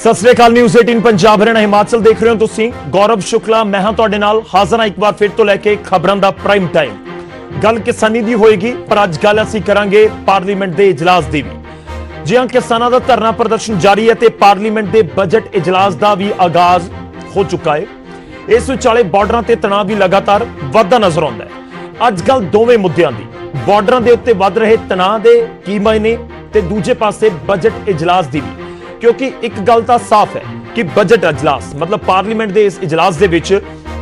सत श्री अकाल न्यूज़ 18 पंजाब हरियाणा हिमाचल देख रहे हो तुसी। गौरव शुक्ला मैं हां तुहाडे नाल हाज़र हां एक बार फिर तो लैके खबरां दा प्राइम टाइम। गल किसानी दी होएगी पर अज गल असीं करांगे पार्लीमेंट दे इजलास दी भी। जी हां, किसानां दा धरना प्रदर्शन जारी है ते पार्लीमेंट दे बजट इजलास दा भी आगाज हो चुका है। इस विचाले बॉर्डरां ते तणाव भी लगातार वधदा नजर आउंदा है। अज गल दोवें मुद्दिआं दी, बॉर्डरां दे उत्ते वध रहे तणाव दे की मायने ते दूजे पासे बजट इजलास दी भी, क्योंकि एक गल तां साफ है कि बजट इजलास मतलब पार्लीमेंट दे इस इजलास दे विच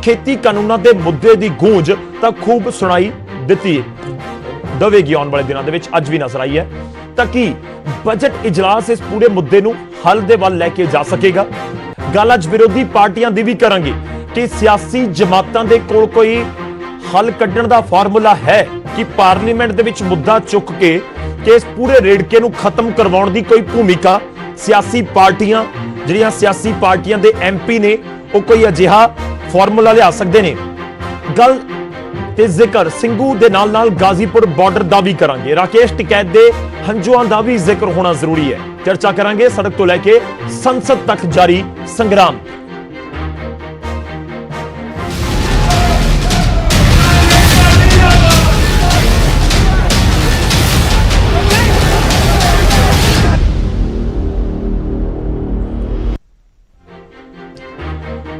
खेती कानूनां दे मुद्दे दी गूंज तां खूब सुनाई दित्ती देवेगी आउण वाले दिनां दे विच अज भी नजर आई है। तां कि बजट इजलास इस पूरे मुद्दे नूं हल दे वल लैके जा सकेगा। गल अज विरोधी पार्टियां दी भी करांगे कि सियासी जमातां दे कोल कोई हल कड्ढण दा फार्मूला है कि पार्लीमेंट दे विच मुद्दा चुक के इस पूरे रेड़के नूं खत्म करवाउण दी कोई भूमिका सियासी पार्टियां जिहड़ियां सियासी पार्टियां दे एमपी ने वो कोई अजिहा फार्मूला लिया सकते ने। गल ते जिक्र सिंघू दे नाल नाल गाजीपुर बॉर्डर दा भी करांगे। राकेश टिकैत दे हंजुआं दा भी जिक्र होना जरूरी है। चर्चा करांगे सड़क तो लेके संसद तक जारी संग्राम।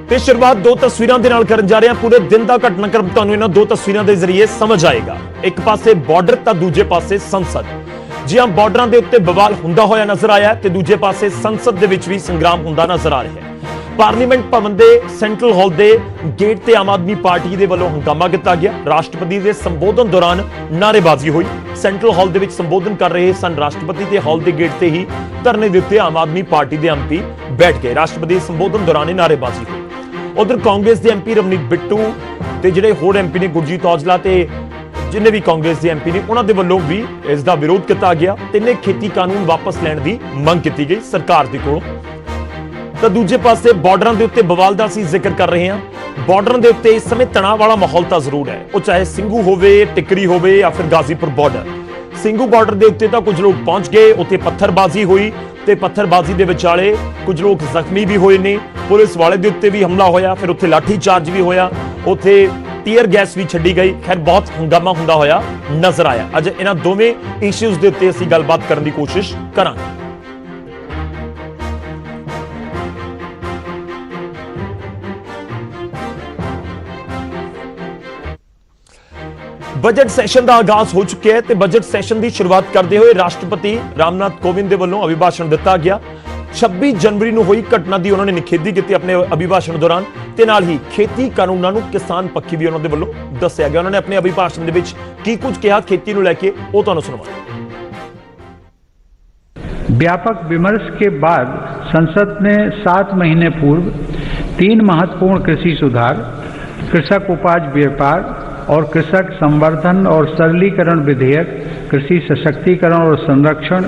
ਤੇ शुरुआत दो तस्वीरों के नाल करन जा रहे हैं। पूरे दिन का घटनाक्रम तुहानूं इन्हां दो तस्वीरों के जरिए समझ आएगा। एक पासे बॉर्डर तां दूजे पासे संसद। जी हां, बॉर्डरां दे उत्ते बवाल हुंदा होया नजर आया ते दूजे पासे संसद दे विच भी संग्राम हुंदा नजर आ रहा है। पार्लीमेंट भवन दे सेंट्रल हॉल दे गेट ते आम आदमी पार्टी दे वल्लों हंगामा किया गया। राष्ट्रपति के संबोधन दौरान नारेबाजी हुई। सेंट्रल हॉल दे विच संबोधन कर रहे सन राष्ट्रपति ते हॉल दे गेट ते ही धरने दे उत्ते आम आदमी पार्टी दे एमपी बैठ गए। राष्ट्रपति संबोधन दौरान ही नारेबाजी हुई। उधर कांग्रेस के एमपी रवनीत बिट्टू ते जिहड़े होर एमपी ने गुरजीत औजला ते जिन्ने भी कांग्रेस के एमपी ने उन्हां दे वल्लों भी इसका विरोध किया गया। तिन्ने खेती कानून वापस लैण दी मंग की गई सरकार दे कोलों। तां दूजे पासे बॉर्डरां दे उत्ते बवाल दा असीं जिक्र कर रहे हैं। बॉर्डरां दे उत्ते इस समय तणाव वाला माहौल तां जरूर है, वो चाहे सिंघू होवे, टिकरी होवे या फिर गाजीपुर बॉर्डर। सिंघू बॉर्डर के उत्ते तां कुछ लोग पहुंच गए, उत्ते पत्थरबाजी हुई ते पत्थरबाजी दे विचाले कुछ लोग जख्मी भी होए ने। पुलिस वाले दे उत्ते भी हमला होया, फिर उत्ते लाठी चार्ज भी होया, उत्ते टीयर गैस भी छड्डी गई। खैर बहुत हंगामा हुंदा होया नजर आया। अज इन्हां दोवें इश्यूज़ दे उत्ते असीं गलबात करन दी कोशिश करांगे। बजट सैशन का आगाज हो चुका है। बजट सैशन की शुरुआत करते हुए राष्ट्रपति रामनाथ कोविंद के वल्लों अभिभाषण दिता गया। 26 जनवरी को हुई घटना की उन्होंने निखेधी की अपने अभिभाषण दौरान। ते नाल ही खेती कानूनों को किसान पक्षी भी उन्होंने वल्लों दस्सिया गया। उन्होंने अपने अभिभाषण के की कुछ कहा खेती को लैके वो तुहानूं सुणवांगे। व्यापक विमर्श के बाद संसद ने 7 महीने पूर्व 3 महत्वपूर्ण कृषि सुधार, कृषक उपज व्यापार और कृषक संवर्धन और सरलीकरण विधेयक, कृषि सशक्तिकरण और संरक्षण,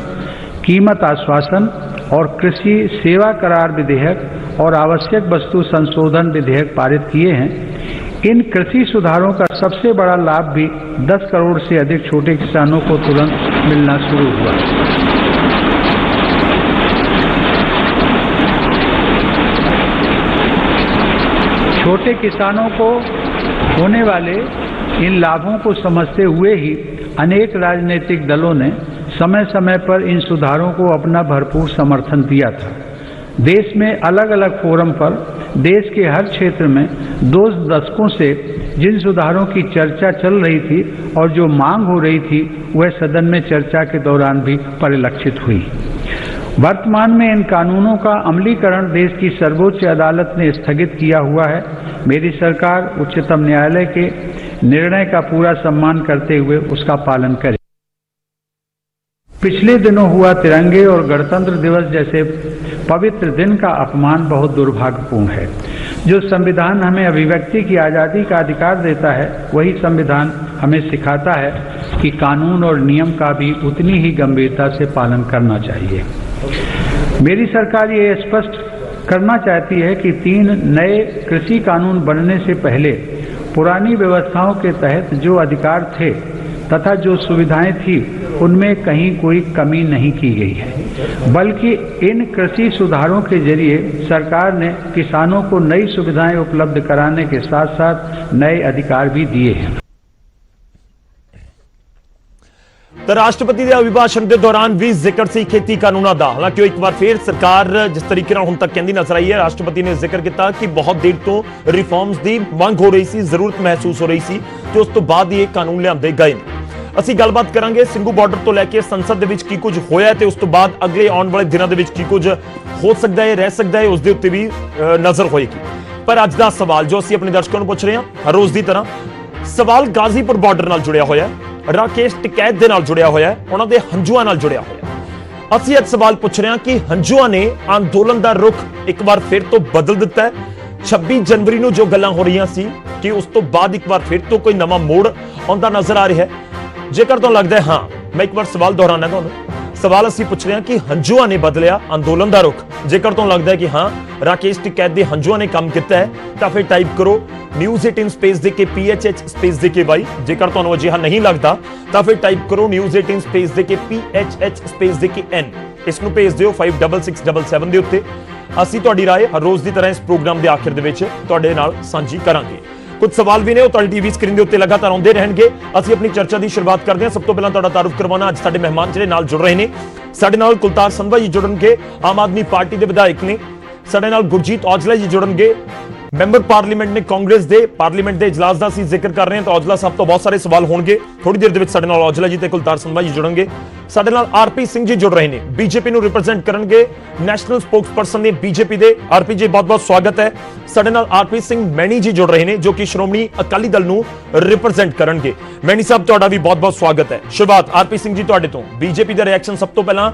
कीमत आश्वासन और कृषि सेवा करार विधेयक और आवश्यक वस्तु संशोधन विधेयक पारित किए हैं। इन कृषि सुधारों का सबसे बड़ा लाभ भी 10 करोड़ से अधिक छोटे किसानों को तुरंत मिलना शुरू हुआ। छोटे किसानों को होने वाले इन लाभों को समझते हुए ही अनेक राजनीतिक दलों ने समय समय पर इन सुधारों को अपना भरपूर समर्थन दिया था। देश में अलग अलग फोरम पर देश के हर क्षेत्र में 2 दशकों से जिन सुधारों की चर्चा चल रही थी और जो मांग हो रही थी वह सदन में चर्चा के दौरान भी परिलक्षित हुई। वर्तमान में इन कानूनों का अमलीकरण देश की सर्वोच्च अदालत ने स्थगित किया हुआ है। मेरी सरकार उच्चतम न्यायालय के निर्णय का पूरा सम्मान करते हुए उसका पालन करे। पिछले दिनों हुआ तिरंगे और गणतंत्र दिवस जैसे पवित्र दिन का अपमान बहुत दुर्भाग्यपूर्ण है। जो संविधान हमें अभिव्यक्ति की आज़ादी का अधिकार देता है, वही संविधान हमें सिखाता है कि कानून और नियम का भी उतनी ही गंभीरता से पालन करना चाहिए। मेरी सरकार ये स्पष्ट करना चाहती है कि 3 नए कृषि कानून बनने से पहले पुरानी व्यवस्थाओं के तहत जो अधिकार थे तथा जो सुविधाएं थी उनमें कहीं कोई कमी नहीं की गई है। बल्कि इन कृषि सुधारों के जरिए सरकार ने किसानों को नई सुविधाएं उपलब्ध कराने के साथ साथ नए अधिकार भी दिए हैं। ਤਾਂ ਰਾਸ਼ਟਰਪਤੀ ਦੇ ਅਭਿਭਾਸ਼ਣ ਦੇ ਦੌਰਾਨ ਵੀ ਜ਼ਿਕਰ ਸੀ ਖੇਤੀ ਕਾਨੂੰਨਾਂ ਦਾ। ਹਾਲਾਂਕਿ ਉਹ ਇੱਕ ਵਾਰ ਫੇਰ ਸਰਕਾਰ ਜਿਸ ਤਰੀਕੇ ਨਾਲ ਹੁਣ ਤੱਕ ਕਹਿੰਦੀ ਨਜ਼ਰ ਆਈ ਹੈ, ਰਾਸ਼ਟਰਪਤੀ ਨੇ ਜ਼ਿਕਰ ਕੀਤਾ ਕਿ ਬਹੁਤ ਦੇਰ ਤੋਂ ਰਿਫਾਰਮਸ ਦੀ ਮੰਗ ਹੋ ਰਹੀ ਸੀ, ਜ਼ਰੂਰਤ ਮਹਿਸੂਸ ਹੋ ਰਹੀ ਸੀ ਤੇ ਉਸ ਤੋਂ ਬਾਅਦ ਹੀ ਇਹ ਕਾਨੂੰਨ ਲਿਆਂਦੇ ਗਏ ਨੇ। ਅਸੀਂ ਗੱਲਬਾਤ ਕਰਾਂਗੇ ਸਿੰਘੂ ਬਾਰਡਰ ਤੋਂ ਲੈ ਕੇ ਸੰਸਦ ਦੇ ਵਿੱਚ ਕੀ ਕੁਝ ਹੋਇਆ ਤੇ ਉਸ ਤੋਂ ਬਾਅਦ ਅਗਲੇ ਆਉਣ ਵਾਲੇ ਦਿਨਾਂ ਦੇ ਵਿੱਚ ਕੀ ਕੁਝ ਹੋ ਸਕਦਾ ਹੈ, ਰਹਿ ਸਕਦਾ ਹੈ, ਉਸ ਦੇ ਉੱਤੇ ਵੀ ਨਜ਼ਰ ਹੋਏਗੀ। ਪਰ ਅੱਜ ਦਾ ਸਵਾਲ ਜੋ ਅਸੀਂ ਆਪਣੇ ਦਰਸ਼ਕਾਂ ਨੂੰ ਪੁੱਛ ਰਹੇ ਹਾਂ ਹਰ ਰੋਜ਼ ਦੀ ਤਰ੍ਹਾਂ, ਸਵਾਲ ਗਾਜ਼ੀਪੁਰ ਬਾਰਡਰ ਨਾਲ ਜੁੜਿਆ ਹੋਇਆ ਹੈ, ਰਾਕੇਸ਼ ਟਿਕੈਤ ਦੇ ਨਾਲ ਜੁੜਿਆ ਹੋਇਆ ਹੈ, ਉਹਨਾਂ ਦੇ ਹੰਝੂਆਂ ਨਾਲ ਜੁੜਿਆ ਹੋਇਆ ਹੈ। ਅਸੀਂ ਅੱਜ ਸਵਾਲ ਪੁੱਛ ਰਹੇ ਹਾਂ ਕਿ ਹੰਝੂਆਂ ਨੇ ਅੰਦੋਲਨ ਦਾ ਰੁਖ ਇੱਕ ਵਾਰ ਫਿਰ ਤੋਂ ਬਦਲ ਦਿੱਤਾ ਹੈ। 26 ਜਨਵਰੀ ਨੂੰ ਜੋ ਗੱਲਾਂ ਹੋ ਰਹੀਆਂ ਸੀ ਕਿ ਉਸ ਤੋਂ ਬਾਅਦ ਇੱਕ ਵਾਰ ਫਿਰ ਤੋਂ ਕੋਈ ਨਵਾਂ ਮੋੜ ਆਉਂਦਾ ਨਜ਼ਰ ਆ ਰਿਹਾ ਹੈ। ਜੇਕਰ ਤੁਹਾਨੂੰ ਲੱਗਦਾ ਹੈ ਹਾਂ, ਮੈਂ ਇੱਕ ਵਾਰ ਸਵਾਲ ਦੁਹਰਾਉਣਾ ਤੁਹਾਨੂੰ, ਸਵਾਲ ਅਸੀਂ ਪੁੱਛ ਰਹੇ ਹਾਂ ਕਿ ਹੰਝੂਆਂ ਨੇ ਬਦਲਿਆ ਅੰਦੋਲਨ ਦਾ ਰੁਖ। ਜੇਕਰ ਤੁਹਾਨੂੰ ਲੱਗਦਾ ਹੈ ਕਿ ਹਾਂ ਰਾਕੇਸ਼ ਟਿਕੈਤ ਦੇ ਹੰਝੂਆਂ ਨੇ ਕੰਮ ਕੀਤਾ ਹੈ ਤਾਂ ਫਿਰ ਟਾਈਪ ਕਰੋ News18 ਸਪੇਸ ਦੇ ਕੇ PHH ਸਪੇਸ ਦੇ ਕੇ Y। ਜੇਕਰ ਤੁਹਾਨੂੰ ਅਜਿਹਾ ਨਹੀਂ ਲੱਗਦਾ ਤਾਂ ਫਿਰ ਟਾਈਪ ਕਰੋ News18 ਸਪੇਸ ਦੇ ਕੇ PHH ਸਪੇਸ ਦੇ ਕੇ N। ਇਸ ਨੂੰ ਭੇਜ ਦਿਓ 56677 ਦੇ ਉੱਤੇ। ਅਸੀਂ ਤੁਹਾਡੀ ਰਾਏ ਹਰ ਰੋਜ਼ ਦੀ ਤਰ੍ਹਾਂ ਇਸ ਪ੍ਰੋਗਰਾਮ ਦੇ ਆਖਿਰ ਦੇ ਵਿੱਚ ਤੁਹਾਡੇ ਨਾਲ ਸਾਂਝੀ ਕਰਾਂਗੇ। ਕੁਝ ਸਵਾਲ ਵੀ ਨੇ ਉਹ ਤੁਹਾਡੀ ਟੀਵੀ ਸਕਰੀਨ ਦੇ ਉੱਤੇ ਲਗਾਤਾਰ ਆਉਂਦੇ ਰਹਿਣਗੇ। ਅਸੀਂ ਆਪਣੀ ਚਰਚਾ ਦੀ ਸ਼ੁਰੂਆਤ ਕਰਦੇ ਹਾਂ। ਸਭ ਤੋਂ ਪਹਿਲਾਂ ਤੁਹਾਡਾ ਤਾਰੁਫ ਕਰਵਾਉਣਾ, ਅੱਜ ਸਾਡੇ ਮਹਿਮਾਨ ਜਿਹੜੇ ਨਾਲ ਜੁੜ ਰਹੇ ਨੇ। ਸਾਡੇ ਨਾਲ ਕੁਲਤਾਰ ਸੰਧਵਾ ਜੀ ਜੁੜਨਗੇ, ਆਮ ਆਦਮੀ ਪਾਰਟੀ ਦੇ ਵਿਧਾਇਕ ਨੇ। ਸਾਡੇ ਨਾਲ ਗੁਰਜੀਤ ਔਜਲਾ ਜੀ ਜੁੜਨਗੇ, ਮੈਂਬਰ ਪਾਰਲੀਮੈਂਟ ਨੇ ਕਾਂਗਰਸ ਦੇ। ਪਾਰਲੀਮੈਂਟ ਦੇ ਇਜਲਾਸ ਦਾ ਅਸੀਂ ਜ਼ਿਕਰ ਕਰ ਰਹੇ ਹਾਂ ਤਾਂ ਔਜਲਾ ਸਾਹਿਬ ਤੋਂ ਬਹੁਤ ਸਾਰੇ ਸਵਾਲ ਹੋਣਗੇ। ਥੋੜੀ ਦੇਰ ਦੇ ਵਿੱਚ ਸਾਡੇ ਨਾਲ ਔਜਲਾ ਜੀ ਤੇ ਕੁਲਤਾਰ ਸੰਧਵਾ ਜੀ ਜੁੜਨਗੇ। ਸਾਡੇ ਨਾਲ ਆਰਪੀ ਸਿੰਘ ਜੀ ਜੁੜ ਰਹੇ ਨੇ, ਬੀਜੇਪੀ ਨੂੰ ਰਿਪਰੈਜ਼ੈਂਟ ਕਰਨਗੇ, ਨੈਸ਼ਨਲ ਸਪੋਕਸਪਰਸਨ ਨੇ ਬੀਜੇਪੀ ਦੇ। ਆਰਪੀ ਜੀ ਬਹੁਤ-ਬਹੁਤ ਸਵਾਗਤ ਹੈ। ਸਾਡੇ ਨਾਲ ਆਰਪੀ ਸਿੰਘ ਮੈਣੀ ਜੀ ਜੁੜ ਰਹੇ ਨੇ ਜੋ ਕਿ ਸ਼੍ਰੋਮਣੀ ਅਕਾਲੀ ਦਲ ਨੂੰ ਰਿਪਰੈਜ਼ੈਂਟ ਕਰਨਗੇ। ਮੈਣੀ ਸਾਹਿਬ ਤੁਹਾਡਾ ਵੀ ਬਹੁਤ-ਬਹੁਤ ਸਵਾਗਤ ਹੈ। ਸ਼ੁਰੂਆਤ ਆਰਪੀ ਸਿੰਘ ਜੀ ਤੁਹਾਡੇ ਤੋਂ, ਬੀਜੇਪੀ ਦਾ ਰਿਐਕਸ਼ਨ ਸਭ ਤੋਂ ਪਹਿਲਾਂ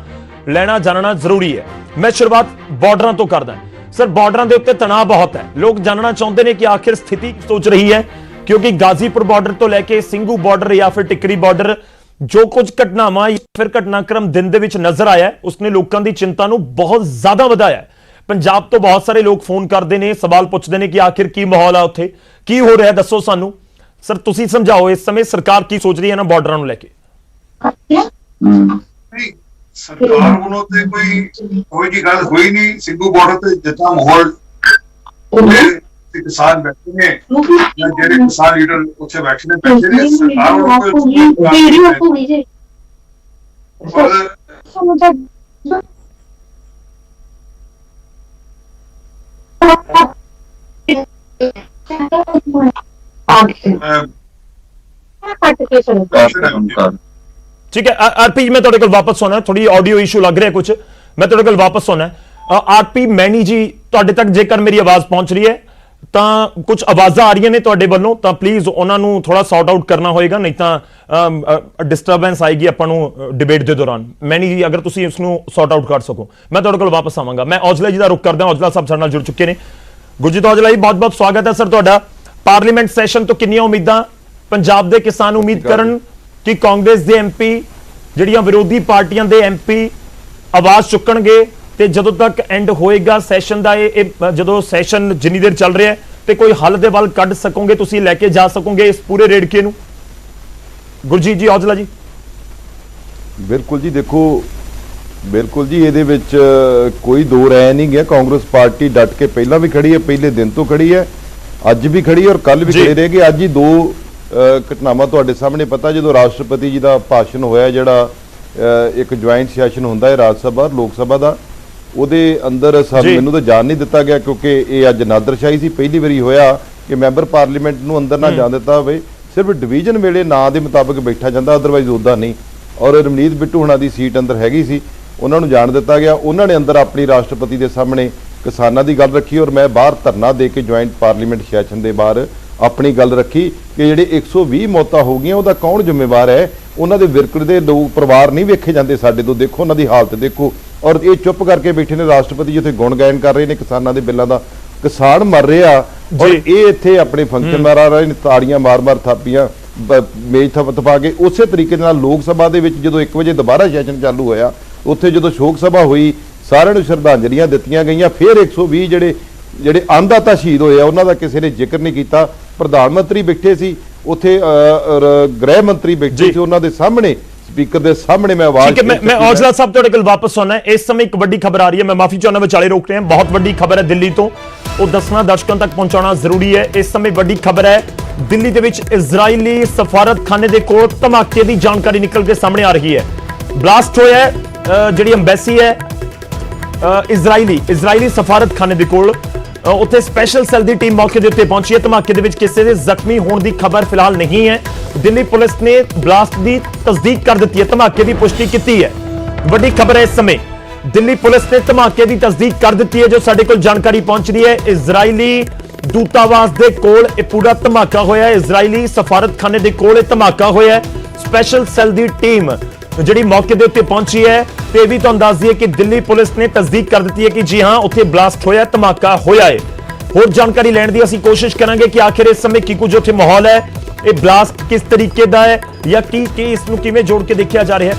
ਲੈਣਾ ਜਾਣਨਾ ਜ਼ਰੂਰੀ ਹੈ। ਮੈਂ ਸ਼ੁਰੂਆਤ ਬਾਰਡਰਾਂ ਤੋਂ ਕਰਦਾ। ਸਰ, ਬਾਰਡਰਾਂ ਦੇ ਉੱਤੇ ਤਣਾਅ ਬਹੁਤ ਹੈ। ਲੋਕ ਜਾਣਨਾ ਚਾਹੁੰਦੇ ਨੇ ਕਿ ਆਖਿਰ ਸਥਿਤੀ ਕੀ ਸੋਚ ਰਹੀ ਹੈ, ਕਿਉਂਕਿ ਗਾਜ਼ੀਪੁਰ ਬਾਰਡਰ ਤੋਂ ਲੈ ਕੇ ਸਿੰਘੂ ਬਾਰਡਰ ਜਾਂ ਫਿਰ ਟਿਕਰੀ ਬਾਰਡਰ ਜੋ ਕੁਝ ਘਟਨਾਵਾਂ ਜਾਂ ਫਿਰ ਘਟਨਾਕ੍ਰਮ ਦਿਨ ਦੇ ਵਿੱਚ ਨਜ਼ਰ ਆਇਆ ਉਸਨੇ ਲੋਕਾਂ ਦੀ ਚਿੰਤਾ ਨੂੰ ਬਹੁਤ ਜ਼ਿਆਦਾ ਵਧਾਇਆ ਹੈ। ਪੰਜਾਬ ਤੋਂ ਬਹੁਤ ਸਾਰੇ ਲੋਕ ਫੋਨ ਕਰਦੇ ਨੇ, ਸਵਾਲ ਪੁੱਛਦੇ ਨੇ ਕਿ ਆਖਿਰ ਕੀ ਮਾਹੌਲ ਆ ਉੱਥੇ, ਕੀ ਹੋ ਰਿਹਾ, ਦੱਸੋ ਸਾਨੂੰ। ਸਰ, ਤੁਸੀਂ ਸਮਝਾਓ ਇਸ ਸਮੇਂ ਸਰਕਾਰ ਕੀ ਸੋਚ ਰਹੀ ਹੈ ਨਾ ਬਾਰਡਰਾਂ ਨੂੰ ਲੈ ਕੇ। ਸਰਕਾਰ ਵੱਲੋਂ ਤੇ ਕੋਈ ਜੀ ਗੱਲ ਹੋਈ ਨਹੀਂ। ਸਿੰਘੂ ਬਾਰਡਰ ਤੇ ਜਿੱਦਾਂ ਮਾਹੌਲ ਕਿਸਾਨ ਬੈਠੇ ਨੇ ਜਾਂ ਜਿਹੜੇ ਕਿਸਾਨ ਲੀਡਰ ਉੱਥੇ ਬੈਠੇ ਨੇ ਸਰਕਾਰ ਵੱਲੋਂ ठीक है आरपी, मैं ਤੁਹਾਡੇ ਕੋਲ ਵਾਪਸ ਆਉਣਾ, ਥੋੜੀ ਆਡੀਓ ਇਸ਼ੂ ਲੱਗ ਰਿਹਾ ਕੁਝ, ਮੈਂ ਤੁਹਾਡੇ ਕੋਲ ਵਾਪਸ ਆਉਣਾ। ਆਰਪੀ ਮੈਣੀ ਜੀ, ਤੁਹਾਡੇ ਤੱਕ ਜੇਕਰ ਮੇਰੀ ਆਵਾਜ਼ ਪਹੁੰਚ ਰਹੀ ਹੈ ਤਾਂ ਕੁਝ ਆਵਾਜ਼ਾਂ ਆ ਰਹੀਆਂ ਨੇ ਤੁਹਾਡੇ ਵੱਲੋਂ, ਤਾਂ ਪਲੀਜ਼ ਉਹਨਾਂ ਨੂੰ ਥੋੜਾ ਸੌਰਟ ਆਊਟ ਕਰਨਾ ਹੋਏਗਾ, ਨਹੀਂ ਤਾਂ ਡਿਸਟਰਬੈਂਸ ਆਏਗੀ ਆਪਾਂ ਨੂੰ ਡਿਬੇਟ ਦੇ ਦੌਰਾਨ। ਮੈਣੀ ਜੀ, ਅਗਰ ਤੁਸੀਂ ਇਸ ਨੂੰ ਸੌਰਟ ਆਊਟ ਕਰ ਸਕੋ, ਮੈਂ ਤੁਹਾਡੇ ਕੋਲ ਵਾਪਸ ਆਵਾਂਗਾ। ਮੈਂ ਔਜਲਾ ਜੀ ਦਾ ਰੁਖ ਕਰਦਾ। ਔਜਲਾ ਸਾਹਿਬ ਸਾਡੇ ਨਾਲ ਜੁੜ ਚੁੱਕੇ ਨੇ। ਗੁਰਜੀਤ ਔਜਲਾ ਜੀ, ਬਹੁਤ ਬਹੁਤ ਸਵਾਗਤ ਹੈ ਸਰ ਤੁਹਾਡਾ। ਪਾਰਲੀਮੈਂਟ ਸੈਸ਼ਨ ਤੋਂ ਕਿੰਨੀਆਂ ਉਮੀਦਾਂ ਪੰਜਾਬ ਦੇ ਕਿਸਾਨ ਉਮੀਦ ਕਰਨ ਕਿ ਕਾਂਗਰਸ ਦੇ ਐਮਪੀ ਜਿਹੜੀਆਂ ਵਿਰੋਧੀ ਪਾਰਟੀਆਂ ਦੇ ਐਮਪੀ ਆਵਾਜ਼ ਚੁੱਕਣਗੇ ਤੇ ਜਦੋਂ ਤੱਕ ਐਂਡ ਹੋਏਗਾ ਸੈਸ਼ਨ ਦਾ, ਇਹ ਜਦੋਂ ਸੈਸ਼ਨ ਜਿੰਨੀ ਦੇਰ ਚੱਲ ਰਿਹਾ ਤੇ ਕੋਈ ਹੱਲ ਦੇ ਵੱਲ ਕੱਢ ਸਕੋਗੇ, ਤੁਸੀਂ ਲੈ ਕੇ ਜਾ ਸਕੋਗੇ ਇਸ ਪੂਰੇ ਰੇੜਕੇ ਨੂੰ? ਗੁਰਜੀਤ ਜੀ, ਔਜਲਾ ਜੀ। ਬਿਲਕੁਲ ਜੀ, ਦੇਖੋ ਬਿਲਕੁਲ ਜੀ, ਇਹਦੇ ਵਿੱਚ ਕੋਈ ਦੋ ਰਾਏ ਨਹੀਂ ਗਿਆ। ਕਾਂਗਰਸ ਪਾਰਟੀ ਡਟ ਕੇ ਪਹਿਲਾਂ ਵੀ ਖੜੀ ਹੈ, ਪਹਿਲੇ ਦਿਨ ਤੋਂ ਖੜੀ ਹੈ, ਅੱਜ ਵੀ ਖੜੀ ਹੈ ਔਰ ਕੱਲ ਵੀ ਖੜੇ ਰਹੇਗੀ। ਅੱਜ ਹੀ ਦੋ ਘਟਨਾਵਾਂ ਤੁਹਾਡੇ ਸਾਹਮਣੇ ਪਤਾ, ਜਦੋਂ ਰਾਸ਼ਟਰਪਤੀ ਜੀ ਦਾ ਭਾਸ਼ਣ ਹੋਇਆ, ਜਿਹੜਾ ਇੱਕ ਜੁਆਇੰਟ ਸੈਸ਼ਨ ਹੁੰਦਾ ਹੈ ਰਾਜ ਸਭਾ ਲੋਕ ਸਭਾ ਦਾ, ਉਹਦੇ ਅੰਦਰ ਮੈਨੂੰ ਤਾਂ ਜਾਣ ਨਹੀਂ ਦਿੱਤਾ ਗਿਆ ਕਿਉਂਕਿ ਇਹ ਅੱਜ ਨਾਦਰਸ਼ਾਹੀ ਸੀ। ਪਹਿਲੀ ਵਾਰੀ ਹੋਇਆ ਕਿ ਮੈਂਬਰ ਪਾਰਲੀਮੈਂਟ ਨੂੰ ਅੰਦਰ ਨਾ ਜਾਣ ਦਿੱਤਾ ਹੋਵੇ, ਸਿਰਫ ਡਿਵੀਜ਼ਨ ਵੇਲੇ ਨਾਂ ਦੇ ਮੁਤਾਬਕ ਬੈਠਾ ਜਾਂਦਾ, ਅਦਰਵਾਈਜ਼ ਉੱਦਾਂ ਨਹੀਂ। ਔਰ ਰਮਨੀਤ ਬਿੱਟੂ ਹੁਣਾਂ ਦੀ ਸੀਟ ਅੰਦਰ ਹੈਗੀ ਸੀ, ਉਹਨਾਂ ਨੂੰ ਜਾਣ ਦਿੱਤਾ ਗਿਆ। ਉਹਨਾਂ ਨੇ ਅੰਦਰ ਆਪਣੀ ਰਾਸ਼ਟਰਪਤੀ ਦੇ ਸਾਹਮਣੇ ਕਿਸਾਨਾਂ ਦੀ ਗੱਲ ਰੱਖੀ ਔਰ ਮੈਂ ਬਾਹਰ ਧਰਨਾ ਦੇ ਕੇ ਜੁਆਇੰਟ ਪਾਰਲੀਮੈਂਟ ਸੈਸ਼ਨ ਦੇ ਬਾਹਰ ਆਪਣੀ ਗੱਲ ਰੱਖੀ ਕਿ ਜਿਹੜੇ 120 ਮੌਤਾਂ ਹੋ ਗਈਆਂ ਉਹਦਾ ਕੌਣ ਜ਼ਿੰਮੇਵਾਰ ਹੈ। ਉਹਨਾਂ ਦੇ ਵਿਰਕੜੇ ਦੇ ਲੋਕ ਪਰਿਵਾਰ ਨਹੀਂ ਵੇਖੇ ਜਾਂਦੇ ਸਾਡੇ ਤੋਂ, ਦੇਖੋ ਉਹਨਾਂ ਦੀ ਹਾਲਤ ਦੇਖੋ। ਔਰ ਇਹ ਚੁੱਪ ਕਰਕੇ ਬੈਠੇ ਨੇ ਰਾਸ਼ਟਰਪਤੀ ਜਿੱਥੇ ਗੁਣ ਗਾਇਨ ਕਰ ਰਹੇ ਨੇ ਕਿਸਾਨਾਂ ਦੇ ਬਿੱਲਾਂ ਦਾ। ਕਿਸਾਨ ਮਰ ਰਿਹਾ ਔਰ ਇਹ ਇੱਥੇ ਆਪਣੇ ਫੰਕਸ਼ਨ ਮਾਰ ਰਹੇ ਨੇ, ਤਾੜੀਆਂ ਮਾਰ-ਮਾਰ ਥਾਪੀਆਂ ਮੇਜ਼ ਥਪਾ ਕੇ। ਉਸੇ ਤਰੀਕੇ ਨਾਲ ਲੋਕ ਸਭਾ ਦੇ ਵਿੱਚ ਜਦੋਂ 1 ਵਜੇ ਦੁਬਾਰਾ ਸੈਸ਼ਨ ਚਾਲੂ ਹੋਇਆ, ਉੱਥੇ ਜਦੋਂ ਸ਼ੋਕ ਸਭਾ ਹੋਈ, ਸਾਰਿਆਂ ਨੂੰ ਸ਼ਰਧਾਂਜਲੀਆਂ ਦਿੱਤੀਆਂ ਗਈਆਂ। ਫਿਰ 120 ਜਿਹੜੇ ਅੰਨਦਾਤਾ ਸ਼ਹੀਦ ਹੋਏ ਆ ਉਹਨਾਂ ਦਾ ਕਿਸੇ ਨੇ ਜ਼ਿਕਰ ਨਹੀਂ ਕੀਤਾ। ਪ੍ਰਧਾਨ ਮੰਤਰੀ ਬੈਠੇ ਸੀ ਉੱਥੇ, ਗ੍ਰਹਿ ਮੰਤਰੀ ਬੈਠੇ ਸੀ, ਉਹਨਾਂ ਦੇ ਸਾਹਮਣੇ ਸਪੀਕਰ ਦੇ ਸਾਹਮਣੇ ਮੈਂ ਆਵਾਜ਼ ठीक है, मैं औजला साहब ਤੁਹਾਡੇ ਕੋਲ ਵਾਪਸ ਆਉਣਾ ਹੈ। ਇਸ ਸਮੇਂ ਇੱਕ ਵੱਡੀ ਖਬਰ ਆ ਰਹੀ ਹੈ, मैं माफी चाहना विचाले रोक रहे हैं, बहुत ਵੱਡੀ ਖਬਰ ਹੈ ਦਿੱਲੀ ਤੋਂ, ਉਹ ਦੱਸਣਾ ਦਰਸ਼ਕਾਂ ਤੱਕ ਪਹੁੰਚਾਉਣਾ ਜ਼ਰੂਰੀ ਹੈ। ਇਸ ਸਮੇਂ ਵੱਡੀ ਖਬਰ ਹੈ, ਦਿੱਲੀ ਦੇ ਵਿੱਚ ਇਜ਼ਰਾਈਲੀ ਸਫਾਰਤਖਾਨੇ ਦੇ ਕੋਲ ਧਮਾਕੇ ਦੀ ਜਾਣਕਾਰੀ ਨਿਕਲ ਕੇ ਸਾਹਮਣੇ ਆ ਰਹੀ ਹੈ। ਬਲਾਸਟ ਹੋਇਆ ਹੈ, ਜਿਹੜੀ ਐਮਬੈਸੀ ਹੈ ਇਜ਼ਰਾਈਲੀ ਸਫਾਰਤਖਾਨੇ ਦੇ ਕੋਲ, ਉੱਥੇ ਸਪੈਸ਼ਲ ਸੈੱਲ ਦੀ ਟੀਮ ਮੌਕੇ ਦੇ ਉੱਤੇ ਪਹੁੰਚੀ ਹੈ। ਧਮਾਕੇ ਦੇ ਵਿੱਚ ਕਿਸੇ ਦੇ ਜ਼ਖਮੀ ਹੋਣ ਦੀ ਖਬਰ ਫਿਲਹਾਲ ਨਹੀਂ ਹੈ। ਦਿੱਲੀ ਪੁਲਿਸ ਨੇ ਬਲਾਸਟ ਦੀ ਤਸਦੀਕ ਕਰ ਦਿੱਤੀ ਹੈ, ਧਮਾਕੇ ਦੀ ਪੁਸ਼ਟੀ ਕੀਤੀ ਹੈ। ਵੱਡੀ ਖਬਰ ਹੈ ਇਸ ਸਮੇਂ, ਦਿੱਲੀ ਪੁਲਿਸ ਨੇ ਧਮਾਕੇ ਦੀ ਤਸਦੀਕ ਕਰ ਦਿੱਤੀ ਹੈ। ਜੋ ਸਾਡੇ ਕੋਲ ਜਾਣਕਾਰੀ ਪਹੁੰਚ ਰਹੀ ਹੈ, ਇਜ਼ਰਾਈਲੀ ਦੂਤਾਵਾਸ ਦੇ ਕੋਲ ਇਹ ਪੂਰਾ ਧਮਾਕਾ ਹੋਇਆ ਹੈ, ਇਜ਼ਰਾਈਲੀ ਸਫਾਰਤਖਾਨੇ ਦੇ ਕੋਲ ਇਹ ਧਮਾਕਾ ਹੋਇਆ ਹੈ। ਸਪੈਸ਼ਲ ਸੈੱਲ ਦੀ ਟੀਮ ਜਿਹੜੀ ਮੌਕੇ ਦੇ ਉੱਤੇ ਪਹੁੰਚੀ ਹੈ, ਤੇ ਇਹ ਵੀ ਤੁਹਾਨੂੰ ਦੱਸ ਦਈਏ ਕਿ ਦਿੱਲੀ ਪੁਲਿਸ ਨੇ ਤਸਦੀਕ ਕਰ ਦਿੱਤੀ ਹੈ ਕਿ ਜੀ ਹਾਂ ਉੱਥੇ ਬਲਾਸਟ ਹੋਇਆ, ਧਮਾਕਾ ਹੋਇਆ ਹੈ। ਹੋਰ ਜਾਣਕਾਰੀ ਲੈਣ ਦੀ ਅਸੀਂ ਕੋਸ਼ਿਸ਼ ਕਰਾਂਗੇ ਕਿ ਆਖਿਰ ਇਸ ਸਮੇਂ ਕੀ ਕੁਝ ਉੱਥੇ ਮਾਹੌਲ ਹੈ, ਇਹ ਬਲਾਸਟ ਕਿਸ ਤਰੀਕੇ ਦਾ ਹੈ ਜਾਂ ਕੀ ਇਸ ਨੂੰ ਕਿਵੇਂ ਜੋੜ ਕੇ ਦੇਖਿਆ ਜਾ ਰਿਹਾ ਹੈ।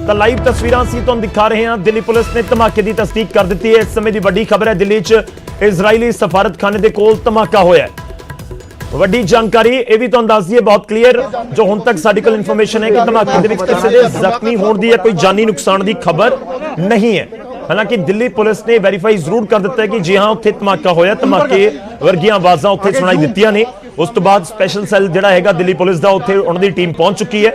ਤਾਂ ਲਾਈਵ ਤਸਵੀਰਾਂ ਅਸੀਂ ਤੁਹਾਨੂੰ ਦਿਖਾ ਰਹੇ ਹਾਂ। ਦਿੱਲੀ ਪੁਲਿਸ ਨੇ ਧਮਾਕੇ ਦੀ ਤਸਦੀਕ ਕਰ ਦਿੱਤੀ ਹੈ। ਇਸ ਸਮੇਂ ਦੀ ਵੱਡੀ ਖਬਰ ਹੈ, ਦਿੱਲੀ 'ਚ ਇਜ਼ਰਾਈਲੀ ਸਫਾਰਤਖਾਨੇ ਦੇ ਕੋਲ ਧਮਾਕਾ ਹੋਇਆ ਹੈ। ਵੱਡੀ ਜਾਣਕਾਰੀ ਇਹ ਵੀ ਤੁਹਾਨੂੰ ਦੱਸ ਦਈਏ, ਬਹੁਤ ਕਲੀਅਰ ਜੋ ਹੁਣ ਤੱਕ ਸਾਡੇ ਕੋਲ ਇਨਫੋਰਮੇਸ਼ਨ ਹੈ ਕਿ ਧਮਾਕੇ ਦੇ ਵਿੱਚ ਕਿਸੇ ਦੇ ਜ਼ਖਮੀ ਹੋਣ ਦੀ ਜਾਂ ਕੋਈ ਜਾਨੀ ਨੁਕਸਾਨ ਦੀ ਖਬਰ ਨਹੀਂ ਹੈ। ਹਾਲਾਂਕਿ ਦਿੱਲੀ ਪੁਲਿਸ ਨੇ ਵੈਰੀਫਾਈ ਜ਼ਰੂਰ ਕਰ ਦਿੱਤਾ ਹੈ ਕਿ ਜੀ ਹਾਂ ਉੱਥੇ ਧਮਾਕਾ ਹੋਇਆ, ਧਮਾਕੇ ਵਰਗੀਆਂ ਆਵਾਜ਼ਾਂ ਉੱਥੇ ਸੁਣਾਈ ਦਿੱਤੀਆਂ ਨੇ। ਉਸ ਤੋਂ ਬਾਅਦ ਸਪੈਸ਼ਲ ਸੈੱਲ ਜਿਹੜਾ ਹੈਗਾ ਦਿੱਲੀ ਪੁਲਿਸ ਦਾ, ਉੱਥੇ ਉਹਨਾਂ ਦੀ ਟੀਮ ਪਹੁੰਚ ਚੁੱਕੀ ਹੈ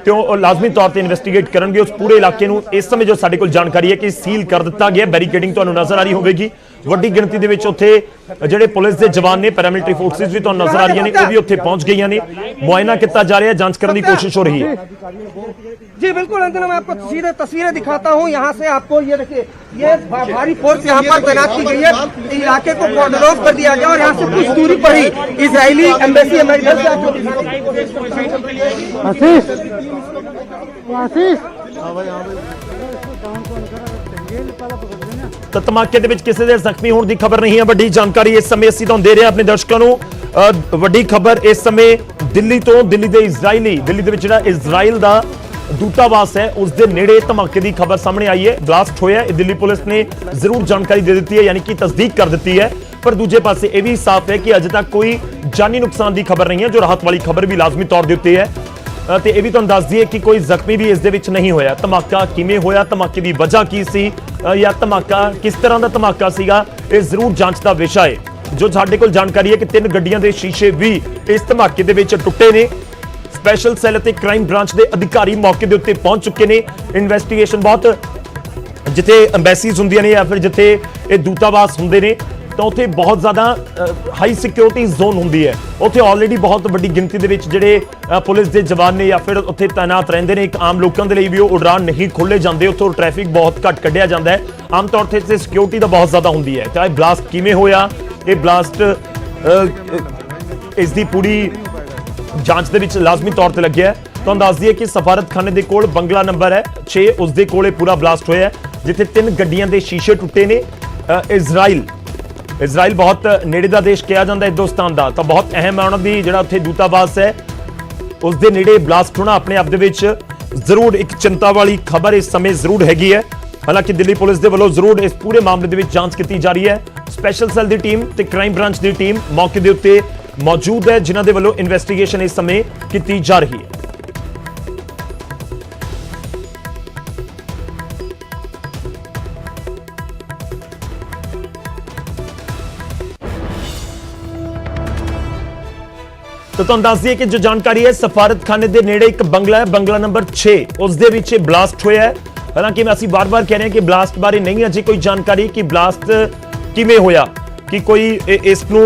ਤੇ ਉਹ ਲਾਜ਼ਮੀ ਤੌਰ ਤੇ ਇਨਵੈਸਟੀਗੇਟ ਕਰਨਗੇ ਉਸ ਪੂਰੇ ਇਲਾਕੇ ਨੂੰ। ਇਸ ਸਮੇਂ ਜੋ ਸਾਡੇ ਕੋਲ ਜਾਣਕਾਰੀ ਹੈ ਕਿ ਸੀਲ ਕਰ ਦਿੱਤਾ ਗਿਆ, ਬੈਰੀਕੇਡਿੰਗ ਤੁਹਾਨੂੰ ਨਜ਼ਰ ਆ ਰਹੀ ਹੋਵੇਗੀ। ਵੱਡੀ ਗਿਣਤੀ ਦੇ ਵਿੱਚ ਉੱਥੇ ਜਿਹੜੇ ਪੁਲਿਸ ਦੇ ਜਵਾਨ ਨੇ, ਪੈਰਾਮਿਲਟਰੀ ਫੋਰਸਿਸ ਵੀ ਤੁਹਾਨੂੰ ਨਜ਼ਰ ਆ ਰਹੀਆਂ ਨੇ, ਉਹ ਵੀ ਉੱਥੇ ਪਹੁੰਚ ਗਈਆਂ ਨੇ। ਮੁਆਇਨਾ ਕੀਤਾ ਜਾ ਰਿਹਾ ਹੈ, ਜਾਂਚ ਕਰਨ ਦੀ कोशिश हो रही है। जी बिल्कुल अंजना, मैं आपको सीधे तस्वीरें दिखाता हूँ। यहाँ से आपको ये देखिए, ये भारी फोर्स यहाँ पर तैनात की गई है, इलाके को कॉर्डन ऑफ कर दिया गया और यहाँ से कुछ दूरी पर ही इजरायली एम्बेसी ਤਾਂ ਧਮਾਕੇ ਦੇ ਵਿੱਚ ਕਿਸੇ ਦੇ ਜ਼ਖਮੀ ਹੋਣ ਦੀ ਖਬਰ ਨਹੀਂ ਹੈ। ਵੱਡੀ ਜਾਣਕਾਰੀ ਇਸ ਸਮੇਂ ਅਸੀਂ ਤੁਹਾਨੂੰ ਦੇ ਰਹੇ ਹਾਂ ਆਪਣੇ ਦਰਸ਼ਕਾਂ ਨੂੰ। ਵੱਡੀ ਖਬਰ ਇਸ ਸਮੇਂ ਦਿੱਲੀ ਤੋਂ, ਦਿੱਲੀ ਦੇ ਵਿੱਚ ਜਿਹੜਾ ਇਜ਼ਰਾਈਲ ਦਾ ਦੂਤਾਵਾਸ ਹੈ ਉਸ ਦੇ ਨੇੜੇ ਧਮਾਕੇ ਦੀ ਖਬਰ ਸਾਹਮਣੇ ਆਈ ਹੈ। ਬਲਾਸਟ ਹੋਇਆ, ਇਹ ਦਿੱਲੀ ਪੁਲਿਸ ਨੇ ਜ਼ਰੂਰ ਜਾਣਕਾਰੀ ਦੇ ਦਿੱਤੀ ਹੈ, ਯਾਨੀ ਕਿ ਤਸਦੀਕ ਕਰ ਦਿੱਤੀ ਹੈ। ਪਰ ਦੂਜੇ ਪਾਸੇ ਇਹ ਵੀ ਸਾਫ਼ ਹੈ ਕਿ ਅਜੇ ਤੱਕ ਕੋਈ ਜਾਨੀ ਨੁਕਸਾਨ ਦੀ ਖਬਰ ਨਹੀਂ ਹੈ, ਜੋ ਰਾਹਤ ਵਾਲੀ ਖਬਰ ਵੀ ਲਾਜ਼ਮੀ ਤੌਰ ਦੇ ਉੱਤੇ ਹੈ। ਤੇ ਇਹ ਵੀ ਤੁਹਾਨੂੰ ਦੱਸ ਦਈਏ ਕਿ ਕੋਈ ਜ਼ਖਮੀ ਵੀ ਇਸ ਦੇ ਵਿੱਚ ਨਹੀਂ ਹੋਇਆ। ਧਮਾਕਾ ਕਿਵੇਂ ਹੋਇਆ, ਧਮਾਕੇ ਦੀ ਵਜ੍ਹਾ ਕੀ ਸੀ, ਜਾਂ ਧਮਾਕਾ ਕਿਸ ਤਰ੍ਹਾਂ ਦਾ ਧਮਾਕਾ ਸੀਗਾ, ਇਹ ਜ਼ਰੂਰ ਜਾਂਚ ਦਾ ਵਿਸ਼ਾ ਹੈ। ਜੋ ਸਾਡੇ ਕੋਲ ਜਾਣਕਾਰੀ ਹੈ ਕਿ 3 ਗੱਡੀਆਂ ਦੇ ਸ਼ੀਸ਼ੇ ਵੀ ਇਸ ਧਮਾਕੇ ਦੇ ਵਿੱਚ ਟੁੱਟੇ ਨੇ। ਸਪੈਸ਼ਲ ਸੈੱਲ ਅਤੇ ਕ੍ਰਾਈਮ ਬ੍ਰਾਂਚ ਦੇ ਅਧਿਕਾਰੀ ਮੌਕੇ ਦੇ ਉੱਤੇ ਪਹੁੰਚ ਚੁੱਕੇ ਨੇ। ਇਨਵੈਸਟੀਗੇਸ਼ਨ ਬਹੁਤ, ਜਿੱਥੇ ਐਮਬੈਸੀਜ਼ ਹੁੰਦੀਆਂ ਨੇ ਜਾਂ ਫਿਰ ਜਿੱਥੇ ਇਹ ਦੂਤਾਵਾਸ ਹੁੰਦੇ ਨੇ, ਤਾਂ ਉੱਥੇ ਬਹੁਤ ਜ਼ਿਆਦਾ ਹਾਈ ਸਿਕਿਉਰਿਟੀ ਜ਼ੋਨ ਹੁੰਦੀ ਹੈ। ਉੱਥੇ ਆਲਰੇਡੀ ਬਹੁਤ ਵੱਡੀ ਗਿਣਤੀ ਦੇ ਵਿੱਚ ਜਿਹੜੇ ਪੁਲਿਸ ਦੇ ਜਵਾਨ ਨੇ ਜਾਂ ਫਿਰ ਉੱਥੇ ਤਾਇਨਾਤ ਰਹਿੰਦੇ ਨੇ। ਇੱਕ ਆਮ ਲੋਕਾਂ ਦੇ ਲਈ ਵੀ ਉਹ ਉਡਾਨ ਨਹੀਂ ਖੋਲ੍ਹੇ ਜਾਂਦੇ, ਉੱਥੋਂ ਟ੍ਰੈਫਿਕ ਬਹੁਤ ਘੱਟ ਕੱਢਿਆ ਜਾਂਦਾ ਹੈ। ਆਮ ਤੌਰ ਤੇ ਇੱਥੇ ਸਿਕਿਉਰਿਟੀ ਦਾ ਬਹੁਤ ਜ਼ਿਆਦਾ ਹੁੰਦੀ ਹੈ। ਤਾਂ ਇਹ ਬਲਾਸਟ ਕਿਵੇਂ ਹੋਇਆ, ਇਹ ਬਲਾਸਟ ਇਸ ਦੀ ਪੂਰੀ ਜਾਂਚ ਦੇ ਵਿੱਚ ਲਾਜ਼ਮੀ ਤੌਰ ਤੇ ਲੱਗਿਆ ਹੈ। ਤੁਹਾਨੂੰ ਦੱਸ ਦਈਏ ਕਿ ਸਫਾਰਤਖਾਨੇ ਦੇ ਕੋਲ ਬੰਗਲਾ ਨੰਬਰ ਹੈ 6, ਉਸ ਦੇ ਕੋਲ ਇਹ ਪੂਰਾ ਬਲਾਸਟ ਹੋਇਆ, ਜਿੱਥੇ 3 ਗੱਡੀਆਂ ਦੇ ਸ਼ੀਸ਼ੇ ਟੁੱਟੇ ਨੇ। ਇਜ਼ਰਾਈਲ ਬਹੁਤ ਨੇੜੇ ਦਾ ਦੇਸ਼ ਕਿਹਾ ਜਾਂਦਾ ਹਿੰਦੁਸਤਾਨ ਦਾ, ਤਾਂ ਬਹੁਤ ਅਹਿਮ ਹੈ ਉਹਨਾਂ ਦੀ ਜਿਹੜਾ ਉੱਥੇ ਦੂਤਾਵਾਸ ਹੈ ਉਸ ਦੇ ਨੇੜੇ ਬਲਾਸਟ ਹੋਣਾ ਆਪਣੇ ਆਪ ਦੇ ਵਿੱਚ ਜ਼ਰੂਰ ਇੱਕ ਚਿੰਤਾ ਵਾਲੀ ਖਬਰ ਇਸ ਸਮੇਂ ਜ਼ਰੂਰ ਹੈਗੀ ਹੈ। ਹਾਲਾਂਕਿ ਦਿੱਲੀ ਪੁਲਿਸ ਦੇ ਵੱਲੋਂ ਜ਼ਰੂਰ ਇਸ ਪੂਰੇ ਮਾਮਲੇ ਦੇ ਵਿੱਚ ਜਾਂਚ ਕੀਤੀ ਜਾ ਰਹੀ ਹੈ। ਸਪੈਸ਼ਲ ਸੈੱਲ ਦੀ ਟੀਮ ਤੇ ਕ੍ਰਾਈਮ ਬ੍ਰਾਂਚ ਦੀ ਟੀਮ ਮੌਕੇ ਦੇ ਉੱਤੇ ਮੌਜੂਦ ਹੈ, ਜਿਨ੍ਹਾਂ ਦੇ ਵੱਲੋਂ ਇਨਵੈਸਟੀਗੇਸ਼ਨ ਇਸ ਸਮੇਂ ਕੀਤੀ ਜਾ ਰਹੀ ਹੈ। तो ਤੁਹਾਨੂੰ ਦੱਸ ਦਈਏ ਕਿ ਜੋ ਜਾਣਕਾਰੀ ਹੈ, ਸਫਾਰਤਖਾਨੇ ਦੇ ਨੇੜੇ ਇੱਕ ਬੰਗਲਾ ਹੈ, ਬੰਗਲਾ ਨੰਬਰ 6, ਉਸ ਦੇ ਵਿੱਚ ਬਲਾਸਟ ਹੋਇਆ ਹੈ। ਹਾਲਾਂਕਿ ਅਸੀਂ ਬਾਰ-ਬਾਰ ਕਹਿ ਰਹੇ ਹਾਂ ਕਿ ਬਲਾਸਟ ਬਾਰੇ ਨਹੀਂ ਅਜੇ ਕੋਈ ਜਾਣਕਾਰੀ ਕਿ ਬਲਾਸਟ ਕਿਵੇਂ ਹੋਇਆ, ਕਿ ਕੋਈ ਇਸ ਨੂੰ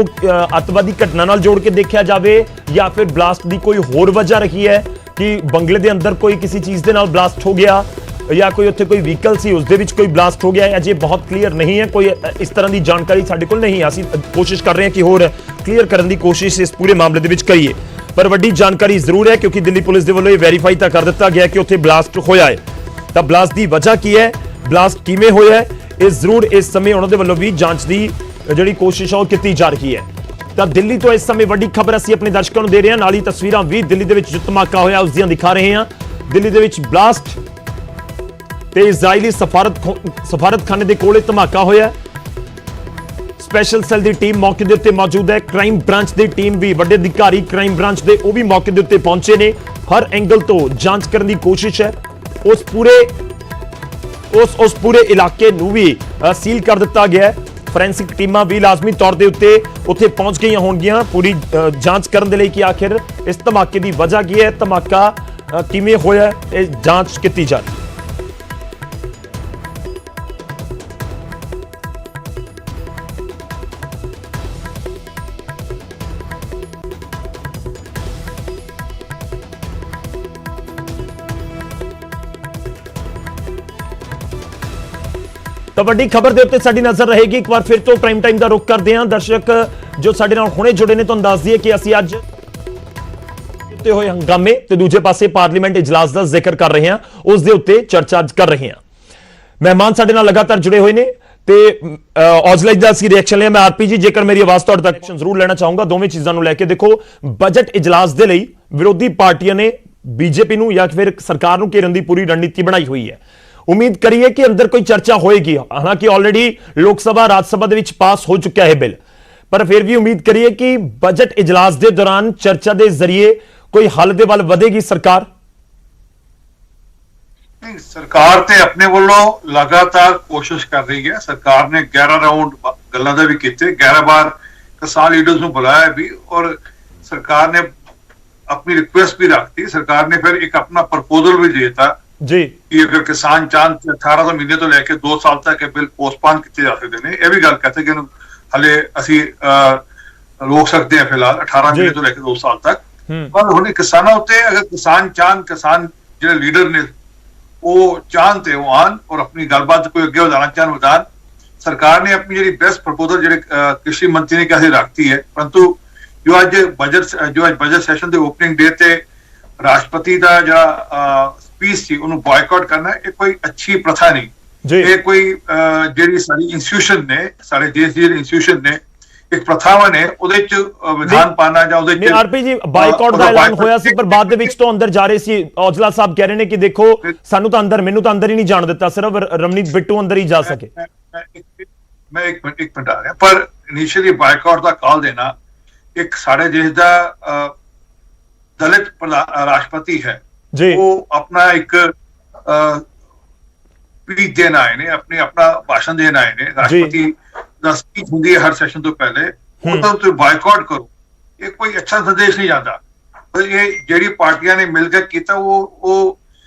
ਅੱਤਵਾਦੀ ਘਟਨਾ ਨਾਲ ਜੋੜ ਕੇ ਦੇਖਿਆ ਜਾਵੇ ਜਾਂ ਫਿਰ ਬਲਾਸਟ ਦੀ ਕੋਈ ਹੋਰ ਵਜ੍ਹਾ ਰਹੀ ਹੈ ਕਿ ਬੰਗਲੇ ਦੇ ਅੰਦਰ ਕੋਈ ਕਿਸੇ ਚੀਜ਼ ਦੇ ਨਾਲ ਬਲਾਸਟ ਹੋ ਗਿਆ ਜਾਂ ਕੋਈ ਉੱਥੇ ਕੋਈ ਵਹੀਕਲ ਸੀ ਉਸ ਦੇ ਵਿੱਚ ਕੋਈ ਬਲਾਸਟ ਹੋ ਗਿਆ ਹੈ। ਅਜੇ ਬਹੁਤ ਕਲੀਅਰ ਨਹੀਂ ਹੈ, ਕੋਈ ਇਸ ਤਰ੍ਹਾਂ ਦੀ ਜਾਣਕਾਰੀ ਸਾਡੇ ਕੋਲ ਨਹੀਂ ਹੈ। ਅਸੀਂ ਕੋਸ਼ਿਸ਼ ਕਰ ਰਹੇ ਹਾਂ ਕਿ ਹੋਰ ਕਲੀਅਰ ਕਰਨ ਦੀ ਕੋਸ਼ਿਸ਼ ਇਸ ਪੂਰੇ ਮਾਮਲੇ ਦੇ ਵਿੱਚ ਕਰੀਏ। ਪਰ ਵੱਡੀ ਜਾਣਕਾਰੀ ਜ਼ਰੂਰ ਹੈ ਕਿਉਂਕਿ ਦਿੱਲੀ ਪੁਲਿਸ ਦੇ ਵੱਲੋਂ ਇਹ ਵੈਰੀਫਾਈ ਤਾਂ ਕਰ ਦਿੱਤਾ ਗਿਆ ਕਿ ਉੱਥੇ ਬਲਾਸਟ ਹੋਇਆ ਹੈ। ਤਾਂ ਬਲਾਸਟ ਦੀ ਵਜ੍ਹਾ ਕੀ ਹੈ, ਬਲਾਸਟ ਕਿਵੇਂ ਹੋਇਆ ਹੈ, ਇਹ ਜ਼ਰੂਰ ਇਸ ਸਮੇਂ ਉਹਨਾਂ ਦੇ ਵੱਲੋਂ ਵੀ ਜਾਂਚ ਦੀ ਜਿਹੜੀ ਕੋਸ਼ਿਸ਼ ਹੈ ਉਹ ਕੀਤੀ ਜਾ ਰਹੀ ਹੈ। ਤਾਂ ਦਿੱਲੀ ਤੋਂ ਇਸ ਸਮੇਂ ਵੱਡੀ ਖਬਰ ਅਸੀਂ ਆਪਣੇ ਦਰਸ਼ਕਾਂ ਨੂੰ ਦੇ ਰਹੇ ਹਾਂ, ਨਾਲ ਹੀ ਤਸਵੀਰਾਂ ਵੀ ਦਿੱਲੀ ਦੇ ਵਿੱਚ ਜੋ ਧਮਾਕਾ ਹੋਇਆ ਉਸ ਦੀਆਂ ਦਿਖਾ ਰਹੇ ਹਾਂ। ਦਿੱਲੀ ਦੇ ਵਿੱਚ ਬਲਾਸਟ ਤੇ ਇਜ਼ਰਾਈਲੀ ਸਫਾਰਤਖਾਨੇ ਦੇ ਕੋਲੇ ਧਮਾਕਾ ਹੋਇਆ। ਸਪੈਸ਼ਲ ਸੈੱਲ ਦੀ ਟੀਮ ਮੌਕੇ ਦੇ ਉੱਤੇ ਮੌਜੂਦ ਹੈ। ਕ੍ਰਾਈਮ ਬ੍ਰਾਂਚ ਦੀ ਟੀਮ ਵੀ, ਵੱਡੇ ਅਧਿਕਾਰੀ ਕ੍ਰਾਈਮ ਬ੍ਰਾਂਚ ਦੇ ਉਹ ਵੀ ਮੌਕੇ ਦੇ ਉੱਤੇ ਪਹੁੰਚੇ ਨੇ। ਹਰ ਐਂਗਲ ਤੋਂ ਜਾਂਚ ਕਰਨ ਦੀ ਕੋਸ਼ਿਸ਼ ਹੈ। ਉਸ ਪੂਰੇ ਇਲਾਕੇ ਨੂੰ ਵੀ ਸੀਲ ਕਰ ਦਿੱਤਾ ਗਿਆ ਹੈ। ਫੋਰੈਂਸਿਕ ਟੀਮਾਂ ਵੀ ਲਾਜ਼ਮੀ ਤੌਰ ਦੇ ਉੱਤੇ ਉੱਥੇ ਪਹੁੰਚ ਗਈਆਂ ਹੋਣਗੀਆਂ ਪੂਰੀ ਜਾਂਚ ਕਰਨ ਦੇ ਲਈ ਕਿ ਆਖਿਰ ਇਸ ਧਮਾਕੇ ਦੀ ਵਜ੍ਹਾ ਕੀ ਹੈ, ਧਮਾਕਾ ਕਿਵੇਂ ਹੋਇਆ, ਇਹ ਜਾਂਚ ਕੀਤੀ ਜਾ ਰਹੀ ਹੈ। ਤਾਂ ਵੱਡੀ ਖਬਰ ਦੇ ਉੱਤੇ ਸਾਡੀ ਨਜ਼ਰ ਰਹੇਗੀ। ਇੱਕ ਵਾਰ ਫਿਰ ਤੋਂ ਪ੍ਰਾਈਮ ਟਾਈਮ ਦਾ ਰੁਖ ਕਰਦੇ ਹਾਂ। ਦਰਸ਼ਕ ਜੋ ਸਾਡੇ ਨਾਲ ਹੁਣੇ ਜੁੜੇ ਨੇ, ਤੁਹਾਨੂੰ ਦੱਸ ਦਈਏ ਕਿ ਅਸੀਂ ਅੱਜ ਉੱਤੇ ਹੋਏ ਹੰਗਾਮੇ ਤੇ ਦੂਜੇ ਪਾਸੇ ਪਾਰਲੀਮੈਂਟ ਇਜਲਾਸ ਦਾ ਜ਼ਿਕਰ ਕਰ ਰਹੇ ਹਾਂ, ਉਸ ਦੇ ਉੱਤੇ ਚਰਚਾ ਅੱਜ ਕਰ ਰਹੇ ਹਾਂ। ਮਹਿਮਾਨ ਸਾਡੇ ਨਾਲ ਲਗਾਤਾਰ ਜੁੜੇ ਹੋਏ ਨੇ ਤੇ ਔਜਲਾ ਦਾ ਅਸੀਂ ਰਿਐਕਸ਼ਨ ਲਿਆ। ਮੈਂ ਆਰਪੀ ਜੀ, ਜੇਕਰ ਮੇਰੀ ਆਵਾਜ਼ ਤੁਹਾਡੇ ਤੱਕ ਜ਼ਰੂਰ ਲੈਣਾ ਚਾਹੂੰਗਾ ਦੋਵੇਂ ਚੀਜ਼ਾਂ ਨੂੰ ਲੈ ਕੇ। ਦੇਖੋ, ਬਜਟ ਇਜਲਾਸ ਦੇ ਲਈ ਵਿਰੋਧੀ ਪਾਰਟੀਆਂ ਨੇ ਬੀਜੇਪੀ ਨੂੰ ਜਾਂ ਫਿਰ ਸਰਕਾਰ ਨੂੰ ਘੇਰਨ ਦੀ ਪੂਰੀ ਰਣਨੀਤੀ ਬਣਾਈ ਹੋਈ ਹੈ। ਉਮੀਦ ਕਰੀਏ ਕਿ ਅੰਦਰ ਕੋਈ ਚਰਚਾ ਹੋਏਗੀ। ਹਾਲਾਂਕਿ ਆਲਰੇਡੀ ਲੋਕ ਸਭਾ ਰਾਜ ਸਭਾ ਦੇ ਵਿੱਚ ਪਾਸ ਹੋ ਚੁੱਕਿਆ ਹੈ ਬਿੱਲ, ਪਰ ਫਿਰ ਵੀ ਉਮੀਦ ਕਰੀਏ ਕਿ ਬਜਟ ਇਜਲਾਸ ਦੇ ਦੌਰਾਨ ਚਰਚਾ ਦੇ ਜ਼ਰੀਏ ਕੋਈ ਹੱਲ ਦੇ ਵੱਲ ਵਧੇਗੀ ਸਰਕਾਰ। ਸਰਕਾਰ ਤੇ ਆਪਣੇ ਵੱਲੋਂ ਲਗਾਤਾਰ ਕੋਸ਼ਿਸ਼ ਕਰ ਰਹੀ ਹੈ। ਸਰਕਾਰ ਨੇ 11 ਰਾਉਂਡ ਗੱਲਾਂ ਦੇ ਵੀ ਕੀਤੇ, 11 ਵਾਰ ਕਿਸਾਨ ਲੀਡਰਸ ਨੂੰ ਬੁਲਾਇਆ ਵੀ, ਔਰ ਸਰਕਾਰ ਨੇ ਆਪਣੀ ਰਿਕੁਐਸਟ ਵੀ ਰੱਖਤੀ। ਸਰਕਾਰ ਨੇ ਫਿਰ ਇੱਕ ਆਪਣਾ ਪ੍ਰਪੋਜ਼ਲ ਵੀ ਦੇਤਾ ਜੀ ਕਿ ਅਗਰ ਕਿਸਾਨ ਚਾਹਣ 18 ਮਹੀਨੇ ਤੋਂ ਲੈ ਕੇ 2 ਸਾਲ ਤੱਕ ਇਹ ਬਿੱਲ ਪੋਸਟਪੋਨ ਕੀਤੇ ਜਾ ਸਕਦੇ ਨੇ। ਇਹ ਵੀ ਗੱਲ ਕਹਿੰਦੇ ਕਿ ਹਲੇ ਅਸੀਂ ਰੋਕ ਸਕਦੇ ਹਾਂ ਫਿਲਹਾਲ 18 ਮਹੀਨੇ ਤੋਂ ਲੈ ਕੇ 2 ਸਾਲ ਤੱਕ। ਪਰ ਹੁਣ ਕਿਸਾਨਾਂ ਉੱਤੇ ਅਗਰ ਕਿਸਾਨ ਚਾਹਣ, ਕਿਸਾਨ ਜਿਹੜੇ ਲੀਡਰ ਨੇ ਉਹ ਚਾਹਣ ਤੇ ਉਹ ਆਣ ਔਰ ਆਪਣੀ ਗੱਲਬਾਤ ਕੋਈ ਅੱਗੇ ਵਧਾਉਣਾ ਚਾਹਣ ਵਧਾਣ। ਸਰਕਾਰ ਨੇ ਆਪਣੀ ਜਿਹੜੀ ਬੈਸਟ ਪ੍ਰਪੋਜ਼ਲ ਜਿਹੜੇ ਕ੍ਰਿਸ਼ੀ ਮੰਤਰੀ ਨੇ ਕਿਹਾ ਰੱਖਤੀ ਹੈ, ਪਰੰਤੂ ਜੋ ਅੱਜ ਬਜਟ ਸੈਸ਼ਨ ਦੇ ਓਪਨਿੰਗ ਡੇ ਤੇ ਰਾਸ਼ਟਰਪਤੀ ਦਾ ਜਿਹੜਾ ਸਪੀਚ ਸੀ ਉਹਨੂੰ ਬਾਇਕਾਟ ਕਰਨਾ, ਇਹ ਕੋਈ ਅੱਛੀ ਪ੍ਰਥਾ ਨਹੀਂ। ਇਹ ਕੋਈ ਜਿਹੜੀ ਸਾਡੀ ਇੰਸਟੀਟਿਊਸ਼ਨ ਨੇ, ਸਾਡੇ ਦੇਸ਼ ਦੀ ਇੰਸਟੀਟਿਊਸ਼ਨ ਨੇ, ਇੱਕ ਪ੍ਰਥਾਵਾਂ ਨੇ, ਉਹਦੇ ਚ ਵਿਧਾਨ ਪਾਣਾ ਜਾਂ ਉਹਦੇ ਚ ਆਰਪੀ ਜੀ ਬਾਈਕਾਟ ਦਾ ਐਲਾਨ ਹੋਇਆ ਸੀ, ਪਰ ਬਾਅਦ ਦੇ ਵਿੱਚ ਤੋਂ ਅੰਦਰ ਜਾ ਰਹੇ ਸੀ। ਔਜਲਾ ਸਾਹਿਬ ਕਹਿ ਰਹੇ ਨੇ ਕਿ ਦੇਖੋ ਸਾਨੂੰ ਤਾਂ ਅੰਦਰ, ਮੈਨੂੰ ਤਾਂ ਅੰਦਰ ਹੀ ਨਹੀਂ ਜਾਣ ਦਿੱਤਾ, ਸਿਰਫ ਰਮਨੀਤ ਬਿੱਟੂ ਅੰਦਰ ਹੀ ਜਾ ਸਕੇ। ਮੈਂ ਇੱਕ ਮਿੰਟ ਆ ਰਿਹਾ, ਪਰ ਇਨੀਸ਼ੀਅਲੀ ਬਾਈਕਾਟ ਦਾ ਕਾਲ ਦੇਣਾ ਇੱਕ ਸਾਡੇ ਦੇਸ਼ ਦਾ ਦਲਿਤ ਰਾਸ਼ਟਰਪਤੀ ਹੈ, ਉਹ ਆਪਣਾ ਇੱਕ ਸਪੀਚ ਦੇਣ ਆਏ ਨੇ, ਆਪਣਾ ਭਾਸ਼ਣ ਦੇਣ ਆਏ ਨੇ। ਰਾਸ਼ਟਰਪਤੀ ਦਾ ਸਪੀਚ ਹੁੰਦੀ ਹੈ ਹਰ ਸੈਸ਼ਨ ਤੋਂ ਪਹਿਲੇ, ਉਹਦਾ ਤੁਸੀਂ ਬਾਈਕਾਟ ਕਰੋ, ਇਹ ਕੋਈ ਅੱਛਾ ਸੰਦੇਸ਼ ਨਹੀਂ ਜਾਂਦਾ। ਇਹ ਜਿਹੜੀ ਪਾਰਟੀਆਂ ਨੇ ਮਿਲ ਕੇ ਕੀਤਾ ਉਹ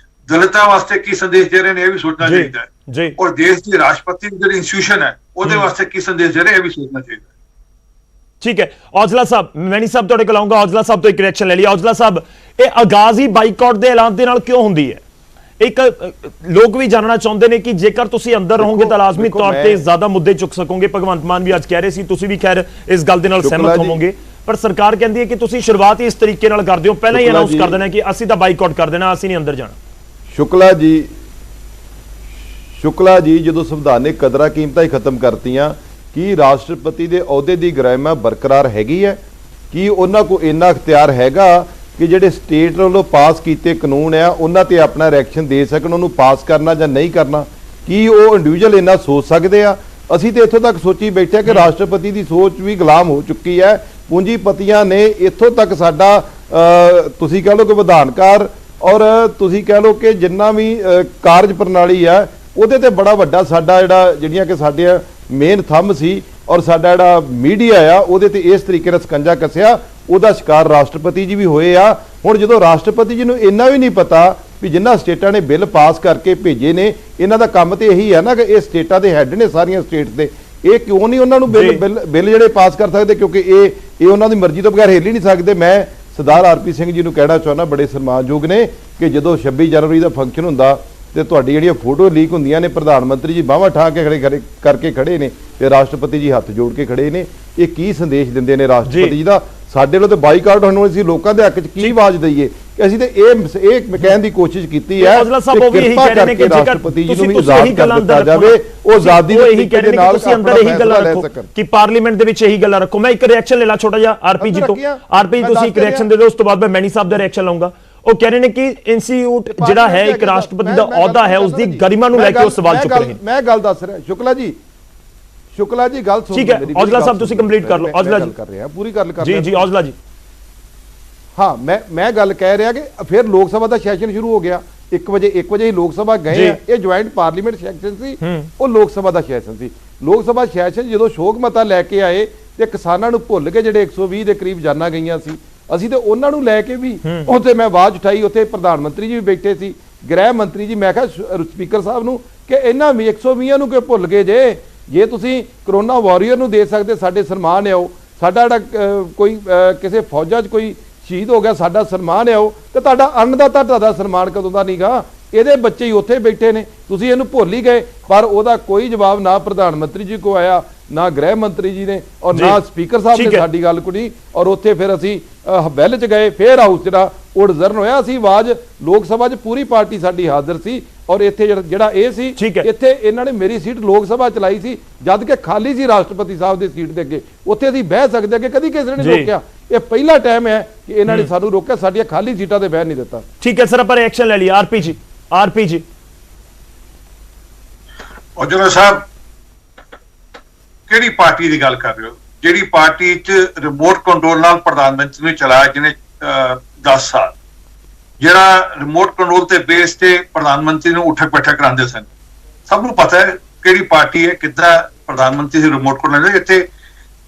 ਦਲਿਤਾਂ ਵਾਸਤੇ ਕੀ ਸੰਦੇਸ਼ ਦੇ ਰਹੇ ਨੇ, ਇਹ ਵੀ ਸੋਚਣਾ ਚਾਹੀਦਾ ਹੈ। ਔਰ ਦੇਸ਼ ਦੀ ਰਾਸ਼ਟਰਪਤੀ ਜਿਹੜੀ ਇੰਸਟੀਟਿਊਸ਼ਨ ਹੈ ਉਹਦੇ ਵਾਸਤੇ ਕੀ ਸੰਦੇਸ਼ ਦੇ ਰਹੇ, ਇਹ ਵੀ ਸੋਚਣਾ ਚਾਹੀਦਾ ਹੈ। ਠੀਕ ਹੈ ਔਜਲਾ ਸਾਹਿਬ, ਮੈਨੀ ਸਾਹਿਬ ਤੁਹਾਡੇ ਕੋਲ ਆਉਂਗਾ। ਔਜਲਾ ਸਾਹਿਬ ਤੋਂ ਇੱਕ ਰਿਐਕਸ਼ਨ ਲੈ ਲਈ। ਔਜਲਾ ਸਾਹਿਬ, ਇਹ ਆਗਾਜ਼ ਹੀ ਬਾਈਕਾਟ ਦੇ ਐਲਾਨ ਦੇ ਨਾਲ ਕਿਉਂ ਹੁੰਦੀ ਹੈ? ਇੱਕ ਲੋਕ ਵੀ ਜਾਣਨਾ ਚਾਹੁੰਦੇ ਨੇ ਕਿ ਜੇਕਰ ਤੁਸੀਂ ਅੰਦਰ ਰਹੋਗੇ ਤਾਂ ਲਾਜ਼ਮੀ ਤੌਰ ਤੇ ਜ਼ਿਆਦਾ ਮੁੱਦੇ ਚੁੱਕ ਸਕੋਗੇ। ਭਗਵੰਤ ਮਾਨ ਵੀ ਅੱਜ ਕਹਿ ਰਹੇ ਸੀ, ਤੁਸੀਂ ਵੀ ਖੈਰ ਇਸ ਗੱਲ ਦੇ ਨਾਲ ਸਹਿਮਤ ਹੋਵੋਗੇ, ਪਰ ਸਰਕਾਰ ਕਹਿੰਦੀ ਹੈ ਕਿ ਤੁਸੀਂ ਸ਼ੁਰੂਆਤ ਹੀ ਇਸ ਤਰੀਕੇ ਨਾਲ ਕਰਦੇ ਹੋ, ਪਹਿਲਾਂ ਹੀ ਅਨਾਉਂਸ ਕਰ ਦੇਣਾ ਕਿ ਅਸੀਂ ਤਾਂ ਬਾਈਕਾਟ ਕਰ ਦੇਣਾ, ਅਸੀਂ ਨਹੀਂ ਅੰਦਰ ਜਾਣਾ। ਸ਼ੁਕਲਾ ਜੀ ਜਦੋਂ ਸੰਵਿਧਾਨਿਕ ਕਦਰਾਂ ਕੀਮਤਾਂ ਹੀ ਖਤਮ ਕਰਤੀਆਂ, ਕੀ ਰਾਸ਼ਟਰਪਤੀ ਦੇ ਅਹੁਦੇ ਦੀ ਗਰਿਮਾ ਬਰਕਰਾਰ ਹੈਗੀ ਹੈ? ਕੀ ਉਹਨਾਂ ਕੋਲ ਇੰਨਾ ਇਖਤਿਆਰ ਹੈਗਾ ਕਿ ਜਿਹੜੇ ਸਟੇਟ ਵੱਲੋਂ ਪਾਸ ਕੀਤੇ ਕਾਨੂੰਨ ਆ ਉਹਨਾਂ ਤੇ ਆਪਣਾ ਰਿਐਕਸ਼ਨ ਦੇ ਸਕਣ, ਉਹਨੂੰ ਪਾਸ ਕਰਨਾ ਜਾਂ ਨਹੀਂ ਕਰਨਾ? ਕੀ ਉਹ ਇੰਡੀਵਿਜੂਅਲ ਇੰਨਾ ਸੋਚ ਸਕਦੇ ਆ? ਅਸੀਂ ਤੇ ਇੱਥੋਂ ਤੱਕ ਸੋਚੀ ਬੈਠੇ ਕਿ ਰਾਸ਼ਟਰਪਤੀ ਦੀ ਸੋਚ ਵੀ ਗੁਲਾਮ ਹੋ ਚੁੱਕੀ ਹੈ। ਪੂੰਜੀਪਤੀਆਂ ਨੇ ਇੱਥੋਂ ਤੱਕ ਸਾਡਾ ਤੁਸੀਂ ਕਹਿ ਲਓ ਕਿ ਵਿਧਾਨਕਾਰ ਔਰ ਤੁਸੀਂ ਕਹਿ ਲਓ ਕਿ ਜਿੰਨਾ ਵੀ ਕਾਰਜ ਪ੍ਰਣਾਲੀ ਆ ਉਹਦੇ ਤੇ ਬੜਾ ਵੱਡਾ ਸਾਡਾ ਜਿਹੜੀਆਂ ਕਿ ਸਾਡੀਆਂ ਮੇਨ ਥੰਮ ਸੀ ਔਰ ਸਾਡਾ ਜਿਹੜਾ ਮੀਡੀਆ ਆ ਉਹਦੇ ਤੇ ਇਸ ਤਰੀਕੇ ਨਾਲ ਸਕੰਜਾ ਕੱਸਿਆ, ਉਹਦਾ ਸ਼ਿਕਾਰ ਰਾਸ਼ਟਰਪਤੀ ਜੀ ਵੀ ਹੋਏ ਆ। ਹੁਣ ਜਦੋਂ ਰਾਸ਼ਟਰਪਤੀ ਜੀ ਨੂੰ ਇੰਨਾ ਵੀ ਨਹੀਂ ਪਤਾ ਵੀ ਜਿਨ੍ਹਾਂ ਸਟੇਟਾਂ ਨੇ ਬਿੱਲ ਪਾਸ ਕਰਕੇ ਭੇਜੇ ਨੇ, ਇਹਨਾਂ ਦਾ ਕੰਮ ਤੇ ਇਹੀ ਹੈ ਨਾ ਕਿ ਇਹ ਸਟੇਟਾਂ ਦੇ ਹੈੱਡ ਨੇ ਸਾਰੀਆਂ ਸਟੇਟ ਦੇ, ਇਹ ਕਿਉਂ ਨਹੀਂ ਉਹਨਾਂ ਨੂੰ ਬਿੱਲ ਜਿਹੜੇ ਪਾਸ ਕਰ ਸਕਦੇ? ਕਿਉਂਕਿ ਇਹ ਉਹਨਾਂ ਦੀ ਮਰਜ਼ੀ ਤੋਂ ਬਗੈਰ ਹਿੱਲ ਹੀ ਨਹੀਂ ਸਕਦੇ। ਮੈਂ ਸਰਦਾਰ ਆਰਪੀ ਸਿੰਘ ਜੀ ਨੂੰ ਕਹਿਣਾ ਚਾਹੁੰਦਾ, ਬੜੇ ਸਨਮਾਨਯੋਗ ਨੇ, ਕਿ ਜਦੋਂ 26 ਜਨਵਰੀ ਦਾ ਫੰਕਸ਼ਨ ਹੁੰਦਾ ਤੇ ਤੁਹਾਡੀ ਜਿਹੜੀਆਂ ਫੋਟੋ ਲੀਕ ਹੁੰਦੀਆਂ ਨੇ, ਪ੍ਰਧਾਨ ਮੰਤਰੀ ਜੀ ਬਾਹਾਂ ਠਾ ਕੇ ਖੜੇ ਨੇ ਤੇ ਰਾਸ਼ਟਰਪਤੀ ਜੀ ਹੱਥ ਜੋੜ ਕੇ ਖੜੇ ਨੇ, ਇਹ ਕੀ ਸੰਦੇਸ਼ ਦਿੰਦੇ ਨੇ ਰਾਸ਼ਟਰਪਤੀ ਜੀ ਦਾ? ਸਾਡੇ ਵੱਲੋਂ ਤੇ ਬਾਈਕਾਟ ਹੋਣ ਸੀ, ਲੋਕਾਂ ਦੇ ਹੱਕ 'ਚ ਕੀ ਆਵਾਜ਼ ਦਈਏ? ਅਸੀਂ ਤੇ ਇਹ ਕਹਿਣ ਦੀ ਕੋਸ਼ਿਸ਼ ਕੀਤੀ ਹੈ ਕਿ ਕਿਰਪਾ ਕਰਕੇ ਰਾਸ਼ਟਰਪਤੀ ਜੀ ਨੂੰ ਵੀ ਆਜ਼ਾਦ ਕਰ ਦਿੱਤਾ ਜਾਵੇ, ਉਹ ਆਜ਼ਾਦੀ ਦੇ ਨਾਲ ਤੁਸੀਂ ਅੰਦਰ ਇਹੀ ਗੱਲਾਂ ਰੱਖੋ ਕਿ ਪਾਰਲੀਮੈਂਟ ਦੇ ਵਿੱਚ ਇਹੀ ਗੱਲਾਂ ਰੱਖੋ। ਮੈਂ ਇੱਕ ਰਿਐਕਸ਼ਨ ਲੈ ਲਾ ਛੋਟਾ ਜਿਹਾ ਆਰਪੀ ਜੀ ਤੋਂ। ਆਰਪੀ ਤੁਸੀਂ ਇੱਕ ਰਿਐਕਸ਼ਨ ਦੇ ਦਿਓ, ਉਸ ਤੋਂ ਬਾਅਦ ਮੈਂ ਮੈਨੀ ਸਾਹਿਬ ਦਾ ਰਿਐਕਸ਼ਨ ਲਾਉਂਗਾ। ਉਹ ਕਹਿ ਰਹੇ ਨੇ ਕਿ ਇੰਸਟੀਚਿਊਟ ਜਿਹੜਾ ਹੈ ਇੱਕ ਰਾਸ਼ਟਰਪਤੀ ਦਾ ਅਹੁਦਾ ਹੈ, ਉਸ ਦੀ ਗਰਿਮਾ ਨੂੰ ਲੈ ਕੇ ਉਹ ਸਵਾਲ ਚੁੱਕ ਰਹੇ ਨੇ। ਮੈਂ ਗੱਲ ਦੱਸ ਰਿਹਾ ਸ਼ੁਕਲਾ ਜੀ ਗੱਲ ਸੁਣੋ ਠੀਕ ਹੈ, ਮੇਰੀ, ਔਜਲਾ ਸਾਹਿਬ ਤੁਸੀਂ ਕੰਪਲੀਟ ਕਰ ਲਓ। ਔਜਲਾ ਜੀ ਕਰ ਰਿਹਾ, ਪੂਰੀ ਗੱਲ ਕਰ ਜੀ ਰਿਹਾ ਜੀ ਔਜਲਾ ਜੀ। ਹਾਂ, ਮੈਂ ਗੱਲ ਕਹਿ ਰਿਹਾ ਕਿ ਫਿਰ ਲੋਕ ਸਭਾ ਦਾ ਸੈਸ਼ਨ ਸ਼ੁਰੂ ਹੋ ਗਿਆ 1 ਵਜੇ ਹੀ ਲੋਕ ਸਭਾ ਗਏ ਆ। ਇਹ ਜੁਆਇੰਟ ਪਾਰਲੀਮੈਂਟ ਸੈਸ਼ਨ ਸੀ, ਉਹ ਲੋਕ ਸਭਾ ਦਾ ਸੈਸ਼ਨ ਸੀ। ਲੋਕ ਸਭਾ ਸੈਸ਼ਨ ਜਦੋਂ ਸ਼ੋਕ ਮਤਾ ਲੈ ਕੇ ਆਏ ਤੇ ਕਿਸਾਨਾਂ ਨੂੰ ਭੁੱਲ ਕੇ ਜਿਹੜੇ 120 ਦੇ ਕਰੀਬ ਜਾਨਾਂ ਗਈਆਂ ਸੀ, ਅਸੀਂ ਤੇ ਉਹਨਾਂ ਨੂੰ ਲੈ ਕੇ ਵੀ ਉੱਥੇ ਮੈਂ ਆਵਾਜ਼ ਉਠਾਈ। ਉੱਥੇ ਪ੍ਰਧਾਨ ਮੰਤਰੀ ਜੀ ਵੀ ਬੈਠੇ ਸੀ, ਗ੍ਰਹਿ ਮੰਤਰੀ ਜੀ। ਮੈਂ ਕਿਹਾ ਸਪੀਕਰ ਸਾਹਿਬ ਨੂੰ ਕਿ ਇਹਨਾਂ 120 ਨੂੰ ਕਿਉਂ ਭੁੱਲ ਗਏ ਜੇ ਤੁਸੀਂ ਕਰੋਨਾ ਵਾਰੀਅਰ ਨੂੰ ਦੇ ਸਕਦੇ, ਸਾਡੇ ਸਨਮਾਨ ਆਓ। ਸਾਡਾ ਜਿਹੜਾ ਕੋਈ ਕਿਸੇ ਫੌਜਾਂ 'ਚ ਕੋਈ ਸ਼ਹੀਦ ਹੋ ਗਿਆ, ਸਾਡਾ ਸਨਮਾਨ ਆਓ। ਤੇ ਤੁਹਾਡਾ ਅੰਨਦਾਤਾ ਤੁਹਾਡਾ ਸਨਮਾਨ ਕਦੋਂ ਦਾ ਨਹੀਂਗਾ? ਇਹਦੇ ਬੱਚੇ ਹੀ ਉੱਥੇ ਬੈਠੇ ਨੇ, ਤੁਸੀਂ ਇਹਨੂੰ ਭੁੱਲ ਹੀ ਗਏ। ਪਰ ਉਹਦਾ ਕੋਈ ਜਵਾਬ ਨਾ ਪ੍ਰਧਾਨ ਮੰਤਰੀ ਜੀ ਕੋ ਆਇਆ, ਨਾ ਗ੍ਰਹਿ ਮੰਤਰੀ ਜੀ ਨੇ, ਔਰ ਨਾ ਸਪੀਕਰ ਸਾਹਿਬ ਨੇ ਸਾਡੀ ਗੱਲ ਕੁੜੀ। ਔਰ ਉੱਥੇ ਫਿਰ ਅਸੀਂ ਬੈਲ 'ਚ ਗਏ, ਫਿਰ ਹਾਊਸ ਜਿਹੜਾ ਉਹ ਡਿਜ਼ਰਨ ਹੋਇਆ। ਅਸੀਂ ਆਵਾਜ਼ ਲੋਕ ਸਭਾ 'ਚ ਪੂਰੀ ਪਾਰਟੀ ਸਾਡੀ ਹਾਜ਼ਰ ਸੀ। ਔਰ ਇੱਥੇ ਜਿਹੜਾ ਇਹ ਸੀ, ਇੱਥੇ ਇਹਨਾਂ ਨੇ ਮੇਰੀ ਸੀਟ ਲੋਕ ਸਭਾ ਚਲਾਈ ਸੀ ਜਦ ਕਿ ਖਾਲੀ ਸੀ ਰਾਸ਼ਟਰਪਤੀ ਸਾਹਿਬ ਦੀ ਸੀਟ ਦੇ ਅੱਗੇ। ਉੱਥੇ ਅਸੀਂ ਬਹਿ ਸਕਦੇ ਅੱਗੇ, ਕਦੀ ਕਿਸੇ ਨੇ ਰੋਕਿਆ। ਇਹ ਪਹਿਲਾ ਟਾਈਮ ਹੈ ਕਿ ਇਹਨਾਂ ਨੇ ਸਾਨੂੰ ਰੋਕਿਆ, ਸਾਡੀਆਂ ਖਾਲੀ ਸੀਟਾਂ ਤੇ ਬਹਿ ਨਹੀਂ ਦਿੱਤਾ। ਠੀਕ ਹੈ ਸਰ, ਆਪਾਂ ਐਕਸ਼ਨ ਲੈ ਲਿਆ। ਆਰਪੀ ਜੀ ਔਜਲਾ ਸਾਹਿਬ, ਕਿਹੜੀ ਪਾਰਟੀ ਦੀ ਗੱਲ ਕਰ ਰਹੇ ਹੋ? ਜਿਹੜੀ ਪਾਰਟੀ 'ਚ ਰਿਮੋਟ ਕੰਟਰੋਲ ਨਾਲ ਪ੍ਰਧਾਨ ਮੰਤਰੀ ਨੇ ਚਲਾਇਆ ਜਿਹਨੇ 10 ਸਾਲ, ਜਿਹੜਾ ਰਿਮੋਟ ਕੰਟਰੋਲ ਤੇ ਬੇਸ ਤੇ ਪ੍ਰਧਾਨ ਮੰਤਰੀ ਨੂੰ ਉਠਕ ਬੈਠਕ ਕਰਾਉਂਦੇ ਸਨ। ਸਭ ਨੂੰ ਪਤਾ ਹੈ ਕਿਹੜੀ ਪਾਰਟੀ ਹੈ, ਕਿੱਦਾਂ ਪ੍ਰਧਾਨ ਮੰਤਰੀ ਦੀ ਰਿਮੋਟ ਕੰਟਰੋਲ। ਇੱਥੇ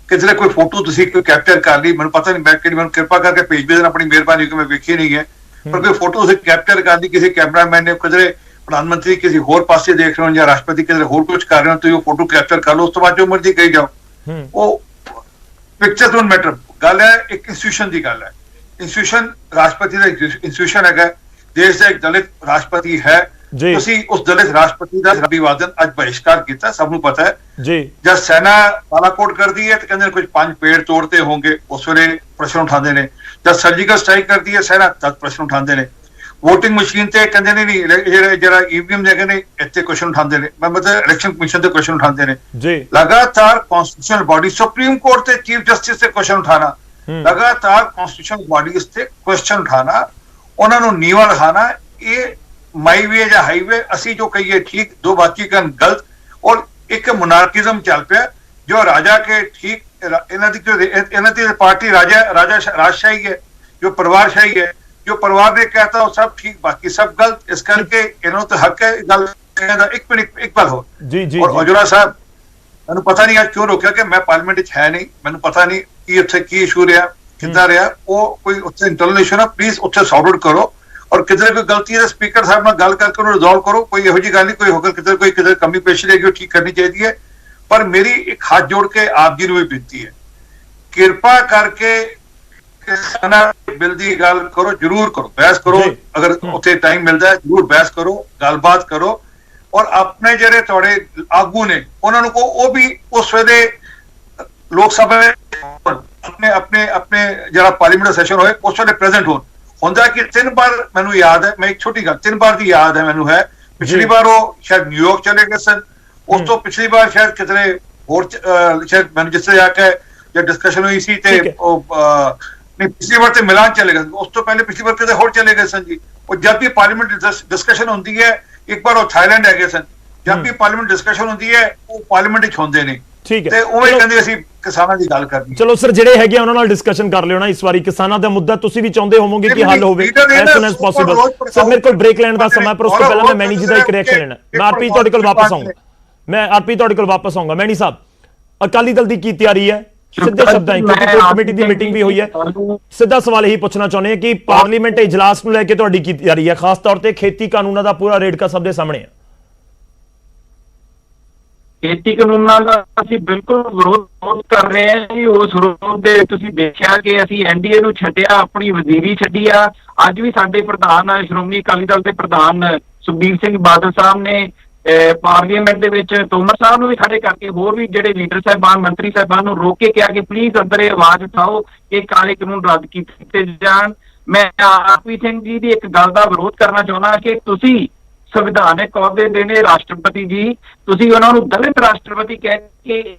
ਕਿਤੇ ਕੋਈ ਫੋਟੋ ਤੁਸੀਂ ਕੋਈ ਕੈਪਚਰ ਕਰ ਲਈ, ਮੈਨੂੰ ਪਤਾ ਨਹੀਂ, ਮੈਂ ਕਿਹੜੀ, ਮੈਨੂੰ ਕਿਰਪਾ ਕਰਕੇ ਭੇਜ ਦੇਣਾ, ਆਪਣੀ ਮਿਹਰਬਾਨੀ, ਕਿ ਮੈਂ ਵੇਖੀ ਨਹੀਂ ਹੈ। ਪਰ ਕੋਈ ਫੋਟੋ ਤੁਸੀਂ ਕੈਪਚਰ ਕਰ ਲਈ ਕਿਸੇ ਕੈਮਰਾਮੈਨ ਨੇ, ਕਿਧਰੇ ਪ੍ਰਧਾਨ ਮੰਤਰੀ ਕਿਸੇ ਹੋਰ ਪਾਸੇ ਦੇਖ ਰਹੇ ਹੋ ਜਾਂ ਰਾਸ਼ਟਰਪਤੀ ਕਿਧਰੇ ਹੋਰ ਕੁਝ ਕਰ ਰਹੇ ਹੋ, ਤੁਸੀਂ ਉਹ ਫੋਟੋ ਕੈਪਚਰ ਕਰ ਲਓ, ਉਸ ਤੋਂ ਬਾਅਦ ਜੋ ਮਰਜ਼ੀ ਕਹੀ ਜਾਓ। ਉਹ ਪਿਕਚਰ ਡੋਨਟ ਮੈਟਰ। ਗੱਲ ਹੈ ਇੱਕ ਇੰਸਟੀਟਿਊਸ਼ਨ ਦੀ ਗੱਲ ਹੈ। ਇੰਸਟੀਟਿਊਸ਼ਨ ਰਾਸ਼ਟਰਪਤੀ ਦਾ ਇੰਸਟੀਟਿਊਸ਼ਨ ਹੈਗਾ, ਦੇਸ਼ ਦਾ ਇੱਕ ਦਲਿਤ ਰਾਸ਼ਟਰਪਤੀ ਹੈ। ਤੁਸੀਂ ਉਸ ਦਲਿਤ ਰਾਸ਼ਟਰਪਤੀ ਦਾ ਅਭਿਵਾਦਨ ਅੱਜ ਬਹਿਸ਼ਕਾਰ ਕੀਤਾ, ਸਭ ਨੂੰ ਪਤਾ ਹੈ ਜੀ। ਜਦ ਸੈਨਾ ਬਾਲਾਕੋਟ ਕਰਦੀ ਹੈ ਤੇ ਕਹਿੰਦੇ ਕੁਝ 5 ਪੇੜ ਤੋੜਤੇ ਹੋਣਗੇ, ਉਸ ਵੇਲੇ ਪ੍ਰਸ਼ਨ ਉਠਾਉਂਦੇ ਨੇ। ਜਦ ਸਰਜੀਕਲ ਸਟ੍ਰਾਈਕ ਕਰਦੀ ਹੈ ਸੈਨਾ, ਤਦ ਪ੍ਰਸ਼ਨ ਉਠਾਉਂਦੇ ਨੇ। ਵੋਟਿੰਗ ਮਸ਼ੀਨ ਤੇ ਕਹਿੰਦੇ ਨੇ ਨਹੀਂ, ਜਿਹੜਾ ਈਵੀਐਮ ਹੈਗੇ ਨੇ ਇੱਥੇ ਕੁਐਸਚਨ ਉਠਾਉਂਦੇ ਨੇ, ਮਤਲਬ ਇਲੈਕਸ਼ਨ ਕਮਿਸ਼ਨ ਤੇ ਕੁਐਸਚਨ ਉਠਾਉਂਦੇ ਨੇ ਜੀ। ਲਗਾਤਾਰ ਕਨਸਟੀਟਿਊਸ਼ਨਲ ਬਾਡੀ ਸੁਪਰੀਮ ਕੋਰਟ ਤੇ ਚੀਫ ਜਸਟਿਸ ਤੇ ਕੁਐਸਚਨ ਉਠਾਣਾ, ਲਗਾਤਾਰ ਕਨਸਟੀਟਿਊਸ਼ਨਲ ਬਾਡੀਜ਼ ਤੇ ਕੁਐਸਚਨ ਉਠਾਣਾ, ਉਹਨਾਂ ਨੂੰ ਨੀਵਾਂ ਦਿਖਾਣਾ। ਇਹ ਮਾਈਵੇ ਜਾਂ ਹਾਈਵੇ, ਅਸੀਂ ਜੋ ਕਹੀਏ ਠੀਕ, ਦੋ ਬਾਕੀ ਕਰਨ ਗਲਤ। ਔਰ ਇੱਕ ਮੋਨਾਰਕਿਜ਼ਮ ਚੱਲ ਪਿਆ ਜੋ ਰਾਜਾ ਕੇ ਠੀਕ, ਇਹਨਾਂ ਦੀ ਪਾਰਟੀ ਰਾਜਸ਼ਾਹੀ ਹੈ, ਜੋ ਪਰਿਵਾਰਸ਼ਾਹੀ ਹੈ। ਜੋ ਪਰਿਵਾਰ ਨੇ कहता ਉਹ ਸਭ ਠੀਕ, ਬਾਕੀ ਸਭ ਗਲਤ। ਇਸ ਕਰਕੇ ਇਹਨਾਂ ਨੂੰ ਤਾਂ ਹੱਕ ਹੈ ਗੱਲ ਦਾ। ਇੱਕ ਪਲ ਹੋ ਜੀ। ਔਰ ਔਜਲਾ ਸਾਹਿਬ, ਮੈਨੂੰ ਪਤਾ ਨਹੀਂ ਅੱਜ ਕਿਉਂ ਰੋਕਿਆ ਕਿ ਮੈਂ ਪਾਰਲੀਮੈਂਟ ਵਿੱਚ ਹੈ ਨਹੀਂ, ਮੈਨੂੰ ਪਤਾ ਨਹੀਂ ਕਿ ਉੱਥੇ ਕੀ ਇਸ਼ੂ ਰਿਹਾ, ਕਿੱਦਾਂ ਰਿਹਾ। ਉਹ ਕੋਈ ਉੱਥੇ ਇੰਟਰਨਲ ਇਸ਼ੂ ਨਾ, ਪਲੀਜ਼ ਉੱਥੇ ਸੌਰਟ ਆਊਟ ਕਰੋ। ਔਰ ਕਿਧਰੇ ਕੋਈ ਗਲਤੀ ਹੈ ਸਪੀਕਰ ਸਾਹਿਬ ਨਾਲ ਗੱਲ ਕਰਕੇ ਉਹਨੂੰ ਰਿਜ਼ੋਲਵ ਕਰੋ। ਕੋਈ ਇਹੋ ਜਿਹੀ ਗੱਲ ਨਹੀਂ, ਕੋਈ ਹੋकर ਕਿਧਰੇ ਕਮੀ ਪੇਸ਼ੀ ਰਹੇਗੀ ਉਹ ਠੀਕ ਕਰਨੀ ਚਾਹੀਦੀ ਹੈ। ਪਰ ਮੇਰੀ ਇੱਕ ਹੱਥ ਜੋੜ ਕੇ ਆਪ ਜੀ ਨੂੰ ਵੀ ਬੇਨਤੀ ਹੈ, ਕਿਰਪਾ ਕਰਕੇ ਕਿਸਾਨਾਂ ਬਿੱਲ ਦੀ ਗੱਲ ਕਰੋ, ਜ਼ਰੂਰ ਕਰੋ, ਬਹਿਸ ਕਰੋ। ਅਗਰ ਉੱਥੇ ਟਾਈਮ ਮਿਲਦਾ ਹੈ ਜ਼ਰੂਰ ਬਹਿਸ ਕਰੋ, ਗੱਲਬਾਤ ਕਰੋ। ਔਰ ਆਪਣੇ ਜਿਹੜੇ ਤੁਹਾਡੇ ਆਗੂ ਨੇ ਉਹਨਾਂ ਨੂੰ ਕਹੋ ਉਹ ਵੀ ਉਸ ਵੇਲੇ ਲੋਕ ਸਭਾ ਆਪਣੇ ਜਿਹੜਾ ਪਾਰਲੀਮੈਂਟ ਸੈਸ਼ਨ ਹੋਏ ਉਸ ਵੇਲੇ ਪ੍ਰੈਜ਼ੈਂਟ ਹੋਣ। ਹੁੰਦਾ ਕਿ 3 ਵਾਰ ਮੈਨੂੰ ਯਾਦ ਹੈ, ਮੈਂ ਇੱਕ ਛੋਟੀ ਗੱਲ 3 ਵਾਰ ਦੀ ਯਾਦ ਹੈ ਮੈਨੂੰ ਹੈ। ਪਿਛਲੀ ਵਾਰ ਉਹ ਸ਼ਾਇਦ ਨਿਊਯਾਰਕ ਚਲੇ ਗਏ ਸਨ, ਉਸ ਤੋਂ ਪਿਛਲੀ ਵਾਰ ਸ਼ਾਇਦ ਕਿਤੇ ਹੋਰ, ਸ਼ਾਇਦ ਮੈਨੂੰ ਜਿਸ ਤਰ੍ਹਾਂ ਯਾਦ ਹੈ ਜਾਂ ਡਿਸਕਸ਼ਨ ਹੋਈ ਸੀ ਤੇ ਉਹ ਨਹੀਂ, ਪਿਛਲੀ ਵਾਰ ਤੇ ਮਿਲਾਨ ਚਲੇ ਗਏ, ਉਸ ਤੋਂ ਪਹਿਲੇ ਪਿਛਲੀ ਵਾਰ ਕਿਤੇ ਹੋਰ ਚਲੇ ਗਏ ਸਨ ਜੀ। ਉਹ ਜਦ ਵੀ ਪਾਰਲੀਮੈਂਟ ਡਿਸਕਸ਼ਨ ਹੁੰਦੀ ਹੈ, ਇੱਕ ਵਾਰ ਉਹ ਥਾਈਲੈਂਡ ਹੈਗੇ ਸਨ, ਜਦ ਵੀ ਪਾਰਲੀਮੈਂਟ ਡਿਸਕਸ਼ਨ ਹੁੰਦੀ ਹੈ ਉਹ ਪਾਰਲੀਮੈਂਟ ਵਿੱਚ ਹੁੰਦੇ ਨੇ। ਠੀਕ ਹੈ, ਤੇ ਉਵੇਂ ਕਹਿੰਦੇ ਅਸੀਂ ਕਿਸਾਨਾਂ ਦੀ ਗੱਲ ਕਰਨੀ। ਚਲੋ ਸਰ, ਜਿਹੜੇ ਹੈਗੇ ਉਹਨਾਂ ਨਾਲ ਡਿਸਕਸ਼ਨ ਕਰ ਲਿਓ ਨਾ ਇਸ ਵਾਰੀ। ਕਿਸਾਨਾਂ ਦਾ ਮੁੱਦਾ ਤੁਸੀਂ ਵੀ ਚਾਹੁੰਦੇ ਹੋਵੋਗੇ ਕਿ ਹੱਲ ਹੋਵੇ as soon as possible. Sir ਮੇਰੇ ਕੋਲ ਬ੍ਰੇਕ ਲੈਣ ਦਾ ਸਮਾਂ, ਪਰ ਉਸ ਤੋਂ ਪਹਿਲਾਂ ਮੈਂ ਮੈਨੀ ਜੀ ਦਾ ਇੱਕ ਰਿਐਕਸ਼ਨ ਲੈਣਾ। ਮੈਂ ਆਰਪੀ ਤੁਹਾਡੇ ਕੋਲ ਵਾਪਸ ਆਉਂਗਾ। ਮੈਨੀ ਸਾਹਿਬ, ਅਕਾਲੀ ਦਲ ਦੀ ਕੀ ਤਿਆਰੀ ਹੈ ਸਿੱਧੇ ਸ਼ਬਦਾਂ ਕਿਉਂਕਿ ਕਮੇਟੀ ਦੀ ਮੀਟਿੰਗ ਵੀ ਹੋਈ ਹੈ, ਸਿੱਧਾ ਸਵਾਲ ਇਹੀ ਪੁੱਛਣਾ ਚਾਹੁੰਦੇ ਹਾਂ ਕਿ ਪਾਰਲੀਮੈਂਟ ਇਜਲਾਸ ਨੂੰ ਲੈ ਕੇ ਤੁਹਾਡੀ ਕੀ ਤਿਆਰੀ ਹੈ, ਖਾਸ ਤੌਰ ਤੇ ਖੇਤੀ ਕਾਨੂੰਨਾਂ ਦਾ ਪੂਰਾ ਰੇੜਕਾ ਸਭ ਦੇ ਸਾਹਮਣੇ ਹੈ। ਖੇਤੀ ਕਾਨੂੰਨਾਂ ਦਾ ਅਸੀਂ ਬਿਲਕੁਲ ਵਿਰੋਧ ਕਰ ਰਹੇ ਹਾਂ ਜੀ। ਉਸ ਵਿਰੋਧ ਦੇ ਤੁਸੀਂ ਦੇਖਿਆ ਕਿ ਅਸੀਂ ਐਨਡੀਏ ਨੂੰ ਛੱਡਿਆ, ਆਪਣੀ ਵਜ਼ੀਰੀ ਛੱਡੀ ਆ। ਅੱਜ ਵੀ ਸਾਡੇ ਪ੍ਰਧਾਨ ਸ਼੍ਰੋਮਣੀ ਅਕਾਲੀ ਦਲ ਦੇ ਪ੍ਰਧਾਨ ਸੁਖਬੀਰ ਸਿੰਘ ਬਾਦਲ ਸਾਹਿਬ ਨੇ ਪਾਰਲੀਮੈਂਟ ਦੇ ਵਿੱਚ ਤੋਮਰ ਸਾਹਿਬ ਨੂੰ ਵੀ ਖੜੇ ਕਰਕੇ, ਹੋਰ ਵੀ ਜਿਹੜੇ ਲੀਡਰ ਸਾਹਿਬਾਨ, ਮੰਤਰੀ ਸਾਹਿਬਾਨ ਨੂੰ ਰੋਕ ਕੇ ਕਿਹਾ ਕਿ ਪਲੀਜ਼ ਅੰਦਰ ਇਹ ਆਵਾਜ਼ ਉਠਾਓ ਕਿ ਕਾਲੇ ਕਾਨੂੰਨ ਰੱਦ ਕੀਤੇ ਜਾਣ। ਮੈਂ ਆਰਪੀ ਸਿੰਘ ਜੀ ਦੀ ਇੱਕ ਗੱਲ ਦਾ ਵਿਰੋਧ ਕਰਨਾ ਚਾਹੁੰਦਾ ਕਿ ਤੁਸੀਂ ਸੰਵਿਧਾਨਕ ਅਹੁਦੇ ਦੇ ਨੇ ਰਾਸ਼ਟਰਪਤੀ ਜੀ, ਤੁਸੀਂ ਉਹਨਾਂ ਨੂੰ ਦਲਿਤ ਰਾਸ਼ਟਰਪਤੀ ਕਹਿ ਕੇ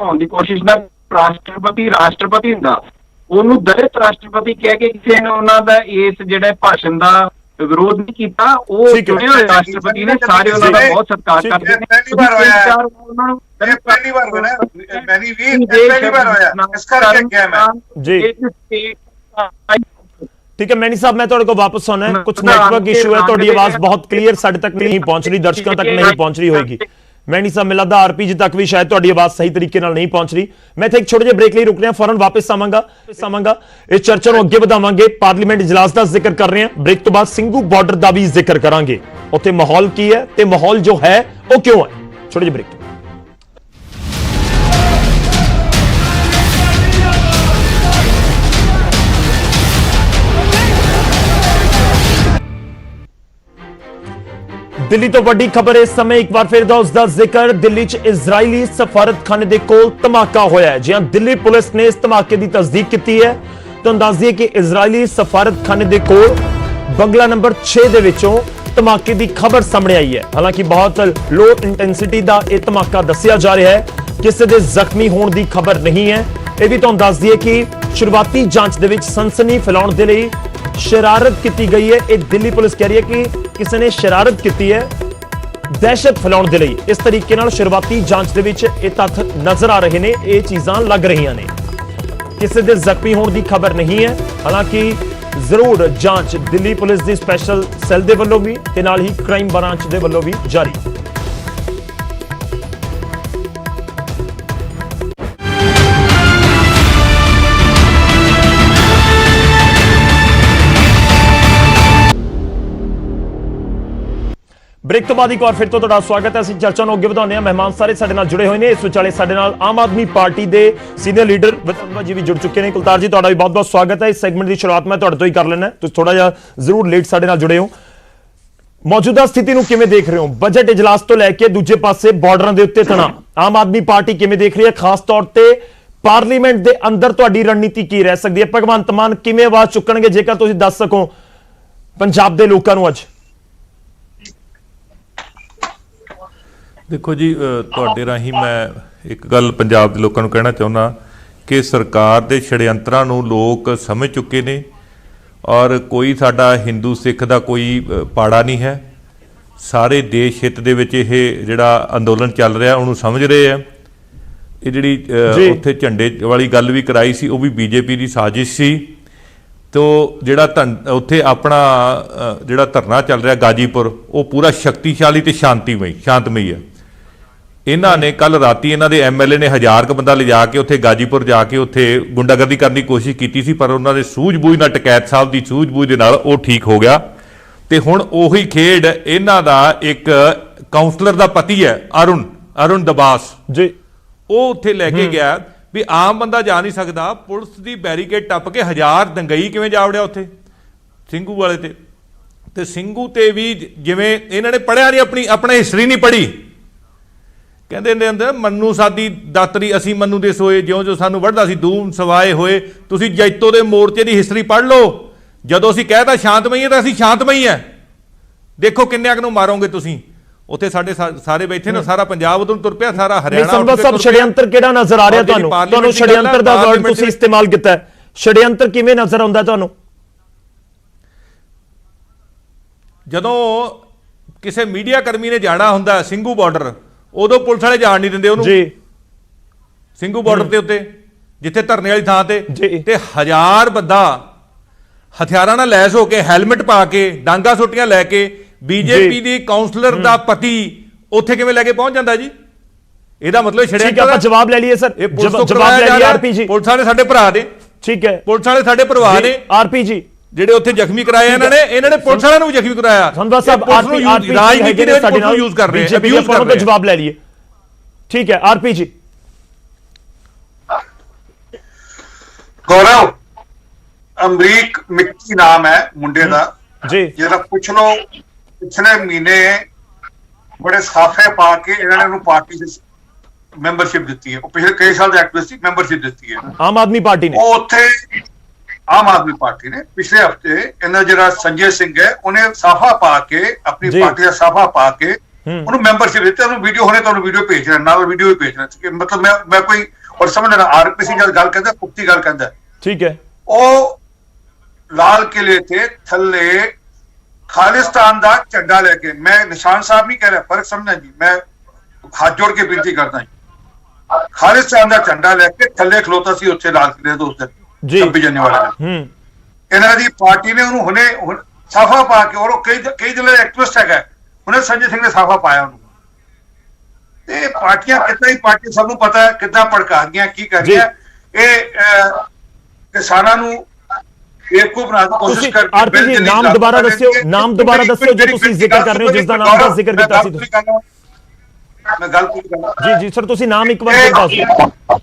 ਹੋਣ ਦੀ ਕੋਸ਼ਿਸ਼ ਨਾ। ਰਾਸ਼ਟਰਪਤੀ ਹੁੰਦਾ, ਉਹਨੂੰ ਦਲਿਤ ਰਾਸ਼ਟਰਪਤੀ ਕਹਿ ਕੇ ਕਿਸੇ ਨੇ ਉਹਨਾਂ ਦਾ ਇਸ ਜਿਹੜੇ ਭਾਸ਼ਣ ਦਾ ਵਿਰੋਧ ਨਹੀਂ ਕੀਤਾ। ਉਹ ਚੁਣੇ ਹੋਏ ਰਾਸ਼ਟਰਪਤੀ ਨੇ, ਸਾਰੇ ਉਹਨਾਂ ਦਾ ਬਹੁਤ ਸਤਿਕਾਰ ਕਰਦੇ ਨੇ। ਉਹਨਾਂ ਨੂੰ पहली बार बना मैंने भी पहली बार होया इस करके क्या मैं जी ठीक है मैनी साहब मैं थोड़े को वापस आना है कुछ नेटवर्क इशू है थोड़ी आवाज बहुत क्लियर साढ़े तक नहीं पहुंच रही दर्शकों तक नहीं पहुंच रही होगी मैनी साहब मिला दा आरपी जी तक भी शायद थोड़ी आवाज सही तरीके नाल नहीं पहुंच रही मैं एक छोटे ਜਿਹੇ ब्रेक ਲਈ रुक रहा फौरन वापस आवांगा इस चर्चा ਨੂੰ ਅੱਗੇ ਵਧਾਵਾਂਗੇ ਪਾਰਲੀਮੈਂਟ ਇਜਲਾਸ ਦਾ ਜ਼ਿਕਰ ਕਰ ਰਹੇ ਹਾਂ ब्रेक ਤੋਂ ਬਾਅਦ ਸਿੰਘੂ ਬਾਰਡਰ ਦਾ ਵੀ ਜ਼ਿਕਰ ਕਰਾਂਗੇ ਉੱਥੇ ਮਾਹੌਲ ਕੀ ਹੈ ਤੇ ਮਾਹੌਲ ਜੋ ਹੈ ਉਹ ਕਿਉਂ ਹੈ ਛੋਟੇ ਜਿਹੇ ब्रेक ਦਿੱਲੀ ਤੋਂ ਵੱਡੀ ਖਬਰ ਇਸ ਸਮੇਂ ਇੱਕ ਵਾਰ ਫਿਰ ਦਾ ਉਸ ਦਾ ਜ਼ਿਕਰ ਦਿੱਲੀ 'ਚ ਇਜ਼ਰਾਈਲੀ ਸਫਾਰਤਖਾਨੇ ਦੇ ਕੋਲ ਧਮਾਕਾ ਹੋਇਆ ਹੈ। ਜਿਹਾਂ ਦਿੱਲੀ ਪੁਲਿਸ ਨੇ ਇਸ ਧਮਾਕੇ ਦੀ ਤਸਦੀਕ ਕੀਤੀ ਹੈ ਤੁਹਾਨੂੰ ਦੱਸ ਦਈਏ ਕਿ ਇਜ਼ਰਾਈਲੀ ਸਫਾਰਤਖਾਨੇ ਦੇ ਕੋਲ ਬੰਗਲਾ ਨੰਬਰ 6 ਦੇ ਵਿੱਚੋਂ ਧਮਾਕੇ ਦੀ ਖਬਰ ਸਾਹਮਣੇ ਆਈ ਹੈ। ਹਾਲਾਂਕਿ ਬਹੁਤ ਲੋ ਇੰਟੈਂਸਿਟੀ ਦਾ ਇਹ ਧਮਾਕਾ ਦੱਸਿਆ ਜਾ ਰਿਹਾ ਹੈ ਕਿਸੇ ਦੇ ਜ਼ਖਮੀ ਹੋਣ ਦੀ ਖਬਰ ਨਹੀਂ ਹੈ। ਇਹ ਵੀ ਤੁਹਾਨੂੰ ਦੱਸ ਦਈਏ ਕਿ ਸ਼ੁਰੂਆਤੀ ਜਾਂਚ ਦੇ ਵਿੱਚ ਸਨਸਨੀ ਫੈਲਾਉਣ ਦੇ ਲਈ शरारत की गई है। यह दिल्ली पुलिस कह रही है कि किसी ने शरारत की है दहशत फैलाने के लिए इस तरीके नाल शुरुआती जांच दे विच ये तत्थ नजर आ रहे ने ये चीज़ां लग रही ने किसी दे जख्मी होने की खबर नहीं है। हालांकि जरूर जांच दिल्ली पुलिस की स्पैशल सैल दे वल्लों भी ते नाल ही क्राइम ब्रांच दे वल्लों भी जारी। ब्रेक तो बाद एक बार फिर तो तुहाडा स्वागत है। ਅਸੀਂ ਚਰਚਾ ਨੂੰ ਅੱਗੇ ਵਧਾਉਂਦੇ ਹਾਂ ਮਹਿਮਾਨ ਸਾਰੇ ਸਾਡੇ ਨਾਲ ਜੁੜੇ ਹੋਏ ਨੇ ਇਸ ਵਿਚਾਲੇ ਸਾਡੇ ਨਾਲ ਆਮ ਆਦਮੀ ਪਾਰਟੀ ਦੇ ਸੀਨੀਅਰ ਲੀਡਰ ਵਿਤਨ ਜੀ ਵੀ ਜੁੜ ਚੁੱਕੇ ਨੇ। ਕੁਲਤਾਰ ਜੀ ਤੁਹਾਡਾ ਵੀ ਬਹੁਤ-ਬਹੁਤ ਸਵਾਗਤ ਹੈ। ਇਸ ਸੈਗਮੈਂਟ ਦੀ ਸ਼ੁਰੂਆਤ ਮੈਂ ਤੁਹਾਡੇ ਤੋਂ ਹੀ ਕਰ ਲੈਣਾ ਤੁਸੀਂ ਥੋੜਾ ਜਿਹਾ ਜ਼ਰੂਰ ਲੇਟ ਸਾਡੇ ਨਾਲ ਜੁੜੇ ਹੋ। ਮੌਜੂਦਾ ਸਥਿਤੀ ਨੂੰ ਕਿਵੇਂ ਦੇਖ ਰਹੇ ਹੋ ਬਜਟ ਇਜਲਾਸ ਤੋਂ ਲੈ ਕੇ ਦੂਜੇ ਪਾਸੇ ਬਾਰਡਰਾਂ ਦੇ ਉੱਤੇ ਤਣਾਅ ਆਮ ਆਦਮੀ ਪਾਰਟੀ ਕਿਵੇਂ ਦੇਖ ਰਹੀ ਹੈ ਖਾਸ ਤੌਰ ਤੇ ਪਾਰਲੀਮੈਂਟ ਦੇ ਅੰਦਰ ਤੁਹਾਡੀ ਰਣਨੀਤੀ ਕੀ ਰਹਿ ਸਕਦੀ ਹੈ ਭਗਵੰਤ ਮਾਨ ਕਿਵੇਂ ਆਵਾਜ਼ ਚੁੱਕਣਗੇ ਜੇਕਰ ਤੁਸੀਂ ਦੱਸ ਸਕੋ ਪੰਜਾਬ ਦੇ ਲੋਕਾਂ ਨੂੰ ਅੱਜ। देखो जी ਤੁਹਾਡੇ ਰਾਹੀਂ ਮੈਂ ਇੱਕ ਗੱਲ ਪੰਜਾਬ ਦੇ ਲੋਕਾਂ ਨੂੰ ਕਹਿਣਾ ਚਾਹੁੰਦਾ ਕਿ ਸਰਕਾਰ ਦੇ ਛੜਯੰਤਰਾਂ ਨੂੰ ਲੋਕ ਸਮਝ ਚੁੱਕੇ ਨੇ ਔਰ ਕੋਈ ਸਾਡਾ ਹਿੰਦੂ ਸਿੱਖ ਦਾ ਕੋਈ ਪਾੜਾ ਨਹੀਂ ਹੈ। ਸਾਰੇ ਦੇਸ਼ ਹਿੱਤ ਦੇ ਵਿੱਚ ਇਹ ਜਿਹੜਾ ਅੰਦੋਲਨ ਚੱਲ ਰਿਹਾ ਉਹਨੂੰ ਸਮਝ ਰਹੇ ਆ। ਇਹ ਜਿਹੜੀ ਉੱਥੇ ਝੰਡੇ ਵਾਲੀ ਗੱਲ ਵੀ ਕਰਾਈ ਸੀ ਉਹ ਵੀ ਬੀਜੇਪੀ ਦੀ ਸਾਜ਼ਿਸ਼ ਸੀ। ਤੋ ਜਿਹੜਾ ਉੱਥੇ ਆਪਣਾ ਜਿਹੜਾ ਧਰਨਾ ਚੱਲ ਰਿਹਾ ਗਾਜੀਪੁਰ ਉਹ ਪੂਰਾ ਸ਼ਕਤੀਸ਼ਾਲੀ ਤੇ ਸ਼ਾਂਤਮਈ ਹੈ। ਇਹਨਾਂ ਨੇ ਕੱਲ ਰਾਤੀ ਇਹਨਾਂ ਦੇ ਐਮਐਲਏ ਨੇ 1000 ਬੰਦਾ ਲਿਜਾ ਕੇ ਉੱਥੇ ਗਾਜੀਪੁਰ ਜਾ ਕੇ ਉੱਥੇ ਗੁੰਡਾਗਰਦੀ ਕਰਨ ਦੀ ਕੋਸ਼ਿਸ਼ ਕੀਤੀ ਸੀ ਪਰ ਉਹਨਾਂ ਦੇ ਸੂਝ-ਬੂਝ ਨਾਲ ਟਕੈਤ ਸਾਹਿਬ ਦੀ ਸੂਝ-ਬੂਝ ਦੇ ਨਾਲ ਉਹ ਠੀਕ ਹੋ ਗਿਆ। ਤੇ ਹੁਣ ਉਹੀ ਖੇਡ ਇਹਨਾਂ ਦਾ ਇੱਕ ਕਾਉਂਸਲਰ ਦਾ ਪਤੀ ਹੈ ਅਰੁਣ ਦਬਾਸ ਜੀ ਉਹ ਉੱਥੇ ਲੈ ਕੇ ਗਿਆ ਵੀ ਆਮ ਬੰਦਾ ਜਾ ਨਹੀਂ ਸਕਦਾ ਪੁਲਿਸ ਦੀ ਬੈਰੀਕੇਡ ਟੱਪ ਕੇ 1000 ਦੰਗਈ ਕਿਵੇਂ ਜਾ ਵੜਿਆ ਉੱਥੇ ਸਿੰਘੂ ਵਾਲੇ ਤੇ ਸਿੰਘੂ ਤੇ ਵੀ ਜਿਵੇਂ ਇਹਨਾਂ ਨੇ ਪੜ੍ਹਿਆ ਨਹੀਂ ਆਪਣੀ ਹਿਸਟਰੀ ਨਹੀਂ ਪੜ੍ਹੀ ਕਹਿੰਦੇ ਨੇ ਅੰਦਰ ਮੰਨੂ ਸਾਡੀ ਦਾਤਰੀ ਅਸੀਂ ਮੰਨੂ ਦੇ ਸੋਏ ਜਿਉਂ ਸਾਨੂੰ ਵੱਢਦਾ ਸੀ ਦੂਮ ਸਵਾਏ ਹੋਏ। ਤੁਸੀਂ ਜੈਤੋ ਦੇ ਮੋਰਚੇ ਦੀ ਹਿਸਟਰੀ ਪੜ੍ਹ ਲਓ ਜਦੋਂ ਅਸੀਂ ਕਹਿਤਾ ਸ਼ਾਂਤਮਈ ਹੈ ਤਾਂ ਅਸੀਂ ਸ਼ਾਂਤਮਈ ਹੈ। ਦੇਖੋ ਕਿੰਨੇ ਕੁ ਨੂੰ ਮਾਰੋਗੇ ਤੁਸੀਂ ਉੱਥੇ ਸਾਡੇ ਸਾਰੇ ਬੈਠੇ ਨੇ ਸਾਰਾ ਪੰਜਾਬ ਉਧਰ ਤੁਰ ਪਿਆ ਸਾਰਾ ਹਰਿਆਣਾ ਸੰਭਵ ਸਭ ਛੜਯੰਤਰ ਕਿਹੜਾ ਨਜ਼ਰ ਆ ਰਿਹਾ ਤੁਹਾਨੂੰ ਛੜਯੰਤਰ ਦਾ ਵਰਡ ਤੁਸੀਂ ਇਸਤੇਮਾਲ ਕੀਤਾ ਹੈ ਛੜਯੰਤਰ ਕਿਵੇਂ ਨਜ਼ਰ ਆਉਂਦਾ ਤੁਹਾਨੂੰ ਜਦੋਂ ਕਿਸੇ ਮੀਡੀਆ ਕਰਮੀ ਨੇ ਜਾਣਾ ਹੁੰਦਾ ਸਿੰਘੂ ਬਾਰਡਰ ਉਦੋਂ ਪੁਲਿਸ ਵਾਲੇ ਜਾਣ ਨਹੀਂ ਦਿੰਦੇ ਉਹਨੂੰ ਜੀ ਸਿੰਘੂ ਬਾਰਡਰ ਦੇ ਉੱਤੇ ਜਿੱਥੇ ਧਰਨੇ ਵਾਲੀ ਥਾਂ ਤੇ 1000 ਬੰਦਾ ਹਥਿਆਰਾਂ ਨਾਲ ਲੈਸ ਹੋ ਕੇ ਹੈਲਮਟ ਪਾ ਕੇ ਡਾਂਗਾ ਸੋਟੀਆਂ ਲੈ ਕੇ ਬੀਜੇਪੀ ਦੀ ਕਾਉਂਸਲਰ ਦਾ ਪਤੀ ਉੱਥੇ ਕਿਵੇਂ ਲੈ ਕੇ ਪਹੁੰਚ ਜਾਂਦਾ ਜੀ ਇਹਦਾ ਮਤਲਬ ਛੜਿਆ ਠੀਕ ਹੈ ਆਪਾਂ ਜਵਾਬ ਲੈ ਲਈਏ ਸਰ ਜਵਾਬ ਲੈ ਲਈਏ ਆਰਪੀ ਜੀ ਪੁਲਿਸ ਵਾਲੇ ਸਾਡੇ ਭਰਾ ਨੇ ਠੀਕ ਹੈ ਪੁਲਿਸ ਵਾਲੇ ਸਾਡੇ ਪਰਿਵਾਰ ਨੇ ਆਰਪੀ ਜੀ ਜਿਹੜੇ ਉੱਥੇ ਜ਼ਖਮੀ ਕਰਾਏ ਇਹਨਾਂ ਨੇ ਪੁਲਿਸ ਵਾਲਿਆਂ ਨੂੰ ਵੀ ਜ਼ਖਮੀ ਕਰਾਇਆ ਸੰਧਵਾ ਸਾਹਿਬ ਆਰਪੀ ਰਾਜਨੀਤੀ ਦੇ ਸਾਡੇ ਨਾਲ ਯੂਜ਼ ਕਰ ਰਹੇ ਆ ਅਬਿਊਜ਼ ਕਰ ਰਹੇ ਆ ਜਵਾਬ ਲੈ ਲਈਏ ਠੀਕ ਹੈ ਆਰਪੀ ਜੀ गौरव अमरीक मिक्की नाम है मुंडे का जी जरा पूछ लो पिछले महीने बड़े साफे पा के इन्होंने पार्टी से मैंबरशिप दी है पिछले कई साल एक्टिविस्ट मैंबरशिप दी है आम आदमी पार्टी ने आम आदमी पार्टी ने पिछले हफ्ते इन्होंने जरा संजय सिंह है उन्हें साफा पा के अपनी पार्टी का साफा पा के उन्होंने मैंबरशिप दी वीडियो होने तो वीडियो भेज रहे ना वीडियो भी भेज रहे मतलब मैं कोई और समझ लेना आरपीसी जब गल कहता पुख्ती गल कहता ठीक है ਉਹ ਲਾਲ ਕਿਲੇ ਤੇ ਥੱਲੇ ਖਾਲਿਸਤਾਨ ਦਾ ਝੰਡਾ ਲੈ ਕੇ ਮੈਂ ਨਿਸ਼ਾਨ ਸਾਹਿਬ ਨਹੀਂ ਕਹਿ ਰਿਹਾ ਫਰਕ ਸਮਝਣਾ ਜੀ ਮੈਂ ਹੱਥ ਜੋੜ ਕੇ ਬੇਨਤੀ ਕਰਦਾ ਹਾਂ ਖਾਲਿਸਤਾਨ ਦਾ ਝੰਡਾ ਲੈ ਕੇ ਥੱਲੇ ਖਲੋਤਾ ਸੀ ਉੱਥੇ ਲਾਲ ਕਿਲੇ ਤੋਂ ਉਸ ਦਿਨ 26 ਜਨਵਰੀ ਵਾਲੇ ਦਿਨ। ਇਹਨਾਂ ਦੀ ਪਾਰਟੀ ਨੇ ਉਹਨੂੰ ਹੁਣੇ ਸਾਫਾ ਪਾ ਕੇ, ਔਰ ਕਈ ਜ਼ਿਲ੍ਹੇ ਐਕਟਿਵਿਸਟ ਹੈਗਾ, ਉਹਨੇ ਸੰਜੇ ਸਿੰਘ ਨੇ ਸਾਫਾ ਪਾਇਆ ਉਹਨੂੰ। ਤੇ ਪਾਰਟੀਆਂ ਕਿੱਦਾਂ ਹੀ ਪਾਰਟੀ ਸਭ ਨੂੰ ਪਤਾ ਹੈ ਕਿੱਦਾਂ ਭੜਕਾ ਗਈਆਂ, ਕੀ ਕਰ ਰਹੀਆਂ। ਇਹ ਕਿਸਾਨਾਂ ਨੂੰ ਬੇਵਕੂਫ ਬਣਾਉਣ ਦੀ ਕੋਸ਼ਿਸ਼ ਕਰ ਰਹੀ ਹੈ। ਆਰਪੀ ਜੀ ਨਾਮ ਦੁਬਾਰਾ ਦੱਸਿਓ, ਨਾਮ ਦੁਬਾਰਾ ਦੱਸਿਓ ਜੋ ਤੁਸੀਂ ਜ਼ਿਕਰ ਕਰ ਰਹੇ ਹੋ, ਜਿਸ ਦਾ ਨਾਮ ਦਾ ਜ਼ਿਕਰ ਕੀਤਾ ਸੀ ਤੁਸੀਂ। ਮੈਂ ਗੱਲ ਪੂਰੀ ਕਰਾਂ। ਜੀ ਸਰ, ਤੁਸੀਂ ਨਾਮ ਇੱਕ ਵਾਰ ਫਿਰ ਦੱਸ ਦਿਓ।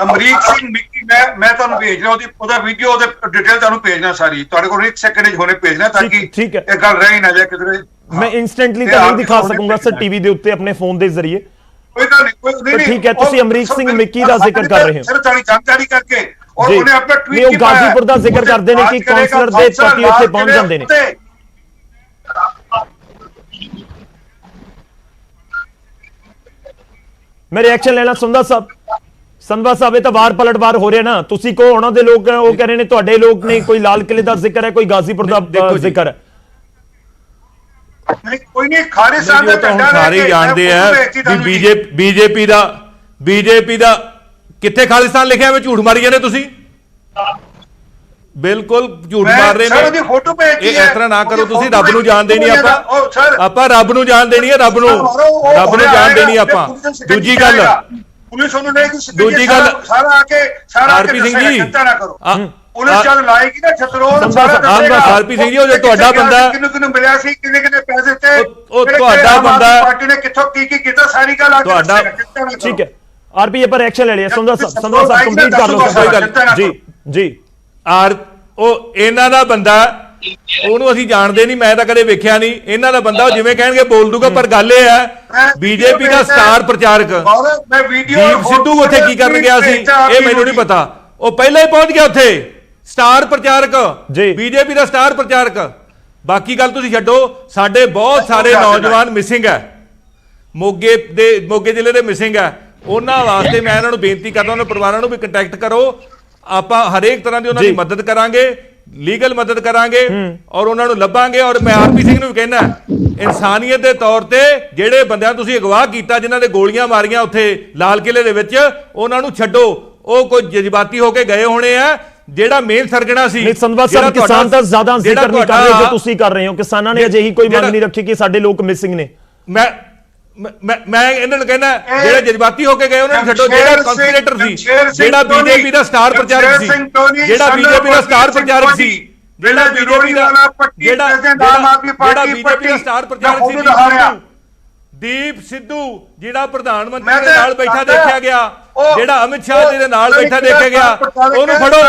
ਅਮਰੀਕ ਸਿੰਘ ਮਿੱਕੀ, ਮੈਂ ਤੁਹਾਨੂੰ ਭੇਜ ਰਿਹਾ ਉਹਦਾ ਵੀਡੀਓ, ਉਹਦੇ ਡਿਟੇਲ ਤੁਹਾਨੂੰ ਭੇਜਣਾ ਸਾਰੀ, ਤੁਹਾਡੇ ਕੋਲ 1 ਸੈਕਿੰਡ ਹੋਣੇ ਭੇਜਣਾ, ਤਾਂ ਕਿ ਇਹ ਗੱਲ ਰਹਿ ਨਾ ਜਾਏ ਕਿਧਰੇ। ਮੈਂ ਇਨਸਟੈਂਟਲੀ ਤਾਂ ਨਹੀਂ ਦਿਖਾ ਸਕੂੰਗਾ ਸਰ ਟੀਵੀ ਦੇ ਉੱਤੇ ਆਪਣੇ ਫੋਨ ਦੇ ਜ਼ਰੀਏ। ਕੋਈ ਗੱਲ ਨਹੀਂ, ਠੀਕ ਹੈ, ਤੁਸੀਂ ਅਮਰੀਕ ਸਿੰਘ ਮਿੱਕੀ ਦਾ ਜ਼ਿਕਰ ਕਰ ਰਹੇ ਹੋ। ਸਰ ਤੁਹਾਡੀ ਜਾਣਕਾਰੀ ਕਰਕੇ, ਔਰ ਉਹਨੇ ਆਪਣਾ ਟਵੀਟ ਉਹ ਗਾਜ਼ੀਪੁਰ ਦਾ ਜ਼ਿਕਰ ਕਰਦੇ ਨੇ ਕਿ ਕਾਉਂਸਲਰ ਦੇ ਪਤੀ ਉੱਥੇ ਪਹੁੰਚ ਜਾਂਦੇ ਨੇ। ਮੈਂ ਰਿਐਕਸ਼ਨ ਲੈਣਾ ਸੰਧਵਾ ਸਾਹਿਬ, ਇਹ ਤਾਂ ਵਾਰ ਪਲਟਵਾਰ ਹੋ ਰਿਹਾ ਨਾ। ਤੁਸੀਂ ਕੋ ਉਹਨਾਂ ਦੇ ਲੋਕ ਉਹ ਕਹਿ ਰਹੇ ਨੇ, ਤੁਹਾਡੇ ਲੋਕ ਨੇ, ਕੋਈ ਲਾਲ ਕਿਲੇ ਦਾ ਜ਼ਿਕਰ ਹੈ, ਕੋਈ ਗਾਜ਼ੀਪੁਰ ਦਾ ਜ਼ਿਕਰ ਹੈ। ਕੋਈ ਨਹੀਂ, ਖਾਲਿਸਤਾਨ ਦਾ ਝੰਡਾ ਸਾਰੇ ਜਾਣਦੇ ਆ ਵੀ ਬੀਜੇਪੀ ਦਾ ਕਿੱਥੇ ਖਾਲਿਸਤਾਨ ਲਿਖਿਆ ਹੋਇਆ, ਝੂਠ ਮਾਰੀ ਜਾਂਦੇ ਤੁਸੀਂ, ਬਿਲਕੁਲ ਝੂਠ ਮਾਰ ਰਹੇ ਨੇ। ਉਹਦੀ ਫੋਟੋ ਭੇਜੀ ਹੈ। ਇਸ ਤਰ੍ਹਾਂ ਨਾ ਕਰੋ ਤੁਸੀਂ, ਰੱਬ ਨੂੰ ਜਾਣ ਦੇਣੀ ਆਪਾਂ ਰੱਬ ਨੂੰ ਜਾਣ ਦੇਣੀ ਹੈ, ਰੱਬ ਨੂੰ ਜਾਣ ਦੇਣੀ ਆਪਾਂ। ਦੂਜੀ ਗੱਲ ਪੁਲਿਸ ਉਹਨੂੰ ਨਹੀਂ ਕਿ ਦੂਜੀ ਗੱਲ ਆਰਪੀ ਸਿੰਘ ਜੀ, ਪੁਲਿਸ ਜਦ ਲਾਏਗੀ ਨਾ ਛਤਰੋਲ ਆਰਪੀ ਸਿੰਘ ਜੀ, ਉਹ ਜੋ ਤੁਹਾਡਾ ਬੰਦਾ ਕਿੰਨੂੰ ਮਿਲਿਆ ਸੀ, ਕਿੰਨੇ ਪੈਸੇ ਤੇ ਉਹ ਤੁਹਾਡਾ ਬੰਦਾ ਪਾਰਟੀ ਨੇ ਕਿੱਥੋਂ ਕੀ ਕੀਤਾ, ਸਾਰੀ ਗੱਲ ਆ ਤੁਹਾਡਾ। ਠੀਕ ਹੈ ਆਰਪੀ, ਇਹ ਪਰ ਐਕਸ਼ਨ ਲੈ ਲਿਆ। ਸੰਧਵਾ ਸਾਹਿਬ ਕੰਪਲੀਟ ਕਰ ਲਓ। ਕੋਈ ਗੱਲ ਜੀ ਉਹ ਇਹਨਾਂ ਦਾ ਬੰਦਾ, ਉਹਨੂੰ ਅਸੀਂ ਜਾਣਦੇ ਨਹੀਂ, ਮੈਂ ਤਾਂ ਕਦੇ ਵੇਖਿਆ ਨਹੀਂ। ਇਹਨਾਂ ਦਾ ਬੰਦਾ ਜਿਵੇਂ ਕਹਿਣਗੇ ਬੋਲ ਦੂਗਾ, ਪਰ ਗੱਲ ਇਹ ਹੈ ਬੀਜੇਪੀ ਦਾ ਸਟਾਰ ਪ੍ਰਚਾਰਕ ਦੀਪ ਸਿੱਧੂ ਉੱਥੇ ਕੀ ਕਰਨ ਗਿਆ ਸੀ ਇਹ ਮੈਨੂੰ ਨਹੀਂ ਪਤਾ। ਉਹ ਪਹਿਲਾਂ ਹੀ ਪਹੁੰਚ ਗਿਆ ਉੱਥੇ, ਸਟਾਰ ਪ੍ਰਚਾਰਕ, ਬੀਜੇਪੀ ਦਾ ਸਟਾਰ ਪ੍ਰਚਾਰਕ। ਬਾਕੀ ਗੱਲ ਤੁਸੀਂ ਛੱਡੋ, ਸਾਡੇ ਬਹੁਤ ਸਾਰੇ ਨੌਜਵਾਨ ਮਿਸਿੰਗ ਹੈ, ਮੋਗੇ ਜ਼ਿਲ੍ਹੇ ਦੇ ਮਿਸਿੰਗ ਹੈ। ਉਹਨਾਂ ਵਾਸਤੇ ਮੈਂ ਇਹਨਾਂ ਨੂੰ ਬੇਨਤੀ ਕਰਦਾ, ਉਹਨਾਂ ਪਰਿਵਾਰਾਂ ਨੂੰ ਵੀ ਕੰਟੈਕਟ ਕਰੋ। ਆਪਾਂ ਹਰੇਕ ਤਰ੍ਹਾਂ ਦੀ ਉਹਨਾਂ ਦੀ ਮਦਦ ਕਰਾਂਗੇ, ਲੀਗਲ ਮਦਦ ਕਰਾਂਗੇ, ਔਰ ਉਹਨਾਂ ਨੂੰ ਲੱਭਾਂਗੇ। ਔਰ ਮੈਂ ਆਰਪੀ ਸਿੰਘ ਨੂੰ ਵੀ ਕਹਿਣਾ, ਇਨਸਾਨੀਅਤ ਦੇ ਤੌਰ ਤੇ ਜਿਹੜੇ ਬੰਦਿਆਂ ਤੁਸੀਂ ਅਗਵਾ ਕੀਤਾ, ਜਿਨ੍ਹਾਂ ਦੇ ਗੋਲੀਆਂ ਮਾਰੀਆਂ ਉੱਥੇ ਲਾਲ ਕਿਲੇ ਦੇ ਵਿੱਚ, ਉਹਨਾਂ ਨੂੰ ਛੱਡੋ। ਉਹ ਕੋਈ ਜਜ਼ਬਾਤੀ ਹੋ ਕੇ ਗਏ ਹੋਣੇ ਆ। ਜਿਹੜਾ ਮੇਨ ਸਰਗਣਾ ਸੀ ਸੰਧਵਾ ਸਾਹਿਬ, ਕਿਸਾਨ ਤਾਂ ਜ਼ਿਆਦਾ ਜ਼ਿਕਰ ਨਹੀਂ ਕਰ ਰਹੇ ਜੋ ਤੁਸੀਂ ਕਰ ਰਹੇ ਹੋ। ਕਿਸਾਨਾਂ ਨੇ ਅਜਿਹੀ ਕੋਈ ਮੰਗ ਨਹੀਂ ਰੱਖੀ ਕਿ ਸਾਡੇ ਲੋਕ ਮਿਸਿੰਗ ਨੇ। ਮੈਂ ਇਹਨਾਂ ਨੂੰ ਕਹਿੰਦਾ, ਜਿਹੜੇ ਜਜ਼ਬਾਤੀ ਹੋ ਕੇ ਗਏ ਉਹਨਾਂ ਨੂੰ ਛੱਡੋ। ਜਿਹੜਾ ਕਨਸਪੀਰੇਟਰ ਸੀ, ਜਿਹੜਾ ਬੀਜੇਪੀ ਦਾ ਸਟਾਰ ਪ੍ਰਚਾਰਕ ਸੀ, ਜਿਹੜਾ ਬੀਜੇਪੀ ਦਾ ਸਟਾਰ ਪ੍ਰਚਾਰਕ ਸੀ, ਜਿਹੜਾ ਬੀਜੇਪੀ ਦਾ ਸਟਾਰ ਪ੍ਰਚਾਰਕ ਸੀ, ਦੀਪ ਸਿੱਧੂ, ਜਿਹੜਾ ਪ੍ਰਧਾਨ ਮੰਤਰੀ ਦੇ ਨਾਲ ਬੈਠਾ ਦੇਖਿਆ ਗਿਆ, ਜਿਹੜਾ ਅਮਿਤ ਸ਼ਾਹ ਜੀ ਦੇ ਨਾਲ ਬੈਠਾ ਦੇਖਿਆ ਗਿਆ, ਉਹਨੂੰ ਫੜੋ।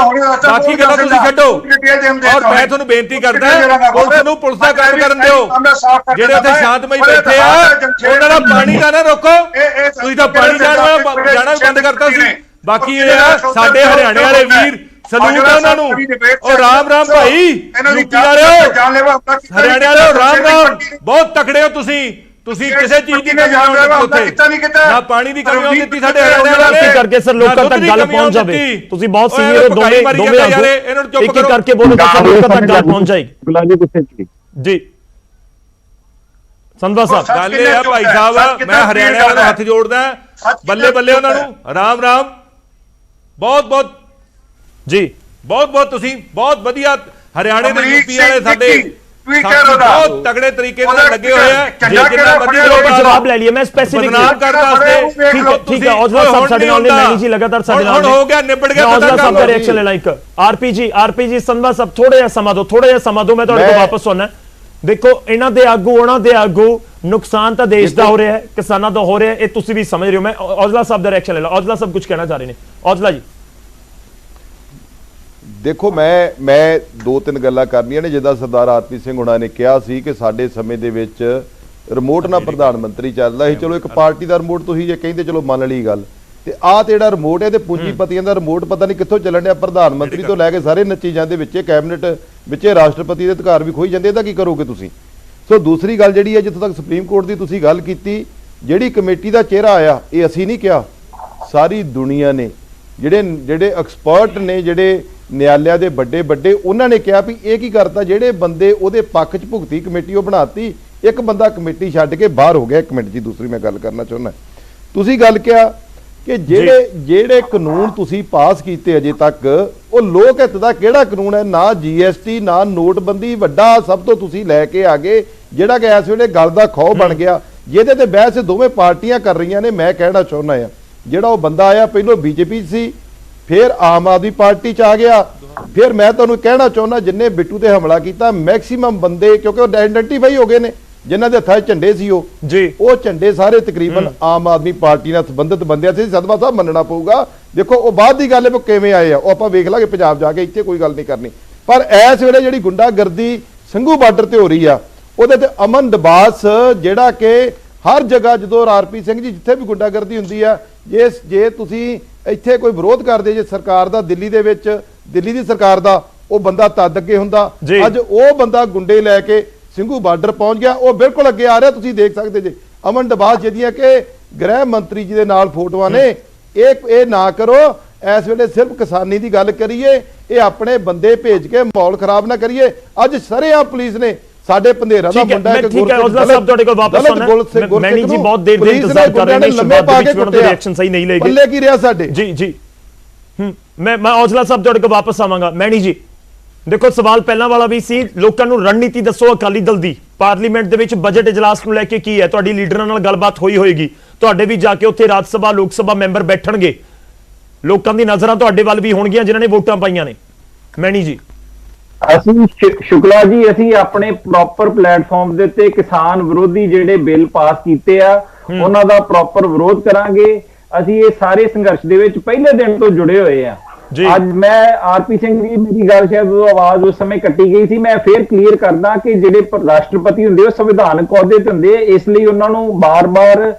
ਬਾਕੀ ਗੱਲਾਂ ਤੁਸੀਂ ਛੱਡੋ। ਔਰ ਮੈਂ ਤੁਹਾਨੂੰ ਬੇਨਤੀ ਕਰਦਾ, ਪੁਲਿਸ ਨੂੰ ਪੁਲਿਸ ਦਾ ਕੰਮ ਕਰਨ ਦਿਓ। ਜਿਹੜੇ ਉੱਥੇ ਸ਼ਾਂਤਮਈ ਬੈਠੇ ਆ, ਉਹਨਾਂ ਦਾ ਪਾਣੀ ਦਾ ਨਾ ਰੋਕੋ। ਤੁਸੀਂ ਤਾਂ ਪਾਣੀ ਜਾਣਾ ਵੀ ਬੰਦ ਕਰਤਾ ਸੀ। ਬਾਕੀ ਇਹ ਆ ਸਾਡੇ ਹਰਿਆਣੇ ਵਾਲੇ ਵੀਰ, ਸਲੂਟ ਆ ਉਹਨਾਂ ਨੂੰ। ਉਹ ਰਾਮ ਭਾਈ, ਯੂਪੀ ਵਾਲਿਓ, ਹਰਿਆਣੇ ਵਾਲਿਓ, ਰਾਮ, ਬਹੁਤ ਤਕੜੇ ਹੋ ਤੁਸੀਂ ਕਿਸੇ ਚੀਜ਼ ਦੀ ਕਮੀ ਨਾ ਪਾਣੀ ਦੀ ਕਮੀ ਆਉਣ ਦਿੱਤੀ ਸਾਡੇ ਹਰਿਆਣੇ ਵਾਲੇ ਕਰਕੇ। ਸਰ ਲੋਕਾਂ ਤੱਕ ਗੱਲ ਪਹੁੰਚ ਜਾਵੇ। ਤੁਸੀਂ ਬਹੁਤ ਸੀਨੀਅਰ ਹੋ, ਦੋਵੇਂ ਇਹਨਾਂ ਨੂੰ ਚੁੱਪ ਇੱਕ ਕਰਕੇ ਬੋਲੋ ਤਾਂ ਸਰ ਲੋਕਾਂ ਤੱਕ ਗੱਲ ਪਹੁੰਚ ਜਾਏਗੀ। ਜੀ ਸੰਧਵਾ ਸਾਹਿਬ, ਗੱਲ ਇਹ ਆ ਭਾਈ ਸਾਹਿਬ, ਮੈਂ ਹਰਿਆਣੇ ਵਾਲਿਆਂ ਨੂੰ ਹੱਥ ਜੋੜਦਾ, ਬੱਲੇ ਬੱਲੇ ਉਹਨਾਂ ਨੂੰ, ਰਾਮ ਬਹੁਤ ਜੀ, ਬਹੁਤ ਤੁਸੀਂ ਬਹੁਤ ਵਧੀਆ ਹਰਿਆਣੇ ਦੇ ਯੂਪੀ ਵਾਲੇ ਸਾਡੇ ਬਹੁਤ ਤਗੜੇ ਤਰੀਕੇ ਨਾਲ ਲੱਗੇ ਹੋਏ ਆ। ਜਿੰਨਾ ਮਰਜ਼ੀ ਜਵਾਬ ਲੈ ਲਈਏ, ਮੈਂ ਸਪੈਸੀਫਿਕ ਕਰਨ ਵਾਸਤੇ। ਠੀਕ ਹੈ ਔਜਲਾ ਸਾਹਿਬ ਸਾਡੇ ਨਾਲ ਨੇ, ਮੈਨੀ ਜੀ ਲਗਾਤਾਰ ਸਾਡੇ ਨਾਲ ਹੋ ਗਿਆ, ਨਿਬੜ ਗਿਆ। ਔਜਲਾ ਸਾਹਿਬ ਦਾ ਰਿਐਕਸ਼ਨ ਲੈਣਾ ਇੱਕ। ਆਰਪੀ ਜੀ ਸੰਧਵਾ ਸਾਹਿਬ, ਥੋੜਾ ਜਿਹਾ ਸਮਾਂ ਦਿਓ, ਮੈਂ ਤੁਹਾਡੇ ਕੋਲ ਵਾਪਸ ਆਉਣਾ। ਦੇਖੋ ਇਹਨਾਂ ਦੇ ਆਗੂ ਨੁਕਸਾਨ ਤਾਂ ਦੇਸ਼ ਦਾ ਹੋ ਰਿਹਾ ਹੈ, ਕਿਸਾਨਾਂ ਦਾ ਹੋ ਰਿਹਾ ਹੈ, ਇਹ ਤੁਸੀਂ ਵੀ ਸਮਝ ਰਹੇ ਹੋ। ਮੈਂ ਔਜਲਾ ਸਾਹਿਬ ਦਾ ਰਿਐਕਸ਼ਨ ਲੈ ਲਾ। ਔਜਲਾ ਸਾਹਿਬ ਕੁਝ ਕਹਿਣਾ ਚਾਹ ਰਹੇ ਨੇ। ਔਜਲਾ ਜੀ ਦੇਖੋ, ਮੈਂ 2-3 ਗੱਲਾਂ ਕਰਨੀਆਂ ਨੇ। ਜਿੱਦਾਂ ਸਰਦਾਰ ਆਰਪੀ ਸਿੰਘ ਹੁਣਾਂ ਨੇ ਕਿਹਾ ਸੀ ਕਿ ਸਾਡੇ ਸਮੇਂ ਦੇ ਵਿੱਚ ਰਿਮੋਟ ਨਾਲ ਪ੍ਰਧਾਨ ਮੰਤਰੀ ਚੱਲਦਾ ਸੀ। ਚਲੋ ਇੱਕ ਪਾਰਟੀ ਦਾ ਰਿਮੋਟ ਤੁਸੀਂ ਜੇ ਕਹਿੰਦੇ ਚਲੋ ਮੰਨ ਲਈ ਗੱਲ, ਤੇ ਆਹ ਤੇ ਜਿਹੜਾ ਰਿਮੋਟ ਹੈ ਤੇ ਪੂੰਜੀਪਤੀਆਂ ਦਾ ਰਿਮੋਟ ਪਤਾ ਨਹੀਂ ਕਿੱਥੋਂ ਚੱਲਣ ਡਿਆ। ਪ੍ਰਧਾਨ ਮੰਤਰੀ ਤੋਂ ਲੈ ਕੇ ਸਾਰੇ ਨੱਚੀ ਜਾਂਦੇ, ਵਿੱਚੇ ਕੈਬਨਿਟ, ਵਿੱਚੇ ਰਾਸ਼ਟਰਪਤੀ ਦੇ ਅਧਿਕਾਰ ਵੀ ਖੋਈ ਜਾਂਦੇ। ਇਹਦਾ ਕੀ ਕਰੋਗੇ ਤੁਸੀਂ? ਸੋ ਦੂਸਰੀ ਗੱਲ ਜਿਹੜੀ ਹੈ, ਜਿੱਥੋਂ ਤੱਕ ਸੁਪਰੀਮ ਕੋਰਟ ਦੀ ਤੁਸੀਂ ਗੱਲ ਕੀਤੀ, ਜਿਹੜੀ ਕਮੇਟੀ ਦਾ ਚਿਹਰਾ ਆਇਆ, ਇਹ ਅਸੀਂ ਨਹੀਂ ਕਿਹਾ, ਸਾਰੀ ਦੁਨੀਆ ਨੇ, ਜਿਹੜੇ ਐਕਸਪਰਟ ਨੇ, ਜਿਹੜੇ ਨਿਆਲਿਆਂ ਦੇ ਵੱਡੇ ਉਹਨਾਂ ਨੇ ਕਿਹਾ ਵੀ ਇਹ ਕੀ ਕਰਤਾ। ਜਿਹੜੇ ਬੰਦੇ ਉਹਦੇ ਪੱਖ 'ਚ ਭੁਗਤੀ ਕਮੇਟੀ ਉਹ ਬਣਾਤੀ, ਇੱਕ ਬੰਦਾ ਕਮੇਟੀ ਛੱਡ ਕੇ ਬਾਹਰ ਹੋ ਗਿਆ। ਇੱਕ ਮਿੰਟ ਜੀ, ਦੂਸਰੀ ਮੈਂ ਗੱਲ ਕਰਨਾ ਚਾਹੁੰਦਾ, ਤੁਸੀਂ ਗੱਲ ਕਿਹਾ ਕਿ ਜਿਹੜੇ ਕਾਨੂੰਨ ਤੁਸੀਂ ਪਾਸ ਕੀਤੇ ਅਜੇ ਤੱਕ ਉਹ ਲੋਕ ਹਿੱਤ ਦਾ ਕਿਹੜਾ ਕਾਨੂੰਨ ਹੈ? ਨਾ GST ਨਾ ਨੋਟਬੰਦੀ, ਵੱਡਾ ਸਭ ਤੋਂ ਤੁਸੀਂ ਲੈ ਕੇ ਆ ਗਏ ਜਿਹੜਾ ਕਿ ਇਸ ਵੇਲੇ ਗੱਲ ਦਾ ਖੌਅ ਬਣ ਗਿਆ, ਜਿਹਦੇ ਤੇ ਬਹਿਸ ਦੋਵੇਂ ਪਾਰਟੀਆਂ ਕਰ ਰਹੀਆਂ ਨੇ। ਮੈਂ ਕਹਿਣਾ ਚਾਹੁੰਦਾ ਆ ਜਿਹੜਾ ਉਹ ਬੰਦਾ ਆਇਆ ਪਹਿਲਾਂ BJP ਸੀ, ਫਿਰ ਆਮ ਆਦਮੀ ਪਾਰਟੀ ਚ ਆ ਗਿਆ, ਫਿਰ ਮੈਂ ਤੁਹਾਨੂੰ ਕਹਿਣਾ ਚਾਹੁੰਦਾ ਜਿੰਨੇ ਬਿੱਟੂ ਤੇ ਹਮਲਾ ਕੀਤਾ ਮੈਕਸਿਮਮ ਬੰਦੇ, ਕਿਉਂਕਿ ਉਹ ਆਇਡੈਂਟੀਫਾਈ ਹੋ ਗਏ ਨੇ ਜਿਨ੍ਹਾਂ ਦੇ ਹੱਥਾਂ 'ਚ ਝੰਡੇ ਸੀ, ਉਹ ਝੰਡੇ ਸਾਰੇ ਤਕਰੀਬਨ ਆਮ ਆਦਮੀ ਪਾਰਟੀ ਨਾਲ ਸੰਬੰਧਿਤ ਬੰਦਿਆਂ ਸੀ। ਸਦਵਾ ਸਾਹਿਬ ਮੰਨਣਾ ਪਊਗਾ, ਦੇਖੋ ਉਹ ਬਾਅਦ ਦੀ ਗੱਲ ਹੈ ਉਹ ਕਿਵੇਂ ਆਏ ਆ, ਉਹ ਆਪਾਂ ਵੇਖ ਲਾਂਗੇ ਪੰਜਾਬ ਜਾ ਕੇ, ਇੱਥੇ ਕੋਈ ਗੱਲ ਨਹੀਂ ਕਰਨੀ। ਪਰ ਇਸ ਵੇਲੇ ਜਿਹੜੀ ਗੁੰਡਾਗਰਦੀ ਸੰਘੂ ਬਾਰਡਰ ਤੇ ਹੋ ਰਹੀ ਆ, ਉਹਦੇ ਤੇ ਅਮਨ ਦਬਾਸ ਜਿਹੜਾ ਕਿ ਹਰ ਜਗ੍ਹਾ ਜਦੋਂ RP ਸਿੰਘ ਜੀ ਜਿੱਥੇ ਵੀ ਗੁੰਡਾਗਰਦੀ ਹੁੰਦੀ ਆ, ਜੇ ਤੁਸੀਂ ਇੱਥੇ ਕੋਈ ਵਿਰੋਧ ਕਰਦੇ ਜੇ ਸਰਕਾਰ ਦਾ, ਦਿੱਲੀ ਦੇ ਵਿੱਚ ਦਿੱਲੀ ਦੀ ਸਰਕਾਰ ਦਾ, ਉਹ ਬੰਦਾ ਤਦ ਅੱਗੇ ਹੁੰਦਾ। ਅੱਜ ਉਹ ਬੰਦਾ ਗੁੰਡੇ ਲੈ ਕੇ ਸਿੰਘੂ ਬਾਰਡਰ ਪਹੁੰਚ ਗਿਆ, ਉਹ ਬਿਲਕੁਲ ਅੱਗੇ ਆ ਰਿਹਾ, ਤੁਸੀਂ ਦੇਖ ਸਕਦੇ ਜੇ। ਅਮਨ ਦਬਾਸ ਜਿਹਦੀਆਂ ਕਿ ਗ੍ਰਹਿ ਮੰਤਰੀ ਜੀ ਦੇ ਨਾਲ ਫੋਟੋਆਂ ਨੇ, ਇਹ ਨਾ ਕਰੋ। ਇਸ ਵੇਲੇ ਸਿਰਫ ਕਿਸਾਨੀ ਦੀ ਗੱਲ ਕਰੀਏ, ਇਹ ਆਪਣੇ ਬੰਦੇ ਭੇਜ ਕੇ ਮਾਹੌਲ ਖਰਾਬ ਨਾ ਕਰੀਏ। ਅੱਜ ਸਰੇਆਮ ਪੁਲਿਸ ਨੇ ਸਾਡੇ ਪੰਧੇਰਾ ਦਾ ਮੁੰਡਾ ਇੱਕ ਠੀਕ ਹੈ ਔਜਲਾ ਸਾਹਿਬ ਤੁਹਾਡੇ ਕੋਲ ਵਾਪਸ ਆਉਣਾ ਮੈਂ ਨਹੀਂ ਜੀ ਬਹੁਤ ਦੇਰ ਦੇ ਇੰਤਜ਼ਾਰ ਕਰ ਰਹੇ ਨੇ ਸ਼ੁਰੂਆਤ ਦੇ ਵਿੱਚ ਉਹਨਾਂ ਦੇ ਰਿਐਕਸ਼ਨ ਸਹੀ ਨਹੀਂ ਲਏਗੇ ਪੱਲੇ ਕੀ ਰਿਹਾ ਸਾਡੇ ਜੀ ਮੈਂ ਔਜਲਾ ਸਾਹਿਬ ਤੁਹਾਡੇ ਕੋਲ ਵਾਪਸ ਆਵਾਂਗਾ। ਮੈਣੀ ਜੀ ਦੇਖੋ ਸਵਾਲ ਪਹਿਲਾਂ ਵਾਲਾ ਵੀ ਸੀ, ਲੋਕਾਂ ਨੂੰ ਰਣਨੀਤੀ ਦੱਸੋ ਅਕਾਲੀ ਦਲ ਦੀ ਪਾਰਲੀਮੈਂਟ ਦੇ ਵਿੱਚ ਬਜਟ ਇਜਲਾਸ ਨੂੰ ਲੈ ਕੇ ਕੀ ਹੈ, ਤੁਹਾਡੀ ਲੀਡਰਾਂ ਨਾਲ ਗੱਲਬਾਤ ਹੋਈ ਹੋਏਗੀ, ਤੁਹਾਡੇ ਵੀ ਜਾ ਕੇ ਉੱਥੇ ਰਾਜ ਸਭਾ ਲੋਕ ਸਭਾ ਮੈਂਬਰ ਬੈਠਣਗੇ, ਲੋਕਾਂ ਦੀ ਨਜ਼ਰਾਂ ਤੁਹਾਡੇ ਵੱਲ ਵੀ ਹੋਣਗੀਆਂ ਜਿਨ੍ਹਾਂ ਨੇ ਵੋਟਾਂ ਪਾਈਆਂ ਨੇ। ਮੈਣੀ ਜੀ ਅਸੀਂ ਸ਼ੁਕਲਾ ਜੀ ਅਸੀਂ ਆਪਣੇ ਪ੍ਰੋਪਰ ਪਲੇਟਫਾਰਮ ਦੇ ਉੱਤੇ ਕਿਸਾਨ ਵਿਰੋਧੀ ਜਿਹੜੇ ਬਿੱਲ ਪਾਸ ਕੀਤੇ ਆ ਉਹਨਾਂ ਦਾ ਪ੍ਰੋਪਰ ਵਿਰੋਧ ਕਰਾਂਗੇ। ਅਸੀਂ ਇਹ ਸਾਰੇ ਸੰਘਰਸ਼ ਦੇ ਵਿੱਚ ਪਹਿਲੇ ਦਿਨ ਤੋਂ ਜੁੜੇ ਹੋਏ ਆ। ਅੱਜ ਮੈਂ RP ਸਿੰਘ ਜੀ ਮੇਰੀ ਗੱਲ ਸ਼ਾਇਦ ਉਹ ਆਵਾਜ਼ ਉਸ ਸਮੇਂ ਕੱਟੀ ਗਈ ਸੀ, ਮੈਂ ਫੇਰ ਕਲੀਅਰ ਕਰਦਾ ਕਿ ਜਿਹੜੇ ਰਾਸ਼ਟਰਪਤੀ ਹੁੰਦੇ ਉਹ ਸੰਵਿਧਾਨਕ ਅਹੁਦੇ ਤੇ ਹੁੰਦੇ, ਇਸ ਲਈ ਉਹਨਾਂ ਨੂੰ ਬਾਰ-ਬਾਰ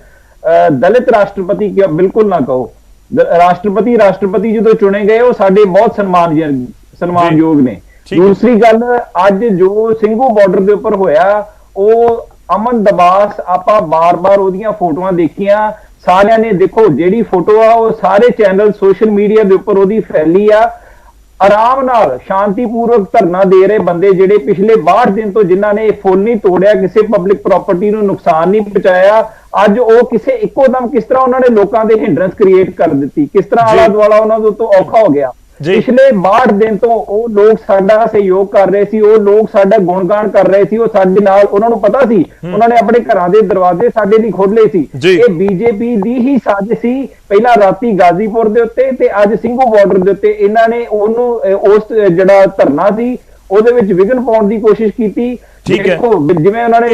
ਦਲਿਤ ਰਾਸ਼ਟਰਪਤੀ ਬਿਲਕੁਲ ਨਾ ਕਹੋ। ਰਾਸ਼ਟਰਪਤੀ ਜਦੋਂ ਚੁਣੇ ਗਏ ਉਹ ਸਾਡੇ ਬਹੁਤ ਸਨਮਾਨਯੋਗ ਨੇ। ਦੂਸਰੀ ਗੱਲ, ਅੱਜ ਜੋ ਸਿੰਘੂ ਬਾਰਡਰ ਦੇ ਉੱਪਰ ਹੋਇਆ ਉਹ ਅਮਨ ਦਬਾਸ, ਆਪਾਂ ਬਾਰ-ਬਾਰ ਉਹਦੀਆਂ ਫੋਟੋਆਂ ਦੇਖੀਆਂ, ਸਾਰਿਆਂ ਨੇ ਦੇਖੋ ਜਿਹੜੀ ਫੋਟੋ ਆ ਉਹ ਸਾਰੇ ਚੈਨਲ ਸੋਸ਼ਲ ਮੀਡੀਆ ਦੇ ਉੱਪਰ ਉਹਦੀ ਫੈਲੀ ਆ। ਆਰਾਮ ਨਾਲ ਸ਼ਾਂਤੀਪੂਰਵਕ ਧਰਨਾ ਦੇ ਰਹੇ ਬੰਦੇ ਜਿਹੜੇ ਪਿਛਲੇ 62 ਦਿਨ ਤੋਂ ਜਿਨ੍ਹਾਂ ਨੇ ਫੁੱਲ ਨਹੀਂ ਤੋੜਿਆ, ਕਿਸੇ ਪਬਲਿਕ ਪ੍ਰਾਪਰਟੀ ਨੂੰ ਨੁਕਸਾਨ ਨਹੀਂ ਪਹੁੰਚਾਇਆ, ਅੱਜ ਉਹ ਕਿਸੇ ਇੱਕੋ ਦਮ ਕਿਸ ਤਰ੍ਹਾਂ ਉਹਨਾਂ ਨੇ ਲੋਕਾਂ ਦੇ ਹਿੰਡਰੈਂਸ ਕ੍ਰੀਏਟ ਕਰ ਦਿੱਤੀ, ਕਿਸ ਤਰ੍ਹਾਂ ਆਲਾ ਦੁਆਲਾ ਉਹਨਾਂ ਦੇ ਤੋਂ ਔਖਾ ਹੋ ਗਿਆ। ਪਿਛਲੇ 62 ਦਿਨ ਤੋਂ ਉਹ ਲੋਕ ਸਾਡਾ ਸਹਿਯੋਗ ਕਰ ਰਹੇ ਸੀ, ਉਹ ਲੋਕ ਸਾਡਾ ਗੁਣਗਾਨ ਕਰ ਰਹੇ ਸੀ, ਉਹ ਸਾਡੇ ਨਾਲ, ਉਹਨਾਂ ਨੂੰ ਪਤਾ ਸੀ, ਉਹਨਾਂ ਨੇ ਆਪਣੇ ਘਰਾਂ ਦੇ ਦਰਵਾਜ਼ੇ ਸਾਡੇ ਲਈ ਖੋਲੇ ਸੀ। ਇਹ BJP ਦੀ ਹੀ ਸਾਜ਼ਿਸ਼ ਸੀ, ਪਹਿਲਾਂ ਰਾਤੀ ਗਾਜ਼ੀਪੁਰ ਦੇ ਉੱਤੇ ਤੇ ਅੱਜ ਸਿੰਘੂ ਬਾਰਡਰ ਦੇ ਉੱਤੇ ਇਹਨਾਂ ਨੇ ਉਹਨੂੰ ਉਸ ਜਿਹੜਾ ਧਰਨਾ ਸੀ ਉਹਦੇ ਵਿੱਚ ਵਿਘਨ ਪਾਉਣ ਦੀ ਕੋਸ਼ਿਸ਼ ਕੀਤੀ। ਦੇਖੋ ਜਿਵੇਂ ਉਹਨਾਂ ਨੇ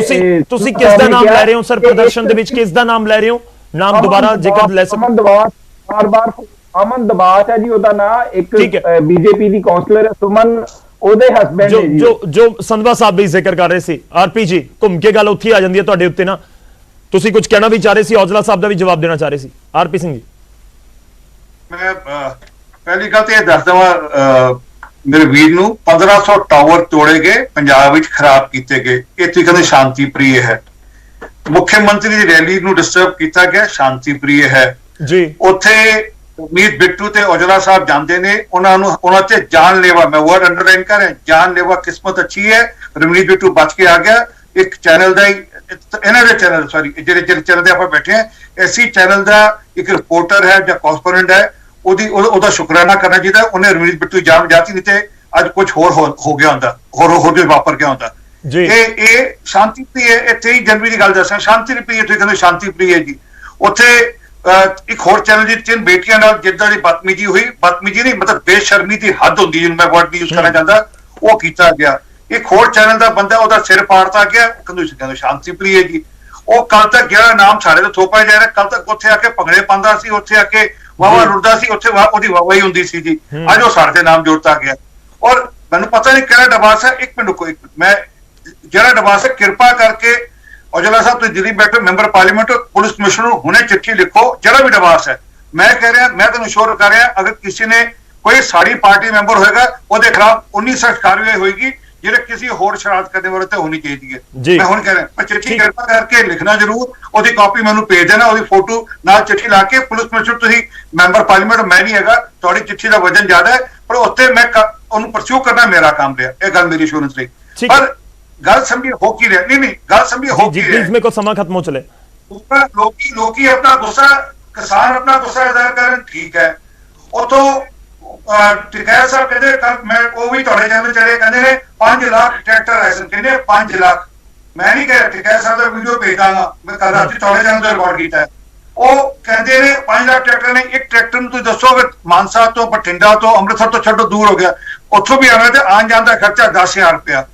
ਤੁਸੀਂ ਕਿਸ ਦਾ ਨਾਮ ਲੈ ਰਹੇ ਹੋ ਸਰ, ਪ੍ਰਦਰਸ਼ਨ ਦੇ ਵਿੱਚ ਕਿਸ ਦਾ ਨਾਮ ਲੈ ਰਹੇ ਹੋ? ਨਾਮ ਦੁਬਾਰਾ ਜੇਕਰ ਲੈ ਸਕੋ। ਅਮਨ ਦਬਾਸ, ਬਾਰ-ਬਾਰ ਅਮਨ ਦਬਾਸ ਹੈ ਜੀ ਉਹਦਾ ਨਾਮ, ਇੱਕ BJP ਦੀ ਕਾਉਂਸਲਰ ਸੁਮਨ, ਉਹਦੇ ਹਸਬੈਂਡ ਨੇ ਜੀ ਜੋ ਸੰਧਵਾ ਸਾਹਿਬ ਵੀ ਜ਼ਿਕਰ ਕਰ ਰਹੇ ਸੀ। RP ਜੀ ਘੁੰਮ ਕੇ ਗੱਲ ਉੱਥੇ ਆ ਜਾਂਦੀ ਹੈ ਤੁਹਾਡੇ ਉੱਤੇ ਨਾ, ਤੁਸੀਂ ਕੁਝ ਕਹਿਣਾ ਵੀ ਚਾਹ ਰਹੇ ਸੀ, ਔਜਲਾ ਸਾਹਿਬ ਦਾ ਵੀ ਜਵਾਬ ਦੇਣਾ ਚਾਹ ਰਹੇ ਸੀ। RP ਸਿੰਘ ਜੀ ਮੈਂ ਪਹਿਲੀ ਗੱਲ ਤੇ ਇਹ ਦੱਸ ਦਵਾਂ ਮੇਰੇ ਵੀਰ ਨੂੰ, 1500 ਟਾਵਰ ਤੋੜੇ ਗਏ, ਪੰਜਾਬ ਵਿੱਚ ਖਰਾਬ ਕੀਤੇ ਗਏ, ਇਹ ਤੁਸੀਂ ਕਹਿੰਦੇ ਸ਼ਾਂਤੀ ਪ੍ਰਿਯ ਹੈ। ਮੁੱਖ ਮੰਤਰੀ ਦੀ ਰੈਲੀ ਨੂੰ ਡਿਸਟਰਬ ਕੀਤਾ ਗਿਆ, ਸ਼ਾਂਤੀ ਪ੍ਰਿਯ ਹੈ ਜੀ। ਉੱਥੇ ਮੀਤ ਬਿੱਟੂ ਤੇ ਔਜਲਾ ਸਾਹਿਬ ਜਾਂਦੇ ਨੇ, ਉਹਨਾਂ ਤੇ ਜਾਨਲੇਵਾ, ਮੈਂ ਵਰਡ ਅੰਡਰਲਾਈਨ ਕਰ ਰਿਹਾ, ਜਾਨਲੇਵਾ ਕਿਸਮਤ ਅੱਛੀ ਹੈ, ਰਮਨੀਤ ਬਿੱਟੂ ਬਚ ਕੇ ਆ ਗਿਆ। ਇੱਕ ਚੈਨਲ ਦਾ ਇਹਨਾਂ ਦੇ ਚੈਨਲ, ਸੌਰੀ ਜਿਹੜੇ ਚੈਨਲ ਤੇ ਆਪਾਂ ਬੈਠੇ ਆ, ਐਸੀ ਚੈਨਲ ਦਾ ਇੱਕ ਰਿਪੋਰਟਰ ਹੈ ਜਾਂ ਕੋਰਸਪੋਂਡੈਂਟ ਹੈ, ਉਹਦਾ ਸ਼ੁਕਰਾਨਾ ਕਰਨਾ ਚਾਹੀਦਾ, ਉਹਨੇ ਰਮਨੀਤ ਬਿੱਟੂ ਜਾਨ ਬਚਾਤੀ, ਨਹੀਂ ਤੇ ਅੱਜ ਕੁਝ ਹੋਰ ਹੋ ਗਿਆ ਹੁੰਦਾ, ਹੋਰ ਵਾਪਰ ਗਿਆ ਹੁੰਦਾ। ਇਹ ਸ਼ਾਂਤੀ ਪ੍ਰਿਯ, ਇਹ 23 ਜਨਵਰੀ ਦੀ ਗੱਲ ਦੱਸਾਂ, ਸ਼ਾਂਤੀ ਪ੍ਰਿਯ, ਤੁਸੀਂ ਕਹਿੰਦੇ ਸ਼ਾਂਤੀ ਪ੍ਰਿਯ ਜੀ। ਉੱਥੇ ਇੱਕ ਹੋਰ ਚੈਨਲ ਦੀ 3 ਬੇਟੀਆਂ ਨਾਲ ਜਿੱਦਾਂ ਦੀ ਬਦਤਮੀਜੀ ਹੋਈ, ਬਦਤਮੀਜੀ ਨਹੀਂ ਮਤਲਬ ਬੇਸ਼ਰਮੀ ਦੀ ਹੱਦ ਹੁੰਦੀ ਜਿਹਨੂੰ ਮੈਂ ਵਰਡ ਯੂਜ਼ ਕਰਨਾ ਚਾਹੁੰਦਾ, ਉਹ ਕੀਤਾ ਗਿਆ। ਇੱਕ ਹੋਰ ਚੈਨਲ ਦਾ ਬੰਦਾ ਉਹਦਾ ਸਿਰ ਪਾੜਤਾ ਗਿਆ, ਕਹਿੰਦੇ ਸ਼ਾਂਤੀ ਪ੍ਰਿਯ ਜੀ। ਉਹ ਕੱਲ ਤੱਕ ਜਿਹੜਾ ਨਾਮ ਸਾਡੇ ਤੋਂ ਥੋਪਿਆ ਜਾ ਰਿਹਾ, ਕੱਲ ਤੱਕ ਉੱਥੇ ਆ ਕੇ ਭੰਗੜੇ ਪਾਉਂਦਾ ਸੀ, ਉੱਥੇ ਆ ਕੇ ਵਾਵਾ ਲੁੱਟਦਾ ਸੀ, ਉੱਥੇ ਉਹਦੀ ਵਾਹਵਾਹੀ ਹੁੰਦੀ ਸੀ ਜੀ। ਅੱਜ ਉਹ ਸਾਡੇ ਤੇ ਨਾਮ ਜੋੜਤਾ ਗਿਆ। ਔਰ ਮੈਨੂੰ ਪਤਾ ਨਹੀਂ ਕਿਹੜਾ ਡਿਵਾਈਸ ਹੈ, ਇੱਕ ਮਿੰਟ ਰੁਕੋ, ਮੈਂ ਜਿਹੜਾ ਡਿਵਾਈਸ ਹੈ ਕਿਰਪਾ ਕਰਕੇ ਔਜਲਾ ਸਾਹਿਬ ਤੁਸੀਂ ਦਿੱਲੀ ਬੈਠੇ ਮੈਂਬਰ ਪਾਰਲੀਮੈਂਟ, ਪੁਲਿਸ ਕਮਿਸ਼ਨਰ ਨੂੰ ਹੁਣੇ ਚਿੱਠੀ ਲਿਖੋ, ਜਿਹੜਾ ਵੀ ਡਿਵਾਈਸ ਹੈ। ਮੈਂ ਕਹਿ ਰਿਹਾ, ਮੈਂ ਤੁਹਾਨੂੰ ਸ਼ੋਰ ਕਰ ਰਿਹਾ, ਅਗਰ ਕਿਸੇ ਨੇ ਕੋਈ ਸਾਡੀ ਪਾਰਟੀ ਮੈਂਬਰ ਹੋਏਗਾ ਉਹਦੇ ਖਿਲਾਫ 19 ਸਖਤ ਕਾਰਵਾਈ ਹੋਏਗੀ, ਜਿਹੜੇ ਕਿਸੇ ਹੋਰ ਸ਼ਰਾਰਤ ਕਰਨੇ ਵਾਲੇ ਤੇ ਹੋਣੀ ਚਾਹੀਦੀ ਹੈ। ਮੈਂ ਹੁਣ ਕਹਿ ਰਿਹਾ, ਚਿੱਠੀ ਕਿਰਪਾ ਕਰਕੇ ਲਿਖਣਾ ਜ਼ਰੂਰ, ਉਹਦੀ ਕਾਪੀ ਮੈਨੂੰ ਭੇਜ ਦੇਣਾ, ਉਹਦੀ ਫੋਟੋ ਨਾਲ ਚਿੱਠੀ ਲਾ ਕੇ। ਪੁਲਿਸ ਕਮਿਸ਼ਨਰ ਤੁਸੀਂ ਮੈਂਬਰ ਪਾਰਲੀਮੈਂਟ, ਮੈਂ ਨਹੀਂ ਹੈਗਾ, ਤੁਹਾਡੀ ਚਿੱਠੀ ਦਾ ਵਜਨ ਜ਼ਿਆਦਾ ਹੈ, ਪਰ ਉੱਥੇ ਮੈਂ ਉਹਨੂੰ ਪਰਸਿਊ ਕਰਨਾ ਮੇਰਾ ਕੰਮ ਰਿਹਾ, ਇਹ ਗੱਲ ਮੇਰੀ ਇੰਸ਼ੋਰੈਂਸ ਰਹੀ। ਪਰ ਗੱਲ ਸਮਝੀ ਹੋ ਕੀ ਰਿਹਾ, ਨਹੀਂ ਗੱਲ ਸਮਝੀ ਹੋ ਕੀ ਰਿਹਾ। प्लीज मेरे को समय खत्म हो चले। ਲੋਕੀ ਆਪਣਾ ਗੁੱਸਾ, ਕਿਸਾਨ ਆਪਣਾ ਗੁੱਸਾ ਜ਼ਾਹਿਰ ਕਰਨ, ਠੀਕ ਹੈ। ਉਤੋਂ ਟਿਕੈਤ ਸਾਹਿਬ ਕਹਿੰਦੇ, ਮੈਂ ਉਹ ਵੀ ਤੁਹਾਡੇ ਚੈਨਲ ਚਲੇ, ਕਹਿੰਦੇ ਨੇ 5 ਲੱਖ ਟਰੈਕਟਰ ਆਏ ਸਨ, ਕਹਿੰਦੇ 5 ਲੱਖ। ਮੈਂ ਨਹੀਂ ਕਹਿ ਰਿਹਾ, ਟਿਕੈਤ ਸਾਹਿਬ ਦਾ ਵੀਡੀਓ ਭੇਜ ਦਾਂਗਾ, ਮੈਂ ਕੱਲ ਰਾਤੀ ਤੁਹਾਡੇ ਚੈਨਲ ਤੇ ਰਿਕਾਰਡ ਕੀਤਾ ਹੈ। ਉਹ ਕਹਿੰਦੇ ਨੇ 5 ਲੱਖ ਟਰੈਕਟਰ ਨੇ। ਇੱਕ ਟਰੈਕਟਰ ਨੂੰ ਤੁਸੀਂ ਦੱਸੋ, ਅਗਰ ਮਾਨਸਾ ਤੋਂ, ਬਠਿੰਡਾ ਤੋਂ, ਅੰਮ੍ਰਿਤਸਰ ਤੋਂ ਛੱਡੋ, ਦੂਰ ਹੋ ਗਿਆ, ਉੱਥੋਂ ਵੀ ਆਉਣਾ ਤੇ ਆਉਣ ਜਾਣ ਦਾ ਖਰਚਾ 10,000 ਰੁਪਇਆ।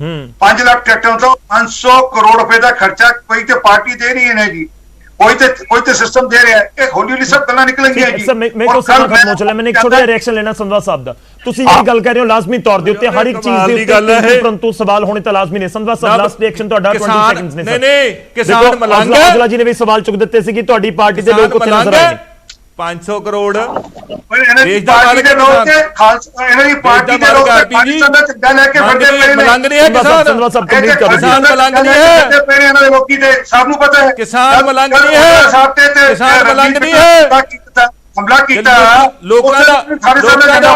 5 ਲੱਖ ਟਰੈਕਟਰ ਤੋਂ 500 ਕਰੋੜ ਰੁਪਏ ਦਾ ਖਰਚਾ ਕੋਈ ਤੇ ਪਾਰਟੀ ਦੇ ਨਹੀਂ ਹੈ ਜੀ, ਕੋਈ ਤੇ ਸਿਸਟਮ ਦੇ ਰਿਹਾ ਹੈ। ਇਹ ਹੌਲੀ ਹੌਲੀ ਸਭ ਗੱਲਾਂ ਨਿਕਲਣਗੀਆਂ ਜੀ। ਸਰ ਮੇਰੇ ਕੋਲ ਸਮਾਂ ਖਤਮ ਹੋ ਚੱਲਿਆ, ਮੈंने ਇੱਕ ਛੋਟਾ ਜਿਹਾ ਰਿਐਕਸ਼ਨ ਲੈਣਾ ਸੰਧਵਾ ਸਾਹਿਬ ਦਾ। ਤੁਸੀਂ ਇਹ ਗੱਲ ਕਰ ਰਹੇ ਹੋ ਲਾਜ਼ਮੀ ਤੌਰ ਦੇ ਉੱਤੇ ਹਰ ਇੱਕ ਚੀਜ਼ ਦੇ ਉੱਤੇ, ਪਰੰਤੂ ਸਵਾਲ ਹੋਣੇ ਤਾਂ ਲਾਜ਼ਮੀ ਨੇ। ਸੰਧਵਾ ਸਾਹਿਬ ਲਾਸਟ ਰਿਐਕਸ਼ਨ ਤੁਹਾਡਾ 20 ਸੈਕਿੰਡਸ ਨੇ। ਨਹੀਂ ਕਿਸਾਨ ਮਲੰਗ ਹੈ। ਔਜਲਾ ਜੀ ਨੇ ਵੀ ਸਵਾਲ ਚੁੱਕ ਦਿੱਤੇ ਸੀ ਕਿ ਤੁਹਾਡੀ ਪਾਰਟੀ ਦੇ ਲੋਕ ਉੱਥੇ ਨਜ਼ਰ ਆਏ ਨੇ। 500 ਕਰੋੜ ਦੇਸ਼ ਦਾ ਮਾਲਕ ਦੇ ਲੋਕ ਤੇ ਖਾਲਸਾ, ਇਹਨਾਂ ਦੀ ਪਾਰਟੀ ਦੇ ਲੋਕ ਪਾਕਿਸਤਾਨ ਦਾ ਝੰਡਾ ਲੈ ਕੇ ਵੱਡੇ ਪਏ ਨੇ। ਮਲੰਗ ਨਹੀਂ ਹੈ ਕਿਸਾਨ, ਸੰਧਵਾ ਸਾਹਿਬ ਕੰਪਲੀਟ ਕਰੋ। ਕਿਸਾਨ ਮਲੰਗ ਨਹੀਂ ਹੈ, ਪਏ ਇਹਨਾਂ ਦੇ ਲੋਕੀ ਤੇ ਸਭ ਨੂੰ ਪਤਾ ਹੈ। ਕਿਸਾਨ ਮਲੰਗ ਨਹੀਂ ਹੈ, ਕਿਸਾਨ ਮਲੰਗ ਨਹੀਂ ਹੈ। ਹਮਲਾ ਕੀਤਾ ਲੋਕਾਂ ਦਾ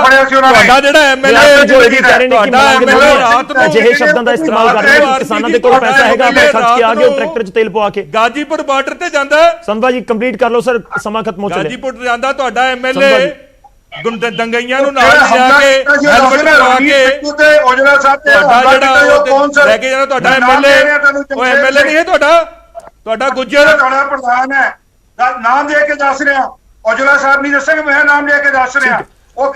ਫੜਿਆ ਸੀ ਉਹਨਾਂ ਨੇ। ਤੁਹਾਡਾ ਜਿਹੜਾ ਐਮਐਲਏ ਜੋ ਇਹ ਵੀ ਕਹਿ ਰਹੇ ਨੇ ਕਿ ਮਲੰਗ ਅਜਿਹੇ ਸ਼ਬਦਾਂ ਦਾ ਇਸਤੇਮਾਲ ਕਰ ਰਹੇ ਨੇ। ਕਿਸਾਨਾਂ ਦੇ ਕੋਲ ਪੈਸਾ ਹੈਗਾ, ਆਪਣੇ ਖਰਚ ਕੇ ਆ ਗਏ ਟਰੈਕਟਰ 'ਚ ਤੇਲ ਪਵਾ ਕੇ। ਗਾਜੀਪੁਰ ਬਾਰਡਰ ਤੇ ਜਾਂਦਾ। ਸੰਧਵਾ ਜੀ ਕੰਪਲੀਟ ਕਰ ਲਓ ਸਰ, ਸਮਾਂ ਖਤਮ ਹੋ ਚੱਲਿਆ। ਗਾਜੀਪੁਰ ਜਾਂਦਾ ਤੁਹਾਡਾ ਐਮਐਲਏ, ਦੰਗਈਆਂ ਨੂੰ ਨਾਲ ਲਿਆ ਕੇ ਹੈਲਮਟ ਪਵਾ ਕੇ ਔਜਲਾ ਸਾਹਿਬ ਤੇ ਲੈ ਕੇ ਜਾਣਾ ਤੁਹਾਡਾ ਐਮਐਲਏ। ਉਹ ਐਮਐਲਏ ਨਹੀਂ ਹੈ ਤੁਹਾਡਾ ਗੁੱਜਰ ਤੁਹਾਡਾ ਪ੍ਰਧਾਨ ਹੈ, ਨਾਮ ਦੇ ਕੇ ਦੱਸ ਰਿਹਾ। ਔਜਲਾ ਸਾਹਿਬ ਨਹੀਂ ਦੱਸਣਗੇ, ਮੈਂ ਨਾਮ ਲੈ ਕੇ ਦੱਸ ਰਿਹਾ।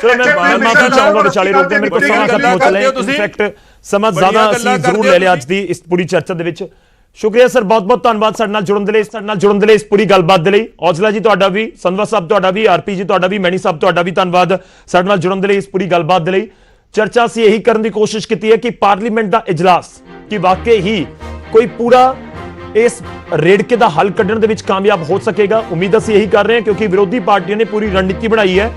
ਚਲੋ ਮੈਂ ਮਾਫੀ ਚਾਹੂੰਗਾ ਵਿਚਾਲੇ ਰੋਕ ਦੇ, ਮੇਰੇ ਕੋਲ ਸਮਾਂ ਖਤਮ ਹੋ ਚੱਲਿਆ। ਇਨਫੈਕਟ ਸਮਾਂ ਜ਼ਿਆਦਾ ਅਸੀਂ ਜ਼ਰੂਰ ਲੈ ਲਿਆ ਅੱਜ ਦੀ ਇਸ ਪੂਰੀ ਚਰਚਾ ਦੇ ਵਿੱਚ। ਸ਼ੁਕਰੀਆ ਸਰ, ਬਹੁਤ ਬਹੁਤ ਧੰਨਵਾਦ ਸਾਡੇ ਨਾਲ ਜੁੜਨ ਦੇ ਲਈ ਇਸ ਪੂਰੀ ਗੱਲਬਾਤ ਦੇ ਲਈ। ਔਜਲਾ ਜੀ ਤੁਹਾਡਾ ਵੀ, ਸੰਧਵਾ ਸਾਹਿਬ ਤੁਹਾਡਾ ਵੀ, ਆਰਪੀ ਜੀ ਤੁਹਾਡਾ ਵੀ, ਮੈਣੀ ਸਾਹਿਬ ਤੁਹਾਡਾ ਵੀ ਧੰਨਵਾਦ ਸਾਡੇ ਨਾਲ ਜੁੜਨ ਦੇ ਲਈ ਇਸ ਪੂਰੀ ਗੱਲਬਾਤ ਦੇ ਲਈ। ਚਰਚਾ ਅਸੀਂ ਇਹੀ ਕਰਨ ਦੀ ਕੋਸ਼ਿਸ਼ ਕੀਤੀ ਹੈ ਕਿ ਪਾਰਲੀਮੈਂਟ ਦਾ ਇਜਲਾਸ ਕਿ ਵਾਕਈ ਹੀ ਕੋਈ ਪੂਰਾ ਇਸ ਰੇੜਕੇ ਦਾ ਹੱਲ ਕੱਢਣ ਦੇ ਵਿੱਚ ਕਾਮਯਾਬ ਹੋ ਸਕੇਗਾ। ਉਮੀਦ ਅਸੀਂ ਇਹੀ ਕਰ ਰਹੇ ਹਾਂ ਕਿਉਂਕਿ ਵਿਰੋਧੀ ਪਾਰਟੀਆਂ ਨੇ ਪੂਰੀ ਰਣਨੀਤੀ ਬਣਾਈ ਹੈ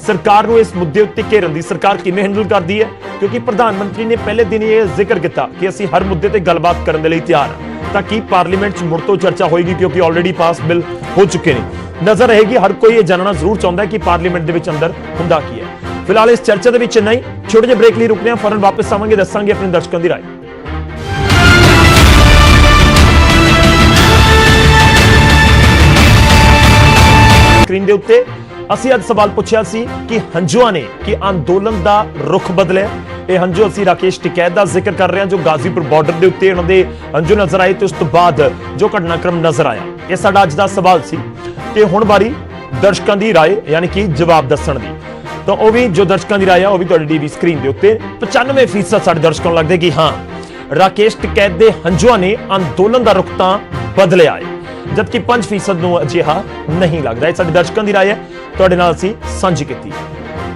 ਸਰਕਾਰ ਨੂੰ ਇਸ ਮੁੱਦੇ ਉੱਤੇ ਘੇਰਨ ਦੀ। ਸਰਕਾਰ ਕਿਵੇਂ ਹੈਂਡਲ ਕਰਦੀ ਹੈ, ਕਿਉਂਕਿ ਪ੍ਰਧਾਨ ਮੰਤਰੀ ਨੇ ਪਹਿਲੇ ਦਿਨ ਇਹ ਜ਼ਿਕਰ ਕੀਤਾ ਕਿ ਅਸੀਂ ਹਰ ਮੁੱਦੇ ਤੇ ਗੱਲਬਾਤ ਕਰਨ ਦੇ ਲਈ ਤਿਆਰ ਹਾਂ, ਤਾਂ ਕਿ ਪਾਰਲੀਮੈਂਟ 'ਚ ਮੁੜ ਤੋਂ ਚਰਚਾ ਹੋਏਗੀ ਕਿਉਂਕਿ ਆਲਰੇਡੀ ਪਾਸ ਬਿੱਲ ਹੋ ਚੁੱਕੇ ਨੇ। ਨਜ਼ਰ ਰਹੇਗੀ, ਹਰ ਕੋਈ ਇਹ ਜਾਣਨਾ ਜ਼ਰੂਰ ਚਾਹੁੰਦਾ ਹੈ ਕਿ ਪਾਰਲੀਮੈਂਟ ਦੇ ਵਿੱਚ ਅੰਦਰ ਹੁੰਦਾ ਕੀ ਹੈ। ਫਿਲਹਾਲ ਇਸ ਚਰਚਾ ਦੇ ਵਿੱਚ ਨਹੀਂ, ਛੋਟੇ ਜਿਹੇ ਬ੍ਰੇਕ ਲਈ ਰੁਕਦੇ ਹਾਂ, ਫੌਰਨ ਵਾਪਸ ਆਵਾਂਗੇ, ਦੱਸਾਂਗੇ ਆਪਣੇ ਦਰਸ਼ਕਾਂ ਦੀ ਰਾਏ। ਸਕਰੀਨ ਦੇ ਉੱਤੇ ਅਸੀਂ ਅੱਜ ਸਵਾਲ ਪੁੱਛਿਆ ਸੀ ਕਿ ਹੰਝੂਆਂ ਨੇ ਕਿ ਅੰਦੋਲਨ ਦਾ ਰੁਖ ਬਦਲਿਆ। ਇਹ ਹੰਝੂ ਅਸੀਂ ਰਾਕੇਸ਼ ਟਿਕੈਤ ਦਾ ਜ਼ਿਕਰ ਕਰ ਰਹੇ ਹਾਂ ਜੋ ਗਾਜ਼ੀਪੁਰ ਬਾਰਡਰ ਦੇ ਉੱਤੇ ਉਹਨਾਂ ਦੇ ਹੰਝੂ ਨਜ਼ਰ ਆਏ ਤੇ ਉਸ ਤੋਂ ਬਾਅਦ ਜੋ ਘਟਨਾਕ੍ਰਮ ਨਜ਼ਰ ਆਇਆ। ਇਹ ਸਾਡਾ ਅੱਜ ਦਾ ਸਵਾਲ ਸੀ ਤੇ ਹੁਣ ਵਾਰੀ ਦਰਸ਼ਕਾਂ ਦੀ ਰਾਏ ਯਾਨੀ ਕਿ ਜਵਾਬ ਦੱਸਣ ਦੀ। ਤਾਂ ਉਹ ਵੀ ਜੋ ਦਰਸ਼ਕਾਂ ਦੀ ਰਾਏ ਆ ਉਹ ਵੀ ਤੁਹਾਡੀ ਟੀਵੀ ਸਕਰੀਨ ਦੇ ਉੱਤੇ 95% ਸਾਡੇ ਦਰਸ਼ਕਾਂ ਨੂੰ ਲੱਗਦਾ ਕਿ ਹਾਂ ਰਾਕੇਸ਼ ਟਿਕੈਤ ਦੇ ਹੰਝੂਆਂ ਨੇ ਅੰਦੋਲਨ ਦਾ ਰੁਖ ਤਾਂ ਬਦਲਿਆ ਹੈ, ਜਦਕਿ 5% ਨੂੰ ਅਜਿਹਾ ਨਹੀਂ ਲੱਗਦਾ। ਇਹ ਸਾਡੇ ਦਰਸ਼ਕਾਂ ਦੀ ਰਾਏ ਹੈ, ਤੁਹਾਡੇ ਨਾਲ ਅਸੀਂ ਸਾਂਝੀ ਕੀਤੀ।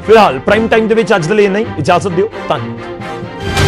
ਫਿਲਹਾਲ ਪ੍ਰਾਈਮ ਟਾਈਮ ਦੇ ਵਿੱਚ ਅੱਜ ਦੇ ਲਈ ਨਹੀਂ, ਇਜਾਜ਼ਤ ਦਿਓ, ਧੰਨਵਾਦ।